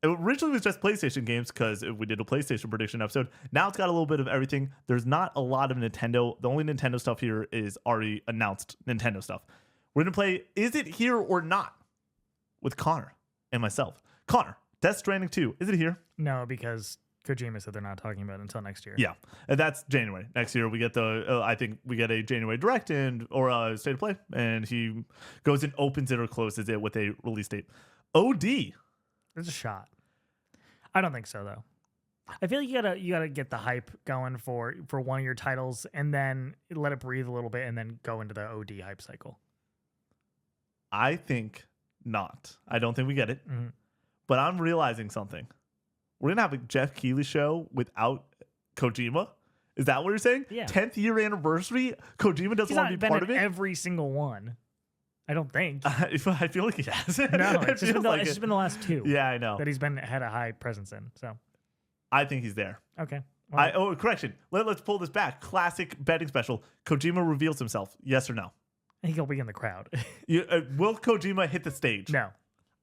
Speaker 2: It originally was just PlayStation games because we did a PlayStation prediction episode. Now it's got a little bit of everything. There's not a lot of Nintendo. The only Nintendo stuff here is already announced Nintendo stuff. We're going to play Is It Here or Not with Connor and myself. Connor, Death Stranding 2, is it here?
Speaker 1: No, because Kojima said they're not talking about it until next year.
Speaker 2: Yeah, and that's January. Next year we get I think we get a January Direct or a State of Play, and he goes and opens it or closes it with a release date. OD.
Speaker 1: There's a shot. I don't think so, though. I feel like you gotta get the hype going for one of your titles, and then let it breathe a little bit, and then go into the OD hype cycle.
Speaker 2: I think not. I don't think we get it. Mm-hmm. But I'm realizing something. We're gonna have a Jeff Keighley show without Kojima. Is that what you're saying?
Speaker 1: Yeah.
Speaker 2: 10th year anniversary. Kojima doesn't want to be part of it.
Speaker 1: Every single one. I don't think.
Speaker 2: I feel like he has.
Speaker 1: No, it's just been the last two.
Speaker 2: Yeah, I know.
Speaker 1: That he's had a high presence in. So
Speaker 2: I think he's there.
Speaker 1: Okay.
Speaker 2: Well, correction. Let's pull this back. Classic betting special. Kojima reveals himself. Yes or no?
Speaker 1: I think he'll be in the crowd.
Speaker 2: Will Kojima hit the stage?
Speaker 1: No.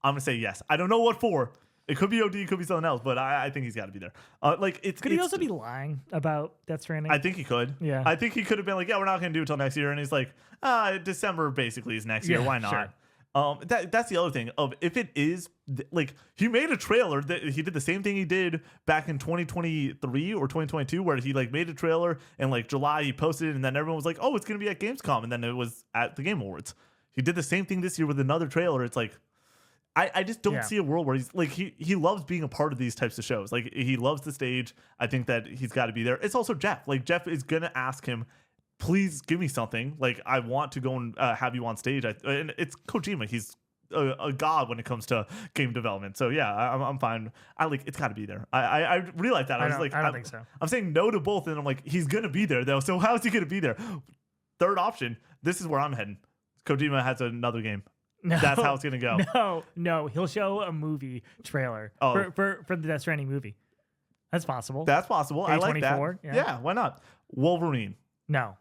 Speaker 2: I'm gonna say yes. I don't know what for. It could be OD, it could be something else, but I think he's got to be there. Could
Speaker 1: he also be lying about Death Stranding?
Speaker 2: I think he could.
Speaker 1: Yeah.
Speaker 2: I think he could have been like, yeah, we're not going to do it until next year. And he's like, December basically is next year. Why not? Sure. That's the other thing of if it is like he made a trailer that he did the same thing he did back in 2023 or 2022 where he like made a trailer and like July he posted it and then everyone was like, oh, it's going to be at Gamescom. And then it was at the Game Awards. He did the same thing this year with another trailer. It's like, I just don't
Speaker 1: Yeah.
Speaker 2: see a world where he's like he loves being a part of these types of shows. Like he loves the stage. I think that he's got to be there. It's also Jeff. Like Jeff is gonna ask him, please give me something. Like I want to go and have you on stage. And it's Kojima. He's a god when it comes to game development. So yeah, I'm fine. It's got to be there. I realized that. I
Speaker 1: don't think so.
Speaker 2: I'm saying no to both, and I'm like, he's gonna be there though. So how is he gonna be there? Third option. This is where I'm heading. Kojima has another game.
Speaker 1: No,
Speaker 2: That's how it's gonna go.
Speaker 1: No, he'll show a movie trailer for the Death Stranding movie. That's possible.
Speaker 2: That's possible. I like that.
Speaker 1: Yeah.
Speaker 2: Why not? Wolverine.
Speaker 1: No,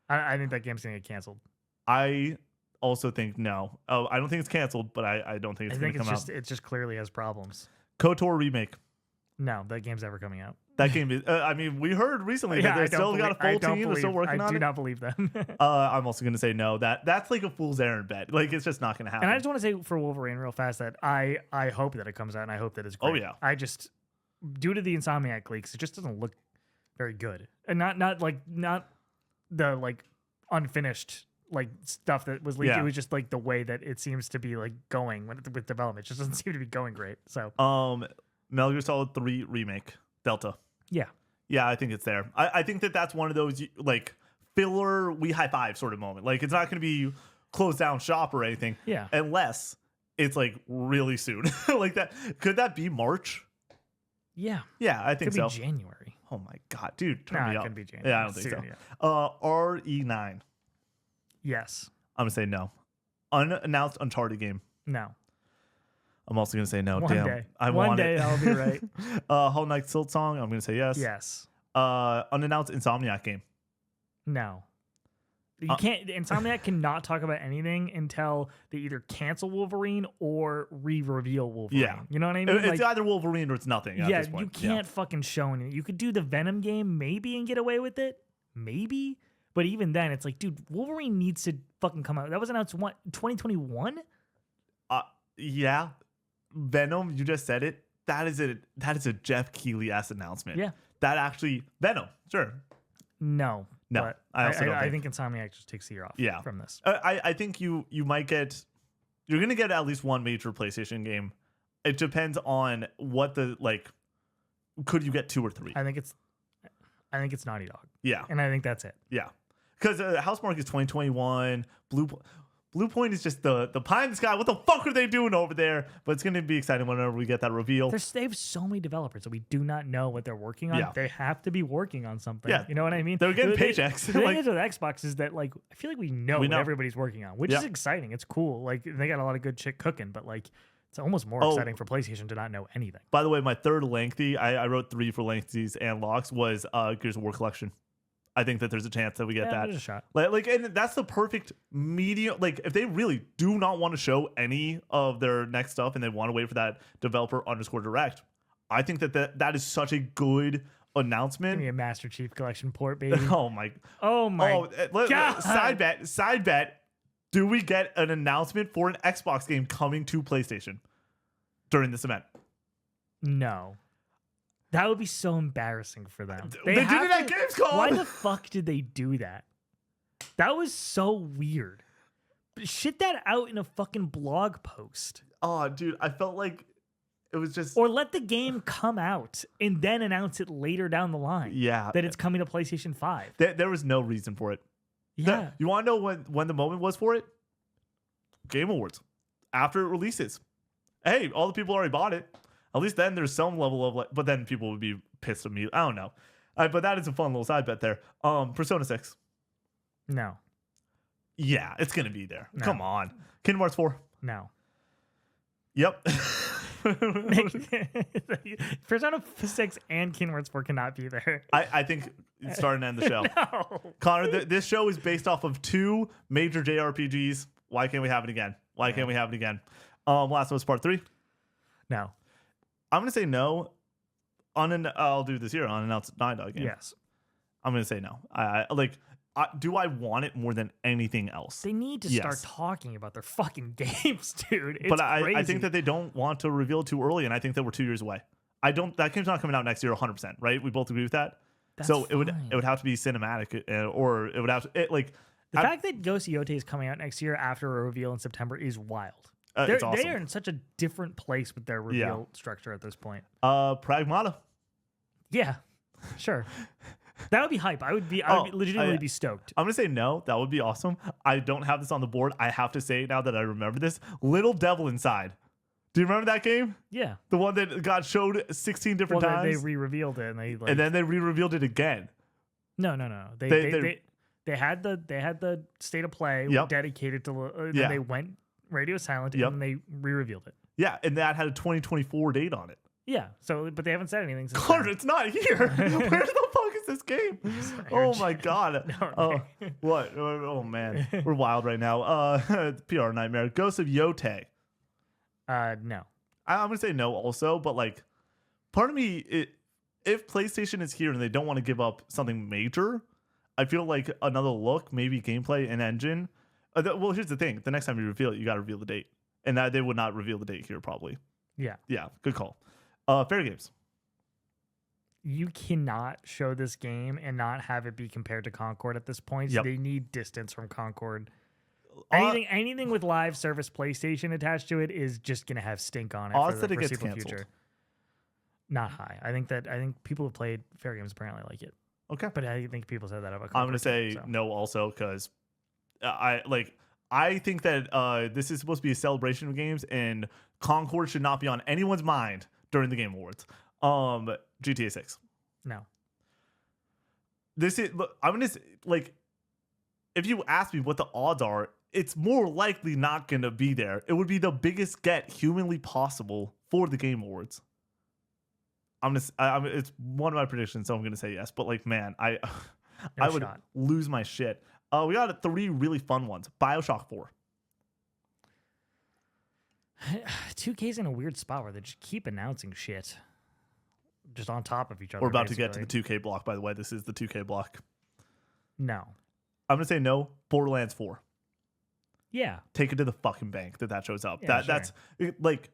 Speaker 1: I think that game's gonna get canceled.
Speaker 2: I also think no. Oh, I don't think it's canceled, but I don't think it's gonna come out.
Speaker 1: It just clearly has problems.
Speaker 2: KOTOR remake.
Speaker 1: No, that game's ever coming out.
Speaker 2: That game is. I mean, we heard recently that they still got a full team. They're still working on it.
Speaker 1: I do not believe them.
Speaker 2: I'm also going to say no. That's like a fool's errand bet. Like it's just not going to happen.
Speaker 1: And I just want to say for Wolverine real fast that I hope that it comes out and I hope that it's great.
Speaker 2: Oh yeah.
Speaker 1: I just due to the Insomniac leaks, it just doesn't look very good, and not the like unfinished like stuff that was leaked.
Speaker 2: Yeah.
Speaker 1: It was just like the way that it seems to be like going with development. It just doesn't seem to be going great. So
Speaker 2: Metal Gear Solid 3 remake Delta. Yeah, I think it's there. I think that's one of those like filler we high five sort of moment. Like it's not going to be closed down shop or anything.
Speaker 1: Yeah.
Speaker 2: Unless it's like really soon. Like that. Could that be March?
Speaker 1: Yeah.
Speaker 2: Yeah, I think
Speaker 1: could
Speaker 2: so.
Speaker 1: be January.
Speaker 2: Oh my god, dude, turn me up.
Speaker 1: It could be January.
Speaker 2: Yeah, I don't think
Speaker 1: soon,
Speaker 2: so.
Speaker 1: Yeah.
Speaker 2: RE9.
Speaker 1: Yes.
Speaker 2: I'm gonna say no. Unannounced Uncharted game.
Speaker 1: No.
Speaker 2: I'm also gonna say no.
Speaker 1: One
Speaker 2: Damn,
Speaker 1: day.
Speaker 2: I
Speaker 1: One
Speaker 2: want
Speaker 1: day
Speaker 2: it.
Speaker 1: I'll be right.
Speaker 2: Whole Night Silt Song. I'm gonna say yes.
Speaker 1: Yes.
Speaker 2: Unannounced Insomniac game.
Speaker 1: No. You can't. Insomniac cannot talk about anything until they either cancel Wolverine or re-reveal Wolverine.
Speaker 2: Yeah.
Speaker 1: You know what I mean?
Speaker 2: It's either Wolverine or it's nothing. At
Speaker 1: yeah,
Speaker 2: this point.
Speaker 1: you can't fucking show anything. You could do the Venom game maybe and get away with it, maybe. But even then, it's like, dude, Wolverine needs to fucking come out. That was announced 2021.
Speaker 2: Yeah. Venom. You just said it. That is a Jeff Keighley-ass announcement.
Speaker 1: Yeah.
Speaker 2: That actually Venom. Sure.
Speaker 1: No.
Speaker 2: No.
Speaker 1: I think Insomniac just takes the year off.
Speaker 2: Yeah.
Speaker 1: From this.
Speaker 2: I think you might get. You're gonna get at least one major PlayStation game. It depends on what the like. Could you get 2 or 3?
Speaker 1: I think it's Naughty Dog.
Speaker 2: Yeah.
Speaker 1: And I think that's it.
Speaker 2: Yeah. Because Housemarque is 2021. Blue Point is just the pie in the sky. What the fuck are they doing over there? But it's going to be exciting whenever we get that reveal.
Speaker 1: They have so many developers that we do not know what they're working on.
Speaker 2: Yeah.
Speaker 1: They have to be working on something.
Speaker 2: Yeah.
Speaker 1: You know what I mean?
Speaker 2: They're getting paychecks.
Speaker 1: The thing is with Xbox is that like I feel like we know what everybody's working on, which
Speaker 2: Yeah.
Speaker 1: is exciting. It's cool. Like they got a lot of good shit cooking, but like it's almost more exciting for PlayStation to not know anything.
Speaker 2: By the way, my third lengthy, I wrote 3 for lengthies and locks, was Gears of War Collection. I think that there's a chance that we get that.
Speaker 1: There's a shot.
Speaker 2: Like, and that's the perfect medium. Like, if they really do not want to show any of their next stuff and they want to wait for that developer_direct, I think that is such a good announcement.
Speaker 1: Give me a Master Chief Collection port, baby.
Speaker 2: Oh my
Speaker 1: God.
Speaker 2: Side bet. Do we get an announcement for an Xbox game coming to PlayStation during this event?
Speaker 1: No. That would be so embarrassing for them.
Speaker 2: They did it at Gamescom.
Speaker 1: Why the fuck did they do that? That was so weird. Shit that out in a fucking blog post.
Speaker 2: Oh, dude, I felt like it was just...
Speaker 1: Or let the game come out and then announce it later down the line.
Speaker 2: Yeah.
Speaker 1: That it's coming to PlayStation 5.
Speaker 2: There was no reason for it.
Speaker 1: Yeah.
Speaker 2: You want to know when the moment was for it? Game Awards. After it releases. Hey, all the people already bought it. At least then there's some level of like, but then people would be pissed at me. I don't know. But that is a fun little side bet there. Persona 6.
Speaker 1: No.
Speaker 2: Yeah, it's going to be there.
Speaker 1: No.
Speaker 2: Come on. Kingdom Hearts 4.
Speaker 1: No.
Speaker 2: Yep.
Speaker 1: Persona 6 and Kingdom Hearts 4 cannot be there.
Speaker 2: I think it's starting to end the show.
Speaker 1: No.
Speaker 2: Connor, this show is based off of 2 major JRPGs. Why can't we have it again? Why can't we have it again? Last of Us Part 3.
Speaker 1: No.
Speaker 2: I'm going to say no. I'll do this here. Unannounced Naughty Dog game.
Speaker 1: Yes.
Speaker 2: I'm going to say no. Do I want it more than anything else?
Speaker 1: They need to start talking about their fucking games, dude. It's
Speaker 2: but
Speaker 1: crazy.
Speaker 2: I think that they don't want to reveal too early, and I think that we're 2 years away. That game's not coming out next year 100%, right? We both agree with that? So it would have to be cinematic, or it would have to...
Speaker 1: The fact that Ghost of Yote is coming out next year after a reveal in September is wild.
Speaker 2: It's awesome.
Speaker 1: They are in such a different place with their reveal structure at this point.
Speaker 2: Pragmata.
Speaker 1: Yeah, sure. That would be hype. I would legitimately be stoked.
Speaker 2: I'm gonna say no. That would be awesome. I don't have this on the board. I have to say it now that I remember this. Little Devil Inside. Do you remember that game?
Speaker 1: Yeah.
Speaker 2: The one that got showed 16 different times.
Speaker 1: They re-revealed it
Speaker 2: and then they re-revealed it again.
Speaker 1: No. They had the state of play dedicated to. Then they went radio silent and then they re-revealed it.
Speaker 2: Yeah, and that had a 2024 date on it.
Speaker 1: Yeah. So, but they haven't said anything since.
Speaker 2: Carter, it's not here. Where the fuck is this game? Oh my god. What? Oh man, we're wild right now. PR nightmare. Ghost of Yote.
Speaker 1: No.
Speaker 2: I'm gonna say no also, but like, part of me, if PlayStation is here and they don't want to give up something major, I feel like another look, maybe gameplay and engine. Well, here's the thing: the next time you reveal it, you got to reveal the date, and they would not reveal the date here probably.
Speaker 1: Yeah.
Speaker 2: Yeah. Good call. Fair games.
Speaker 1: You cannot show this game and not have it be compared to Concord at this point. So they need distance from Concord. Anything with live service PlayStation attached to it is just going to have stink on it for the foreseeable future. Not high. I think people who played Fair Games apparently like it.
Speaker 2: Okay.
Speaker 1: But I think people said that about Concord.
Speaker 2: I'm going to say no also because I think that this is supposed to be a celebration of games and Concord should not be on anyone's mind during the Game Awards. GTA 6.
Speaker 1: No.
Speaker 2: This is I'm gonna say, like, if you ask me what the odds are, it's more likely not gonna be there. It would be the biggest get humanly possible for the Game Awards. It's one of my predictions, so I'm gonna say yes. But like, man, I would lose my shit. We got 3 really fun ones. BioShock 4.
Speaker 1: 2K's in a weird spot where they just keep announcing shit just on top of each other.
Speaker 2: We're about to get to the 2K block, by the way. This is the 2K block.
Speaker 1: No.
Speaker 2: I'm going to say no. Borderlands 4.
Speaker 1: Yeah.
Speaker 2: Take it to the fucking bank that shows up.
Speaker 1: Yeah,
Speaker 2: That's like,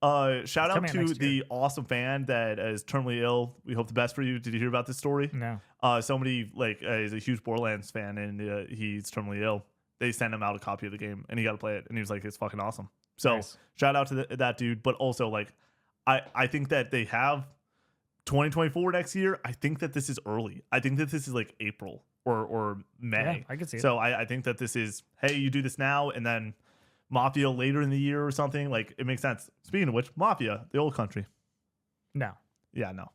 Speaker 2: shout out to the awesome fan that is terminally ill. We hope the best for you. Did you hear about this story?
Speaker 1: No.
Speaker 2: Somebody is a huge Borderlands fan and he's terminally ill. They sent him out a copy of the game and he got to play it. And he was like, it's fucking awesome. So shout out to that dude. But also, like, I think that they have 2024 next year. I think that this is early. I think that this is like April or May.
Speaker 1: Yeah, I can see it.
Speaker 2: So I think that this is, hey, you do this now and then Mafia later in the year or something. Like, it makes sense. Speaking of which, Mafia, the old country.
Speaker 1: No.
Speaker 2: Yeah, no.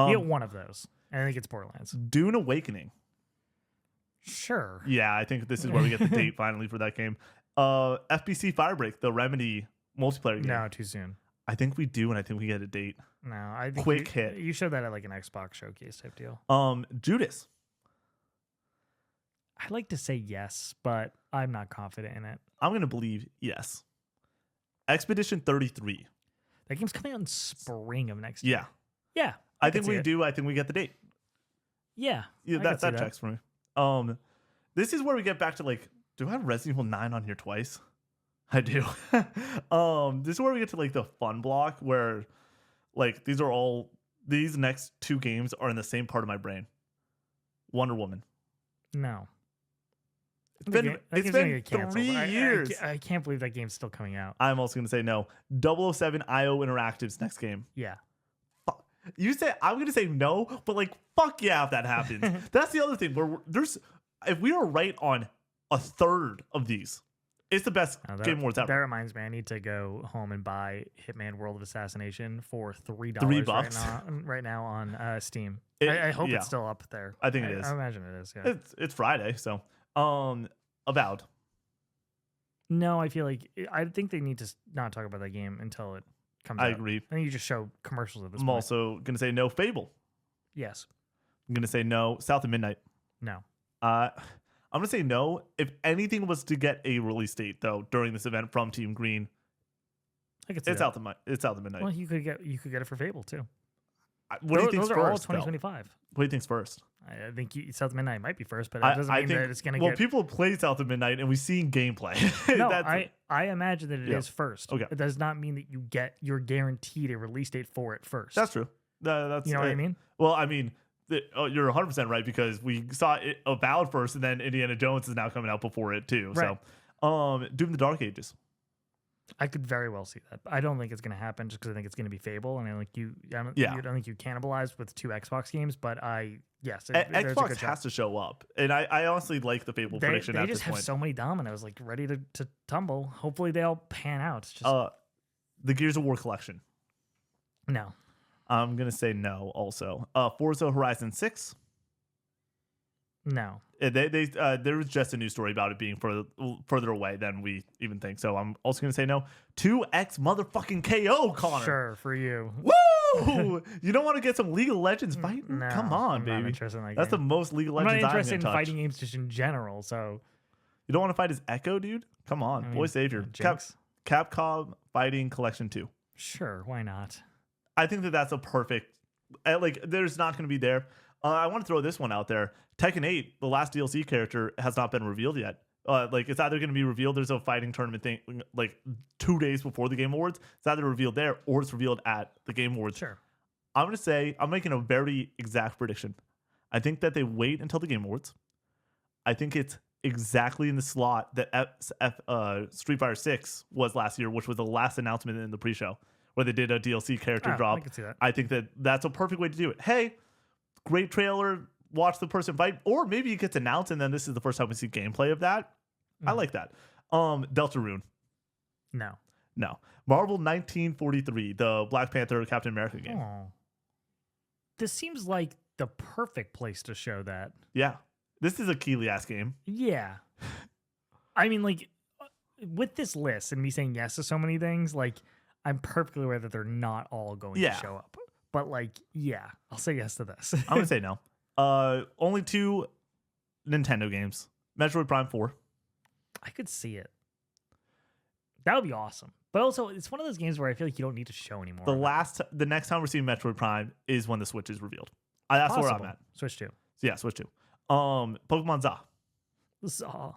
Speaker 1: You get one of those. And I think it's Borderlands.
Speaker 2: Dune Awakening.
Speaker 1: Sure.
Speaker 2: Yeah, I think this is where we get the date finally for that game. FBC Firebreak, the Remedy multiplayer game.
Speaker 1: No, too soon.
Speaker 2: I think we do, and I think we get a date.
Speaker 1: No, I think
Speaker 2: quick hit.
Speaker 1: You showed that at like an Xbox showcase type deal.
Speaker 2: Judas.
Speaker 1: I'd like to say yes, but I'm not confident in it.
Speaker 2: I'm gonna believe yes. Expedition 33.
Speaker 1: That game's coming out in spring of next year. Yeah.
Speaker 2: I think we do. I think we get the date.
Speaker 1: Yeah.
Speaker 2: That checks for me. This is where we get back to like, do I have Resident Evil 9 on here twice? I do. This is where we get to like the fun block where like these next 2 games are in the same part of my brain. Wonder Woman.
Speaker 1: No.
Speaker 2: It's been 3 years.
Speaker 1: I can't believe that game's still coming out.
Speaker 2: I'm also going to say no. 007 IO Interactive's next game.
Speaker 1: Yeah.
Speaker 2: You say I'm going to say no, but like, fuck yeah if that happens. That's the other thing where if we are right on a third of these, it's the best Game Awards ever.
Speaker 1: That reminds me, I need to go home and buy Hitman World of Assassination for $3 right now on Steam. I hope it's still up there.
Speaker 2: I think it is.
Speaker 1: I imagine it is. Yeah.
Speaker 2: It's Friday, so Avowed.
Speaker 1: No, I think they need to not talk about that game until it comes out.
Speaker 2: I agree.
Speaker 1: I think you just show commercials of this.
Speaker 2: I'm also gonna say no. Fable.
Speaker 1: Yes.
Speaker 2: I'm gonna say no. South of Midnight.
Speaker 1: No.
Speaker 2: I'm gonna say no. If anything was to get a release date though during this event from Team Green,
Speaker 1: I could say
Speaker 2: it's South of Midnight.
Speaker 1: Well, you could get it for Fable too.
Speaker 2: What do you think
Speaker 1: those
Speaker 2: first?
Speaker 1: Are all 2025.
Speaker 2: What do you think's first?
Speaker 1: I think South of Midnight might be first, but that doesn't mean that it's going to get...
Speaker 2: Well, people play South of Midnight, and we've seen gameplay.
Speaker 1: No, I imagine that it is first.
Speaker 2: Okay.
Speaker 1: It does not mean that you're guaranteed a release date for it first.
Speaker 2: That's true. That's,
Speaker 1: you know what I mean?
Speaker 2: Well, I mean, you're 100% right, because we saw it Avowed first, and then Indiana Jones is now coming out before it, too.
Speaker 1: Right.
Speaker 2: So, Doom the Dark Ages.
Speaker 1: I could very well see that. I don't think it's going to happen just because I think it's going to be Fable, and
Speaker 2: Yeah.
Speaker 1: I don't think you cannibalize with 2 Xbox games. But there's a
Speaker 2: Xbox
Speaker 1: good shot.
Speaker 2: has to show up, and I honestly like the Fable prediction
Speaker 1: They
Speaker 2: at
Speaker 1: just
Speaker 2: this
Speaker 1: have
Speaker 2: point.
Speaker 1: so many dominoes like ready to tumble. Hopefully they all pan out. It's just
Speaker 2: The Gears of War collection.
Speaker 1: no.
Speaker 2: I'm gonna say no. Also, Forza Horizon 6.
Speaker 1: No.
Speaker 2: There was just a news story about it being further away than we even think. So I'm also gonna say no. 2X motherfucking KO, Connor.
Speaker 1: Sure, for you.
Speaker 2: Woo! You don't want to get some League of Legends fighting?
Speaker 1: No,
Speaker 2: Come on,
Speaker 1: I'm
Speaker 2: baby.
Speaker 1: not interested in that
Speaker 2: That's the
Speaker 1: game.
Speaker 2: most League of
Speaker 1: I'm not
Speaker 2: Legends I'm
Speaker 1: interested in
Speaker 2: gonna touch.
Speaker 1: fighting games just in general. So
Speaker 2: You don't want to fight as Echo, dude? Come on,
Speaker 1: I mean,
Speaker 2: boy savior.
Speaker 1: Jinx.
Speaker 2: Capcom Fighting Collection 2.
Speaker 1: Sure, why not?
Speaker 2: I think that's a perfect. Like, there's not going to be there. I want to throw this one out there. Tekken 8, the last DLC character, has not been revealed yet. Like, it's either going to be revealed. There's a fighting tournament thing, like 2 days before the Game Awards. It's either revealed there or it's revealed at the Game Awards.
Speaker 1: Sure.
Speaker 2: I'm going to say I'm making a very exact prediction. I think that they wait until the Game Awards. I think it's exactly in the slot that Street Fighter 6 was last year, which was the last announcement in the pre-show where they did a DLC character drop.
Speaker 1: I can see that.
Speaker 2: I think that that's a perfect way to do it. Hey, great trailer, watch the person fight, or maybe it gets announced and then this is the first time we see gameplay of that. I like that. Deltarune.
Speaker 1: No.
Speaker 2: No. Marvel 1943, the Black Panther Captain America game.
Speaker 1: Oh. This seems like the perfect place to show that.
Speaker 2: Yeah. This is a Keely ass game.
Speaker 1: Yeah. I mean, like, with this list and me saying yes to so many things, like, I'm perfectly aware that they're not all going to show up. But, like, yeah, I'll say yes to this.
Speaker 2: I'm going to say no. Only 2 Nintendo games. Metroid Prime 4.
Speaker 1: I could see it. That would be awesome. But also, it's one of those games where I feel like you don't need to show anymore.
Speaker 2: The next time we're seeing Metroid Prime is when the Switch is revealed. That's where I'm at.
Speaker 1: Switch 2.
Speaker 2: So yeah, Switch 2. Pokemon Za.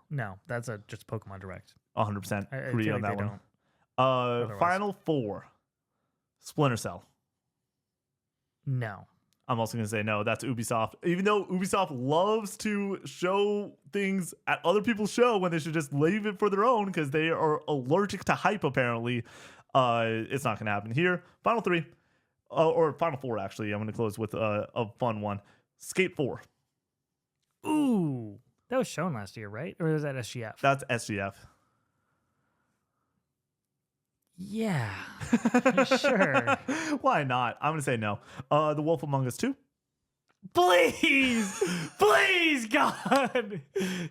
Speaker 1: No, that's just Pokemon Direct.
Speaker 2: 100%
Speaker 1: I
Speaker 2: agree
Speaker 1: feel
Speaker 2: on
Speaker 1: like
Speaker 2: that
Speaker 1: they
Speaker 2: one.
Speaker 1: Otherwise.
Speaker 2: Final 4. Splinter Cell.
Speaker 1: No.
Speaker 2: I'm also going to say no. That's Ubisoft. Even though Ubisoft loves to show things at other people's show when they should just leave it for their own because they are allergic to hype, apparently. It's not going to happen here. Final 3. Or Final 4, actually. I'm going to close with a fun one. Skate 4.
Speaker 1: Ooh. That was shown last year, right? Or was that SGF?
Speaker 2: That's SGF.
Speaker 1: Yeah. Sure.
Speaker 2: Why not? I'm going to say no. The Wolf Among Us 2.
Speaker 1: Please, please, God,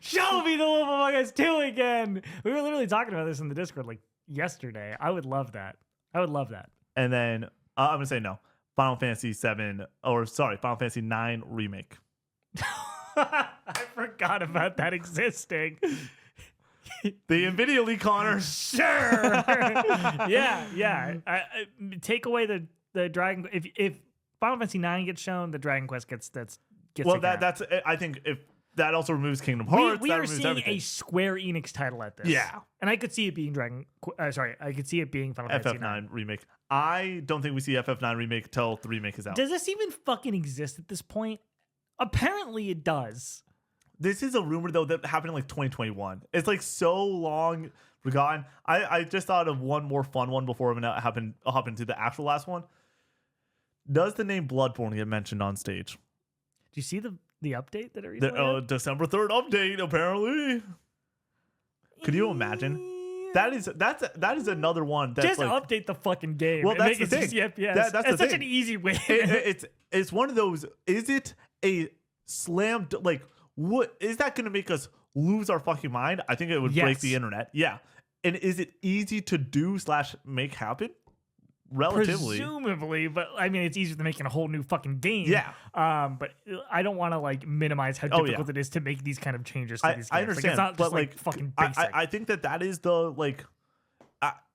Speaker 1: show me the Wolf Among Us 2 again. We were literally talking about this in the Discord like yesterday. I would love that.
Speaker 2: And then I'm going to say no. Final Fantasy 9 Remake.
Speaker 1: I forgot about that existing.
Speaker 2: The NVIDIA leak, Connor.
Speaker 1: Sure. yeah. Take away the Dragon. If Final Fantasy 9 gets shown, the Dragon Quest gets
Speaker 2: Well, that's. I think if that also removes Kingdom Hearts,
Speaker 1: we
Speaker 2: that
Speaker 1: are
Speaker 2: removes
Speaker 1: seeing
Speaker 2: everything.
Speaker 1: a Square Enix title at this.
Speaker 2: Yeah.
Speaker 1: And I could see it being I could see it being Final Fantasy 9.
Speaker 2: FF9 remake. I don't think we see FF9 remake until the remake is out.
Speaker 1: Does this even fucking exist at this point? Apparently it does.
Speaker 2: This is a rumor though that happened in like 2021. It's like so long forgotten. I just thought of one more fun one before I'm gonna hop into the actual last one. Does the name Bloodborne get mentioned on stage?
Speaker 1: Do you see the update that it recently had?
Speaker 2: December 3rd update apparently. Could you imagine? That is another one that's
Speaker 1: just
Speaker 2: like,
Speaker 1: update the fucking game.
Speaker 2: Well,
Speaker 1: and
Speaker 2: that's
Speaker 1: make
Speaker 2: the
Speaker 1: it
Speaker 2: thing.
Speaker 1: FPS.
Speaker 2: That's
Speaker 1: It's
Speaker 2: the
Speaker 1: such
Speaker 2: thing.
Speaker 1: an easy win.
Speaker 2: It's one of those. Is it a slam? Like, what is that going to make us lose our fucking mind? I think it would break
Speaker 1: Yes.
Speaker 2: the internet. Yeah. And is it easy to do / make happen? Relatively.
Speaker 1: Presumably, but I mean, it's easier than making a whole new fucking game.
Speaker 2: Yeah.
Speaker 1: But I don't want to like minimize how difficult it is to make these kind of changes to these games.
Speaker 2: I understand.
Speaker 1: Like, it's not
Speaker 2: but
Speaker 1: just like fucking basic.
Speaker 2: I think that is the like.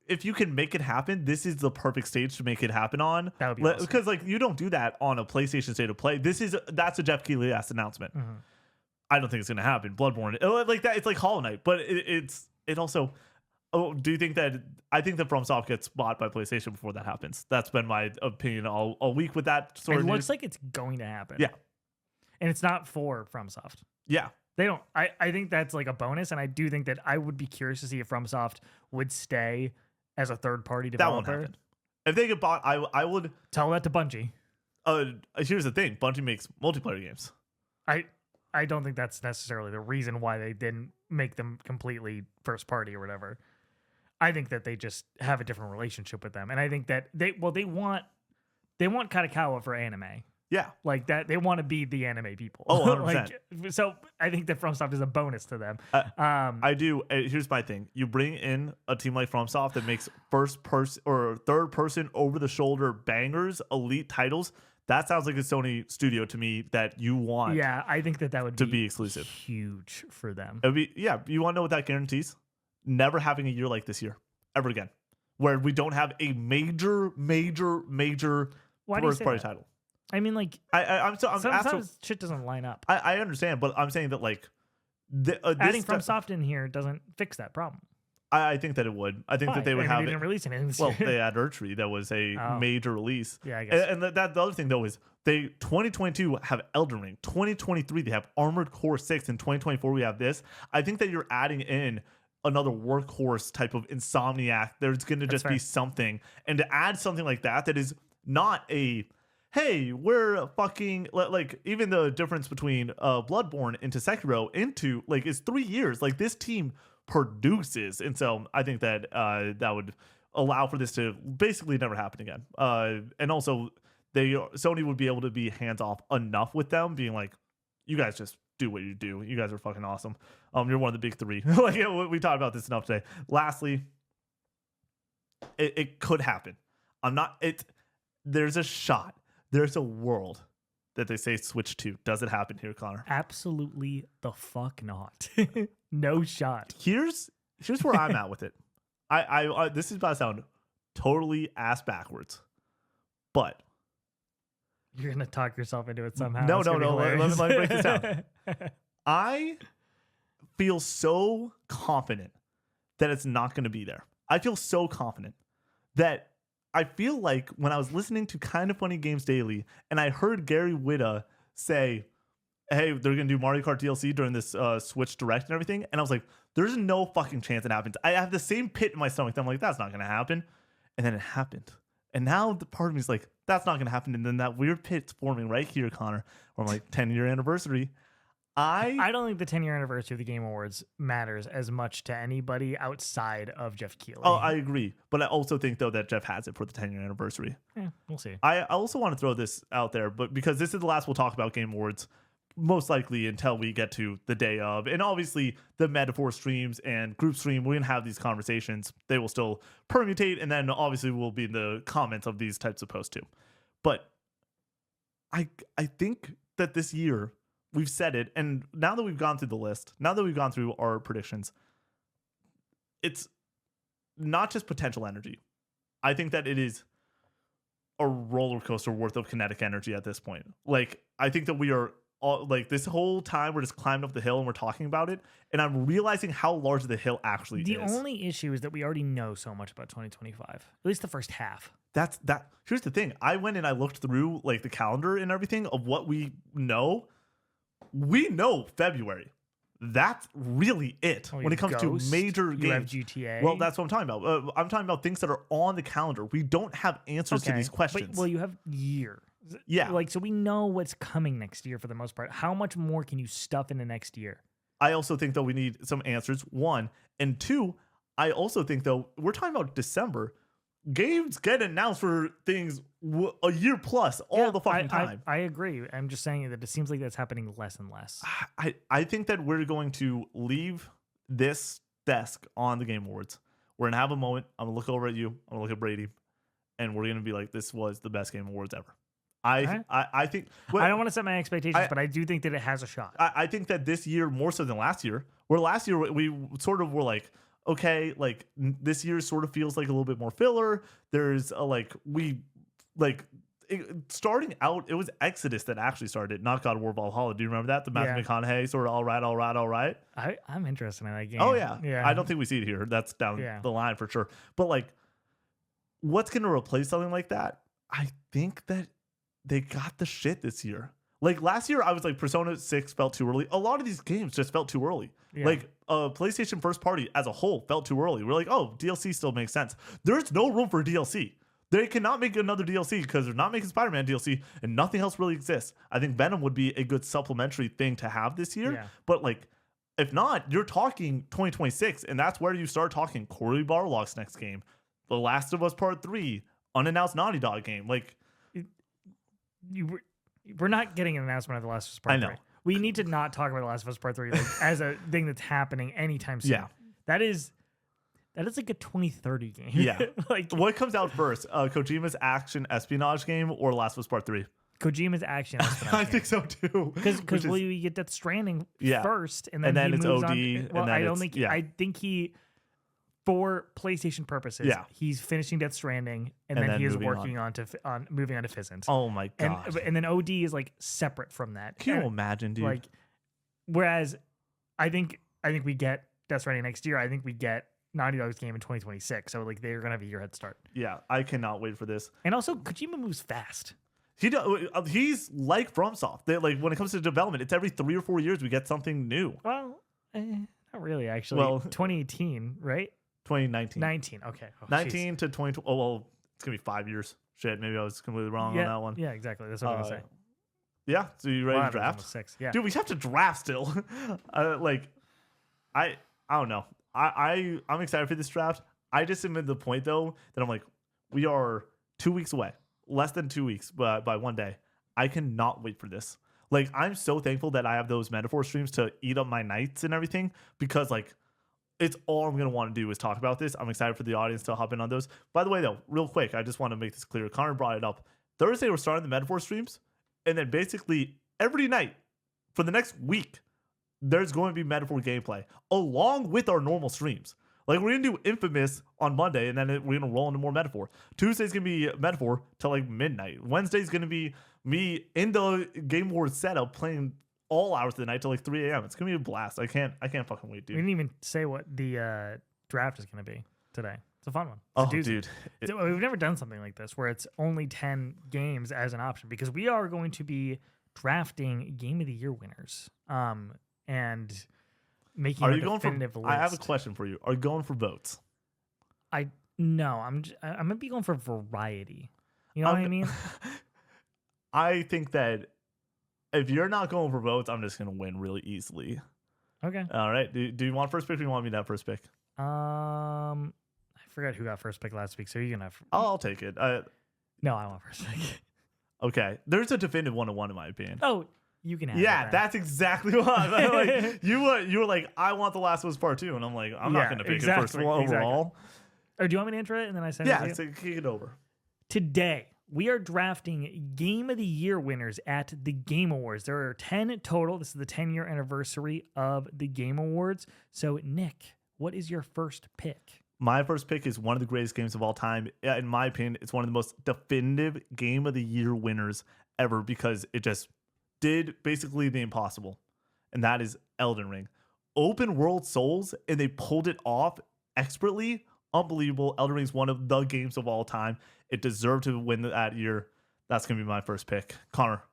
Speaker 2: If you can make it happen, this is the perfect stage to make it happen on.
Speaker 1: That would be awesome.
Speaker 2: Because like you don't do that on a PlayStation State of Play. That's a Jeff Keighley ass announcement.
Speaker 1: Mm-hmm.
Speaker 2: I don't think it's gonna happen. Bloodborne, like that. It's like Hollow Knight, but it also. Oh, do you think that? I think that FromSoft gets bought by PlayStation before that happens. That's been my opinion all week with that sort
Speaker 1: It
Speaker 2: of
Speaker 1: looks
Speaker 2: news.
Speaker 1: like it's going to happen.
Speaker 2: Yeah.
Speaker 1: And it's not for FromSoft.
Speaker 2: Yeah.
Speaker 1: They don't. I think that's like a bonus, and I do think that I would be curious to see if FromSoft would stay as a third party
Speaker 2: That won't
Speaker 1: developer.
Speaker 2: happen. If they get bought, I would.
Speaker 1: Tell that to Bungie.
Speaker 2: Here's the thing: Bungie makes multiplayer games.
Speaker 1: I don't think that's necessarily the reason why they didn't make them completely first party or whatever. I think that they just have a different relationship with them, and I think that they want Kadokawa for anime.
Speaker 2: Yeah.
Speaker 1: Like that, they want to be the anime people.
Speaker 2: Oh, 100%.
Speaker 1: Like, so I think that FromSoft is a bonus to them.
Speaker 2: I do. Here's my thing: you bring in a team like FromSoft that makes first person or third person over the shoulder bangers, elite titles. That sounds like a Sony studio to me that you want.
Speaker 1: Yeah, I think that would
Speaker 2: be exclusive.
Speaker 1: Huge for them.
Speaker 2: It would be. Yeah, you want to know what that guarantees? Never having a year like this year ever again, where we don't have a major first party title.
Speaker 1: I mean, like,
Speaker 2: I'm
Speaker 1: sometimes shit doesn't line up.
Speaker 2: I understand, but I'm saying that like
Speaker 1: adding FromSoft in here doesn't fix that problem.
Speaker 2: I think that it would. I think that they would have.
Speaker 1: They didn't release anything this
Speaker 2: well,
Speaker 1: year.
Speaker 2: they had Urchery. That was a major release.
Speaker 1: Yeah, I guess.
Speaker 2: And the other thing though is they 2022 have Elden Ring. 2023 they have Armored Core 6. In 2024 we have this. I think that you're adding in another workhorse type of Insomniac. There's going to just be something, and to add something like that is not a. Hey, we're fucking like even the difference between Bloodborne into Sekiro into like is 3 years. Like this team produces, and so I think that that would allow for this to basically never happen again. And also, Sony would be able to be hands off enough with them, being like, you guys just do what you do. You guys are fucking awesome. You're one of the big three. Like we talked about this enough today. Lastly, it could happen. There's a shot. There's a world that they say Switch 2. Does it happen here, Connor?
Speaker 1: Absolutely the fuck not. No shot.
Speaker 2: Here's where I'm at with it. I this is about to sound totally ass backwards, but
Speaker 1: you're gonna talk yourself into it somehow.
Speaker 2: No. Let me break this down. I feel so confident that it's not going to be there. I feel so confident that I feel like when I was listening to Kind of Funny Games Daily and I heard Gary Whitta say, hey, they're going to do Mario Kart DLC during this Switch Direct and everything. And I was like, there's no fucking chance it happens. I have the same pit in my stomach. I'm like, that's not going to happen. And then it happened. And now the part of me is like, that's not going to happen. And then that weird pit's forming right here, Connor, where I'm like, 10-year anniversary. I
Speaker 1: don't think the 10-year anniversary of the Game Awards matters as much to anybody outside of Jeff Keighley.
Speaker 2: Oh, I agree. But I also think, though, that Jeff has it for the 10-year anniversary.
Speaker 1: Yeah, we'll see.
Speaker 2: I also want to throw this out there, but because this is the last we'll talk about Game Awards, most likely until we get to the day of. And obviously, the Metaphor streams and group stream, we're going to have these conversations. They will still permutate, and then obviously will be in the comments of these types of posts, too. But I think that this year, we've said it, and now that we've gone through the list, now that we've gone through our predictions, it's not just potential energy. I think that it is a roller coaster worth of kinetic energy at this point. Like, I think that we are all, like, this whole time we're just climbing up the hill and we're talking about it, and I'm realizing how large the hill actually is.
Speaker 1: The only issue is that we already know so much about 2025, at least the first half.
Speaker 2: Here's the thing. I went and I looked through like the calendar and everything of what we know. We know February. That's really it when it comes to major games.
Speaker 1: You have GTA.
Speaker 2: Well, that's what I'm talking about. I'm talking about things that are on the calendar. We don't have answers to these questions.
Speaker 1: Well, you have year.
Speaker 2: Yeah.
Speaker 1: Like, so we know what's coming next year for the most part. How much more can you stuff into next year?
Speaker 2: I also think, though, we need some answers, one. And two, I also think, though, we're talking about December. Games get announced for things a year plus all the fucking time.
Speaker 1: I agree. I'm just saying that it seems like that's happening less and less.
Speaker 2: I think that we're going to leave this desk on the Game Awards. We're going to have a moment. I'm going to look over at you. I'm going to look at Brady. And we're going to be like, this was the best Game Awards ever. I think...
Speaker 1: I don't want to set my expectations, but I do think that it has a shot.
Speaker 2: I think that this year, more so than last year, where last year we sort of were like, okay, like this year sort of feels like a little bit more filler. There's starting out, it was Exodus that actually started, not God of War Valhalla. Do you remember that? The Matthew McConaughey sort of all right.
Speaker 1: I'm interested in that game.
Speaker 2: Oh yeah. I don't think we see it here. That's down the line for sure. But like, what's going to replace something like that? I think that they got the shit this year. Like last year, I was like Persona 6 felt too early. A lot of these games just felt too early.
Speaker 1: Yeah.
Speaker 2: Like PlayStation first party as a whole felt too early. We're like, oh, DLC still makes sense. There's no room for DLC. They cannot make another DLC because they're not making Spider-Man DLC and nothing else really exists. I think Venom would be a good supplementary thing to have this year.
Speaker 1: Yeah.
Speaker 2: But like, if not, you're talking 2026, and that's where you start talking Corey Barlog's next game, The Last of Us Part 3, unannounced Naughty Dog game. Like,
Speaker 1: we're not getting an announcement of The Last of Us Part 3.
Speaker 2: I know.
Speaker 1: We need to not talk about The Last of Us Part 3 like, as a thing that's happening anytime soon.
Speaker 2: Yeah.
Speaker 1: That is like a 2030 game.
Speaker 2: Yeah.
Speaker 1: Like
Speaker 2: what comes out first? Kojima's action espionage game or Last of Us Part 3?
Speaker 1: Kojima's action.
Speaker 2: I think so too.
Speaker 1: Because we get Death Stranding first, and then
Speaker 2: it's
Speaker 1: moves
Speaker 2: OD.
Speaker 1: On. Well, I don't think.
Speaker 2: Yeah.
Speaker 1: I think he, for PlayStation purposes, he's finishing Death Stranding, and then he is working on moving on to Fizzant.
Speaker 2: Oh my god!
Speaker 1: And then OD is like separate from that.
Speaker 2: Can you imagine, dude?
Speaker 1: Like, whereas I think we get Death Stranding next year. I think we get Naughty Dog's game in 2026. So like they're gonna have a year head start.
Speaker 2: Yeah, I cannot wait for this.
Speaker 1: And also, Kojima moves fast.
Speaker 2: He's like FromSoft. Like when it comes to development, it's every 3 or 4 years we get something new.
Speaker 1: Well, not really. Actually,
Speaker 2: well,
Speaker 1: 2018, right?
Speaker 2: 2019.
Speaker 1: 19. Okay.
Speaker 2: 19 to 2020. Oh well, it's gonna be 5 years. Shit, maybe I was completely wrong on that one.
Speaker 1: Yeah, exactly. That's what I was gonna say.
Speaker 2: Yeah. So you ready to draft?
Speaker 1: 6. Yeah.
Speaker 2: Dude, we have to draft still. Like, I don't know. I'm excited for this draft. I just am at the point though that I'm like, we are 2 weeks away. Less than 2 weeks, but by one day. I cannot wait for this. Like, I'm so thankful that I have those metaphor streams to eat up my nights and everything, because like it's all I'm gonna want to do is talk about this. I'm excited for the audience to hop in on those. By the way, though, real quick, I just want to make this clear. Connor brought it up. Thursday we're starting the metaphor streams, and then basically every night for the next week, there's going to be metaphor gameplay along with our normal streams. Like, we're going to do Infamous on Monday, and then we're going to roll into more Metaphor. Tuesday's going to be Metaphor till like midnight. Wednesday's going to be me in the Game Awards setup playing all hours of the night till like 3 a.m. It's going to be a blast. I can't fucking wait, dude.
Speaker 1: We didn't even say what the draft is going to be today. It's a fun one.
Speaker 2: Dude.
Speaker 1: We've never done something like this where it's only 10 games as an option, because we are going to be drafting Game of the Year winners. And making a definitive list.
Speaker 2: I have a question for you. Are you going for votes?
Speaker 1: No, I'm gonna be going for variety. You know what I mean?
Speaker 2: I think that if you're not going for votes, I'm just gonna win really easily.
Speaker 1: Okay.
Speaker 2: All right. Do you want first pick, or do you want me to have first pick?
Speaker 1: I forgot who got first pick last week, so you can have.
Speaker 2: I'll take it.
Speaker 1: No, I want first pick.
Speaker 2: Okay. There's a definitive 1-1 in my opinion.
Speaker 1: Oh. You can have
Speaker 2: yeah, that's exactly what like, you were like, I want The Last of Us Part 2, and I'm like, I'm not going to pick it first overall.
Speaker 1: Or do you want me to intro it and then I send
Speaker 2: it to you?
Speaker 1: Yeah,
Speaker 2: so kick it over.
Speaker 1: Today, we are drafting Game of the Year winners at the Game Awards. There are 10 total. This is the 10-year anniversary of the Game Awards. So, Nick, what is your first pick?
Speaker 2: My first pick is one of the greatest games of all time. In my opinion, it's one of the most definitive Game of the Year winners ever, because it just did basically the impossible, and that is Elden Ring. Open world Souls, and they pulled it off expertly. Unbelievable. Elden Ring is one of the games of all time. It deserved to win that year. That's going to be my first pick. Connor,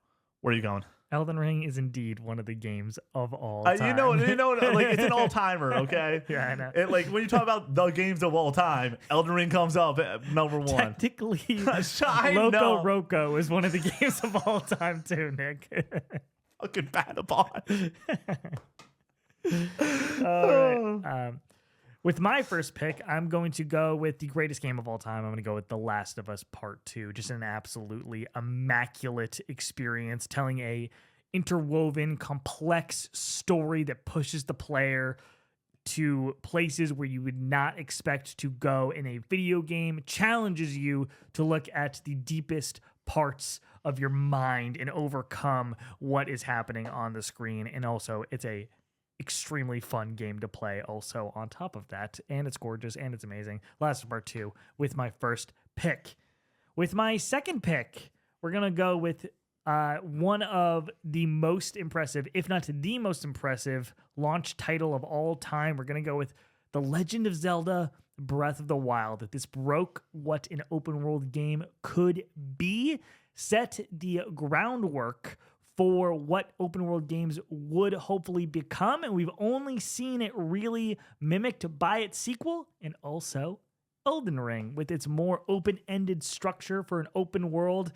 Speaker 2: where are you going?
Speaker 1: Elden Ring is indeed one of the games of all time.
Speaker 2: You know, like, it's an all-timer, okay?
Speaker 1: Yeah, I know.
Speaker 2: Like, when you talk about the games of all time, Elden Ring comes up at number 1.
Speaker 1: Technically, Loco Roco is one of the games of all time too, Nick.
Speaker 2: Fucking bad upon.
Speaker 1: All right. With my first pick, I'm going to go with the greatest game of all time. I'm going to go with The Last of Us Part 2. Just an absolutely immaculate experience, telling a interwoven, complex story that pushes the player to places where you would not expect to go in a video game, challenges you to look at the deepest parts of your mind and overcome what is happening on the screen. And also, it's a extremely fun game to play also on top of that, and it's gorgeous and it's amazing. Last of Part 2 with my first pick. With my second pick, we're gonna go with one of the most impressive, if not the most impressive, launch title of all time. We're gonna go with The Legend of Zelda Breath of the Wild. This broke what an open world game could be, set the groundwork for what open world games would hopefully become. And we've only seen it really mimicked by its sequel, and also Elden Ring with its more open-ended structure for an open world.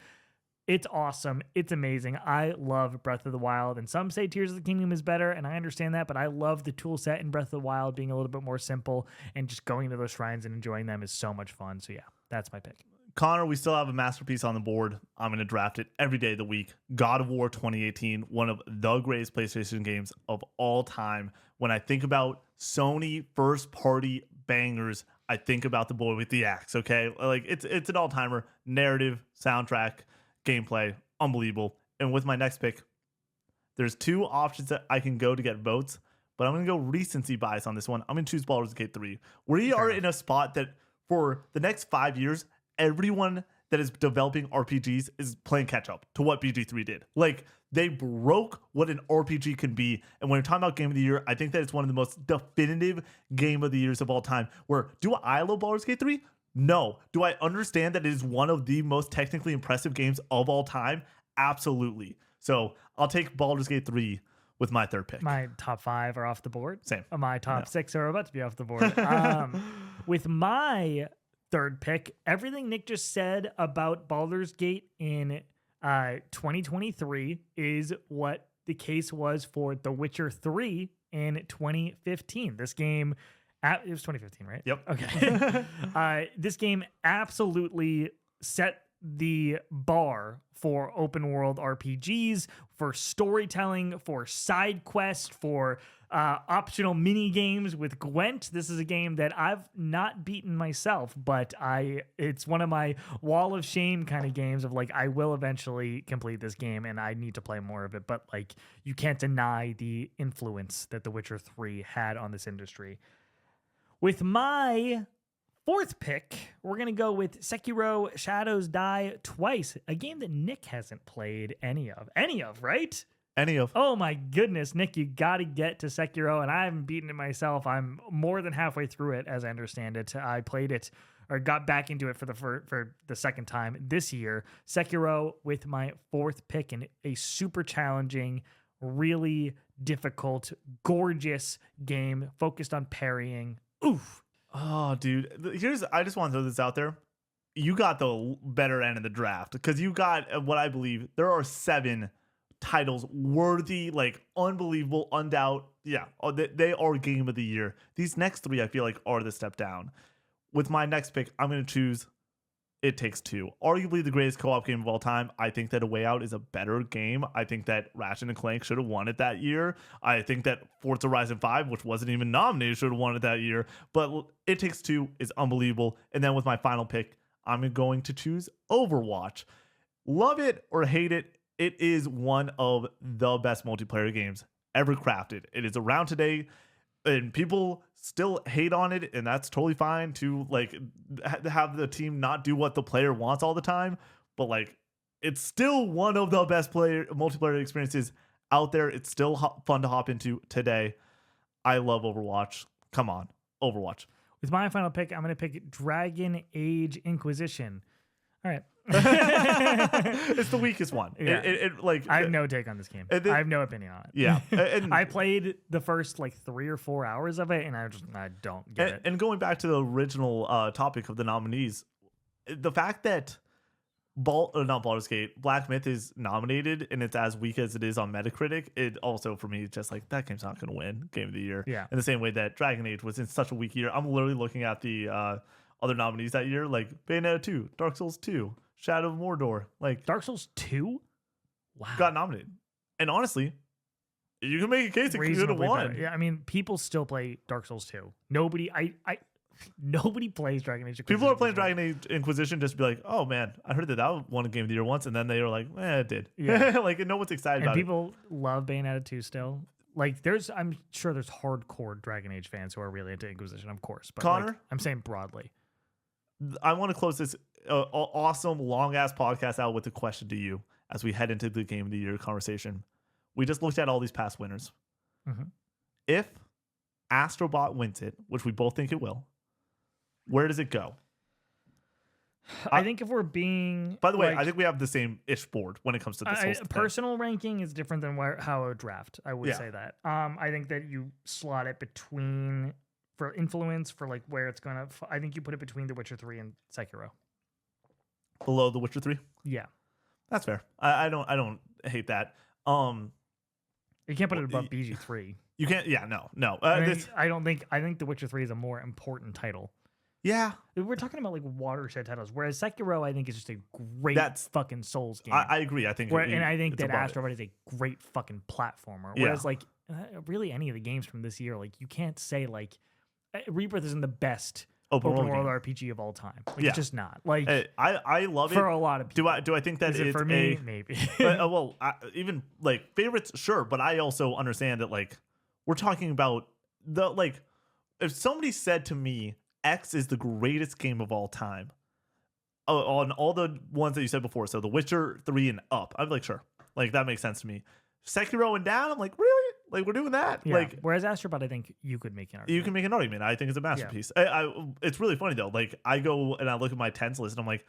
Speaker 1: It's awesome. It's amazing. I love Breath of the Wild, and some say Tears of the Kingdom is better, and I understand that, but I love the tool set in Breath of the Wild being a little bit more simple, and just going to those shrines and enjoying them is so much fun. So yeah, that's my pick.
Speaker 2: Connor, we still have a masterpiece on the board. I'm going to draft it every day of the week. God of War 2018, one of the greatest PlayStation games of all time. When I think about Sony first-party bangers, I think about the boy with the axe, okay? Like, it's an all-timer. Narrative, soundtrack, gameplay, unbelievable. And with my next pick, there's two options that I can go to get votes, but I'm going to go recency bias on this one. I'm going to choose Baldur's Gate 3. We are in a spot that for the next 5 years, everyone that is developing RPGs is playing catch up to what BG3 did. Like, they broke what an RPG can be. And when you're talking about Game of the Year, I think that it's one of the most definitive Game of the Years of all time. Where, do I love Baldur's Gate 3? No. Do I understand that it is one of the most technically impressive games of all time? Absolutely. So I'll take Baldur's Gate 3 with my third pick.
Speaker 1: My top 5 are off the board.
Speaker 2: Same.
Speaker 1: My top 6 are about to be off the board. With my third pick, everything Nick just said about Baldur's Gate in 2023 is what the case was for The Witcher 3 in 2015. This game, it was 2015, right?
Speaker 2: Yep.
Speaker 1: Okay. This game absolutely set the bar for open world RPGs, for storytelling, for side quests, for optional mini games with Gwent. This is a game that I've not beaten myself, but it's one of my wall of shame kind of games of like, I will eventually complete this game and I need to play more of it. But like, you can't deny the influence that The Witcher 3 had on this industry. With my fourth pick, we're going to go with Sekiro Shadows Die Twice, a game that Nick hasn't played any of, right?
Speaker 2: Any of.
Speaker 1: Oh my goodness, Nick, you got to get to Sekiro, and I haven't beaten it myself. I'm more than halfway through it, as I understand it. I played it or got back into it for the second time this year. Sekiro with my fourth pick, and a super challenging, really difficult, gorgeous game focused on parrying. Oof.
Speaker 2: Oh, dude. I just want to throw this out there. You got the better end of the draft because you got what I believe there are 7 titles worthy, like unbelievable, undoubt. Yeah, they are Game of the Year. These next 3 I feel like are the step down. With my next pick, I'm going to choose It Takes Two. Arguably the greatest co-op game of all time. I think that A Way Out is a better game. I think that Ratchet and Clank should have won it that year. I think that Forza Horizon 5, which wasn't even nominated, should have won it that year. But It Takes Two is unbelievable. And then with my final pick, I'm going to choose Overwatch. Love it or hate it, it is one of the best multiplayer games ever crafted. It is around today, and people still hate on it, and that's totally fine to like have the team not do what the player wants all the time. But like, it's still one of the best multiplayer experiences out there. It's still fun to hop into today. I love Overwatch. Come on, Overwatch.
Speaker 1: With my final pick, I'm going to pick Dragon Age Inquisition. All right.
Speaker 2: It's the weakest one.
Speaker 1: Yeah.
Speaker 2: Like,
Speaker 1: I have no take on this game. I have no opinion on it.
Speaker 2: Yeah.
Speaker 1: I played the first like 3 or 4 hours of it, and I don't get it.
Speaker 2: And going back to the original topic of the nominees, the fact that not Baldur's Gate, Black Myth is nominated and it's as weak as it is on Metacritic, it also for me just like that game's not going to win Game of the Year.
Speaker 1: Yeah.
Speaker 2: In the same way that Dragon Age was in such a weak year. I'm literally looking at the other nominees that year, like Bayonetta 2, Dark Souls 2, Shadow of Mordor. Like
Speaker 1: Dark Souls 2? Wow.
Speaker 2: Got nominated. And honestly, you can make a case it could have won.
Speaker 1: Better. Yeah, I mean, people still play Dark Souls 2. Nobody plays Dragon Age Inquisition.
Speaker 2: People are playing Dragon Age Inquisition just to be like, oh man, I heard that won a Game of the Year once, and then they were like, it did. Yeah. Like, no one's excited about it.
Speaker 1: And people love Bayonetta 2 still. Like, I'm sure there's hardcore Dragon Age fans who are really into Inquisition, of course. But
Speaker 2: Connor?
Speaker 1: like, I'm saying broadly.
Speaker 2: I want to close this awesome, long-ass podcast out with a question to you as we head into the Game of the Year conversation. We just looked at all these past winners.
Speaker 1: Mm-hmm.
Speaker 2: If Astrobot wins it, which we both think it will, where does it go?
Speaker 1: I think if we're being,
Speaker 2: by the way,
Speaker 1: like,
Speaker 2: I think we have the same-ish board when it comes to the Souls 10.
Speaker 1: personal ranking is different than how I would draft. I would
Speaker 2: Yeah.
Speaker 1: say that. I think that you slot it between for influence for like where it's gonna. I think you put it between The Witcher 3 and Sekiro.
Speaker 2: Below The Witcher 3.
Speaker 1: Yeah,
Speaker 2: That's fair. I don't hate that.
Speaker 1: you can't put it above BG3.
Speaker 2: You can't. Yeah, no.
Speaker 1: I think The Witcher 3 is a more important title.
Speaker 2: Yeah,
Speaker 1: We're talking about like watershed titles, whereas Sekiro, I think, is just a great fucking Souls game.
Speaker 2: I agree. I think,
Speaker 1: and I think
Speaker 2: it's
Speaker 1: that
Speaker 2: above it.
Speaker 1: Astrobot is a great fucking platformer.
Speaker 2: Yeah.
Speaker 1: Whereas like really any of the games from this year, like you can't say like Rebirth isn't the best open world
Speaker 2: game.
Speaker 1: RPG of all time. Like
Speaker 2: Yeah.
Speaker 1: it's just not. Like
Speaker 2: I love it
Speaker 1: for a lot of people.
Speaker 2: Do I think that
Speaker 1: Is it
Speaker 2: it's
Speaker 1: for me? Maybe.
Speaker 2: well, even like favorites, sure, but I also understand that like we're talking about the like if somebody said to me X is the greatest game of all time on all the ones that you said before, so The Witcher 3 and up, I'm like sure, like that makes sense to me. Sekiro and down, I'm like really, like we're doing that.
Speaker 1: Yeah.
Speaker 2: Like
Speaker 1: whereas Astrobot, I think you could make an argument.
Speaker 2: you can make an argument. I think it's a masterpiece. It's really funny though. Like I go and I look at my 10s list and I'm like,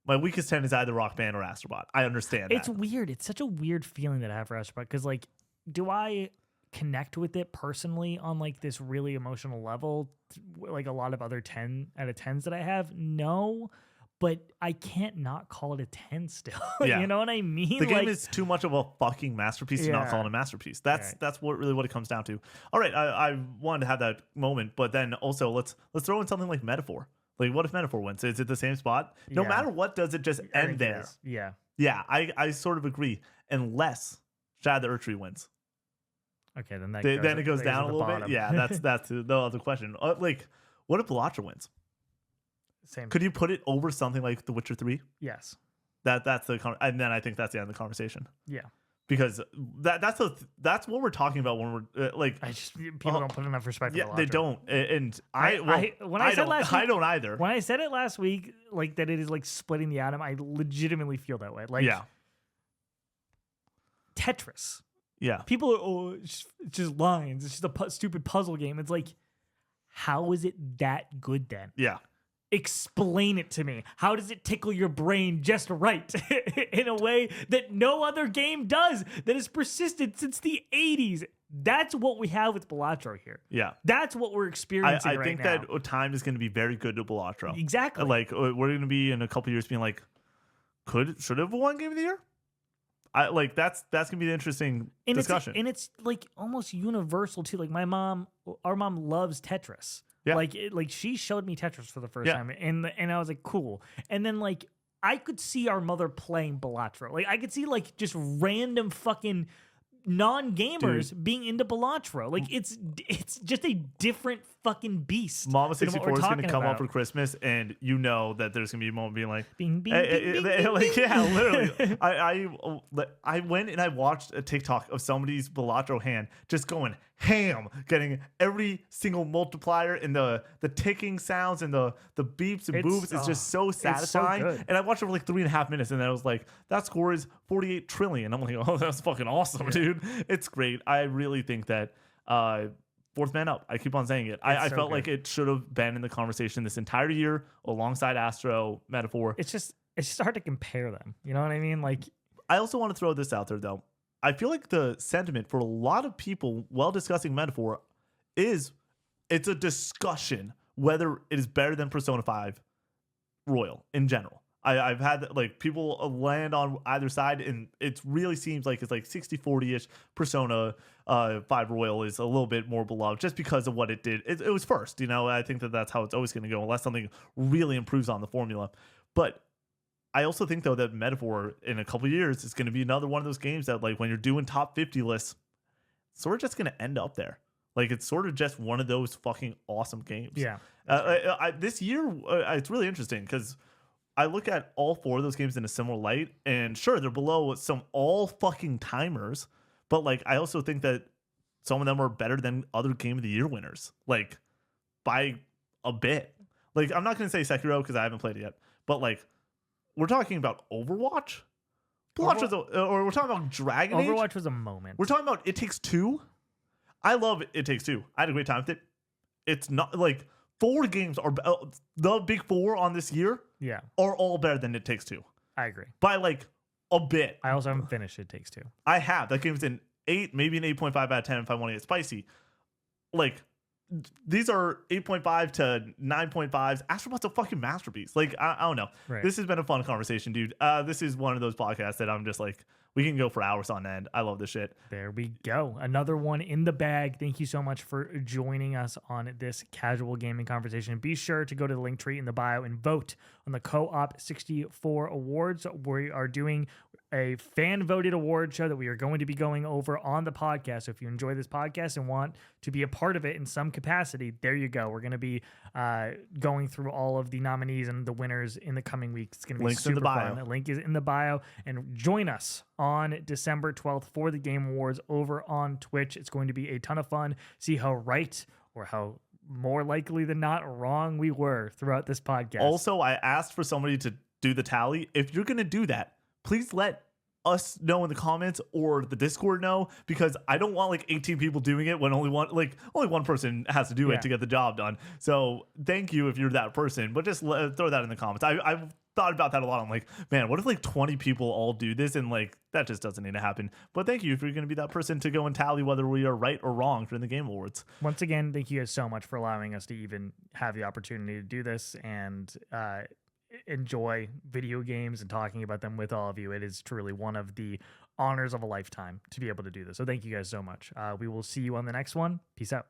Speaker 2: my weakest 10 is either Rock Band or Astrobot. I understand
Speaker 1: It's
Speaker 2: that.
Speaker 1: weird. It's such a weird feeling that I have for Astrobot because like, do I connect with it personally on like this really emotional level like a lot of other 10 out of 10s that I have? No, but I can't not call it a 10 still.
Speaker 2: Yeah.
Speaker 1: You know what I mean?
Speaker 2: The game
Speaker 1: like,
Speaker 2: is too much of a fucking masterpiece to not
Speaker 1: Yeah.
Speaker 2: call it a masterpiece. That's
Speaker 1: Right.
Speaker 2: that's what it comes down to. All right, I wanted to have that moment, but then also let's throw in something like Metaphor. Like what if Metaphor wins? Is it the same spot? No
Speaker 1: Yeah.
Speaker 2: matter what, does it just
Speaker 1: I
Speaker 2: end
Speaker 1: think it
Speaker 2: there?
Speaker 1: is. Yeah.
Speaker 2: Yeah, I sort of agree. Unless Shadow the Earth wins.
Speaker 1: Okay, then that
Speaker 2: Then it goes
Speaker 1: at
Speaker 2: down a
Speaker 1: the
Speaker 2: little bit.
Speaker 1: bottom.
Speaker 2: Yeah, that's the other question. Like, what if Balatro wins?
Speaker 1: Same.
Speaker 2: Could you put it over something like The Witcher 3?
Speaker 1: Yes.
Speaker 2: That's and then I think that's the end of the conversation
Speaker 1: Yeah.
Speaker 2: because that's what we're talking about when we're like
Speaker 1: I just people don't put enough respect.
Speaker 2: yeah
Speaker 1: for
Speaker 2: they
Speaker 1: Balatro.
Speaker 2: don't and
Speaker 1: when I said
Speaker 2: don't
Speaker 1: last
Speaker 2: I
Speaker 1: week-
Speaker 2: don't either.
Speaker 1: When I said it last week, like that it is like splitting the atom, I legitimately feel that way. Like
Speaker 2: Yeah,
Speaker 1: Tetris.
Speaker 2: yeah.
Speaker 1: People are it's just lines. It's just a stupid puzzle game. It's like, how is it that good then?
Speaker 2: Yeah.
Speaker 1: Explain it to me. How does it tickle your brain just right in a way that no other game does that has persisted since the 80s? That's what we have with Balatro here.
Speaker 2: Yeah.
Speaker 1: That's what we're experiencing
Speaker 2: I
Speaker 1: right
Speaker 2: think
Speaker 1: now.
Speaker 2: that time is going to be very good to Balatro.
Speaker 1: Exactly.
Speaker 2: Like we're going to be in a couple years being like, should have won Game of the Year? That's gonna be the interesting discussion.
Speaker 1: And it's like almost universal too. Like our mom loves Tetris.
Speaker 2: Yeah.
Speaker 1: Like she showed me Tetris for the first
Speaker 2: Yeah.
Speaker 1: time, and I was like, cool. And then like I could see our mother playing Balatro. Like I could see like just random fucking non-gamers being into Balatro. Like it's just a different fucking beast.
Speaker 2: Mama
Speaker 1: than what
Speaker 2: 64
Speaker 1: we're
Speaker 2: is going to
Speaker 1: talking
Speaker 2: come up
Speaker 1: about.
Speaker 2: for Christmas, and you know that there's going to be a moment being like,
Speaker 1: Bing, bing,
Speaker 2: hey,
Speaker 1: bing, bing,
Speaker 2: like,
Speaker 1: bing,
Speaker 2: yeah,
Speaker 1: bing.
Speaker 2: literally. I went and I watched a TikTok of somebody's Balatro hand just going ham, getting every single multiplier and the ticking sounds and the beeps and
Speaker 1: It's-
Speaker 2: boops. It's just so satisfying.
Speaker 1: good.
Speaker 2: And I watched it for like 3.5 minutes, and then I was like, that score is 48 trillion. I'm like, oh, that's fucking awesome, dude. It's great. I really think that Fourth Man Up. I keep on saying it. I
Speaker 1: so
Speaker 2: felt
Speaker 1: good.
Speaker 2: like it should have been in the conversation this entire year alongside Astro, Metaphor.
Speaker 1: It's just hard to compare them. You know what I mean? Like
Speaker 2: I also want to throw this out there, though. I feel like the sentiment for a lot of people while discussing Metaphor is it's a discussion whether it is better than Persona 5 Royal in general. I've had like people land on either side, and it really seems like it's like 60-40-ish. Persona 5 Royal is a little bit more beloved just because of what it did. It was first, you know. I think that's how it's always going to go unless something really improves on the formula. But I also think though that Metaphor in a couple of years is going to be another one of those games that like when you're doing top 50 lists, sort of just going to end up there. Like it's sort of just one of those fucking awesome games.
Speaker 1: yeah.
Speaker 2: This year it's really interesting because I look at all four of those games in a similar light, and sure, they're below some all fucking timers, but like I also think that some of them are better than other Game of the Year winners, like by a bit. Like I'm not gonna say Sekiro because I haven't played it yet, but like we're talking about Overwatch. Or we're talking about Dragon Age.
Speaker 1: Overwatch was a moment.
Speaker 2: We're talking about It Takes Two. I love It Takes Two. I had a great time with it. It's not like 4 games are the big 4 on this year
Speaker 1: Yeah,
Speaker 2: are all better than It Takes Two
Speaker 1: I agree.
Speaker 2: by like a bit.
Speaker 1: I also haven't finished It Takes Two.
Speaker 2: I have. That game's an 8, maybe an 8.5 out of 10 if I want to get spicy. Like, these are 8.5 to 9.5s. Astrobot's a fucking masterpiece. Like, I don't know.
Speaker 1: Right.
Speaker 2: This has been a fun conversation, dude. This is one of those podcasts that I'm just like, we can go for hours on end. I love this shit.
Speaker 1: There we go. Another one in the bag. Thank you so much for joining us on this casual gaming conversation. Be sure to go to the link tree in the bio and vote on the Co-op 64 awards. We are doing a fan voted award show that we are going to be going over on the podcast. So if you enjoy this podcast and want to be a part of it in some capacity, there you go. We're going to be going through all of the nominees and the winners in the coming weeks. It's going to be
Speaker 2: Links
Speaker 1: super
Speaker 2: in the bio.
Speaker 1: fun. The link is in the bio. And join us on December 12th for the Game Awards over on Twitch. It's going to be a ton of fun. See how right or how more likely than not wrong we were throughout this podcast.
Speaker 2: Also, I asked for somebody to do the tally. If you're going to do that, please let us know in the comments or the Discord know, because I don't want like 18 people doing it when only one person has to do it to get the job done. So thank you if you're that person, but just throw that in the comments. I've thought about that a lot. I'm like, man, what if like 20 people all do this, and like that just doesn't need to happen. But thank you if you're going to be that person to go and tally whether we are right or wrong during the Game Awards.
Speaker 1: Once again, thank you guys so much for allowing us to even have the opportunity to do this and enjoy video games and talking about them with all of you. It is truly one of the honors of a lifetime to be able to do this. So thank you guys so much. We will see you on the next one. Peace out.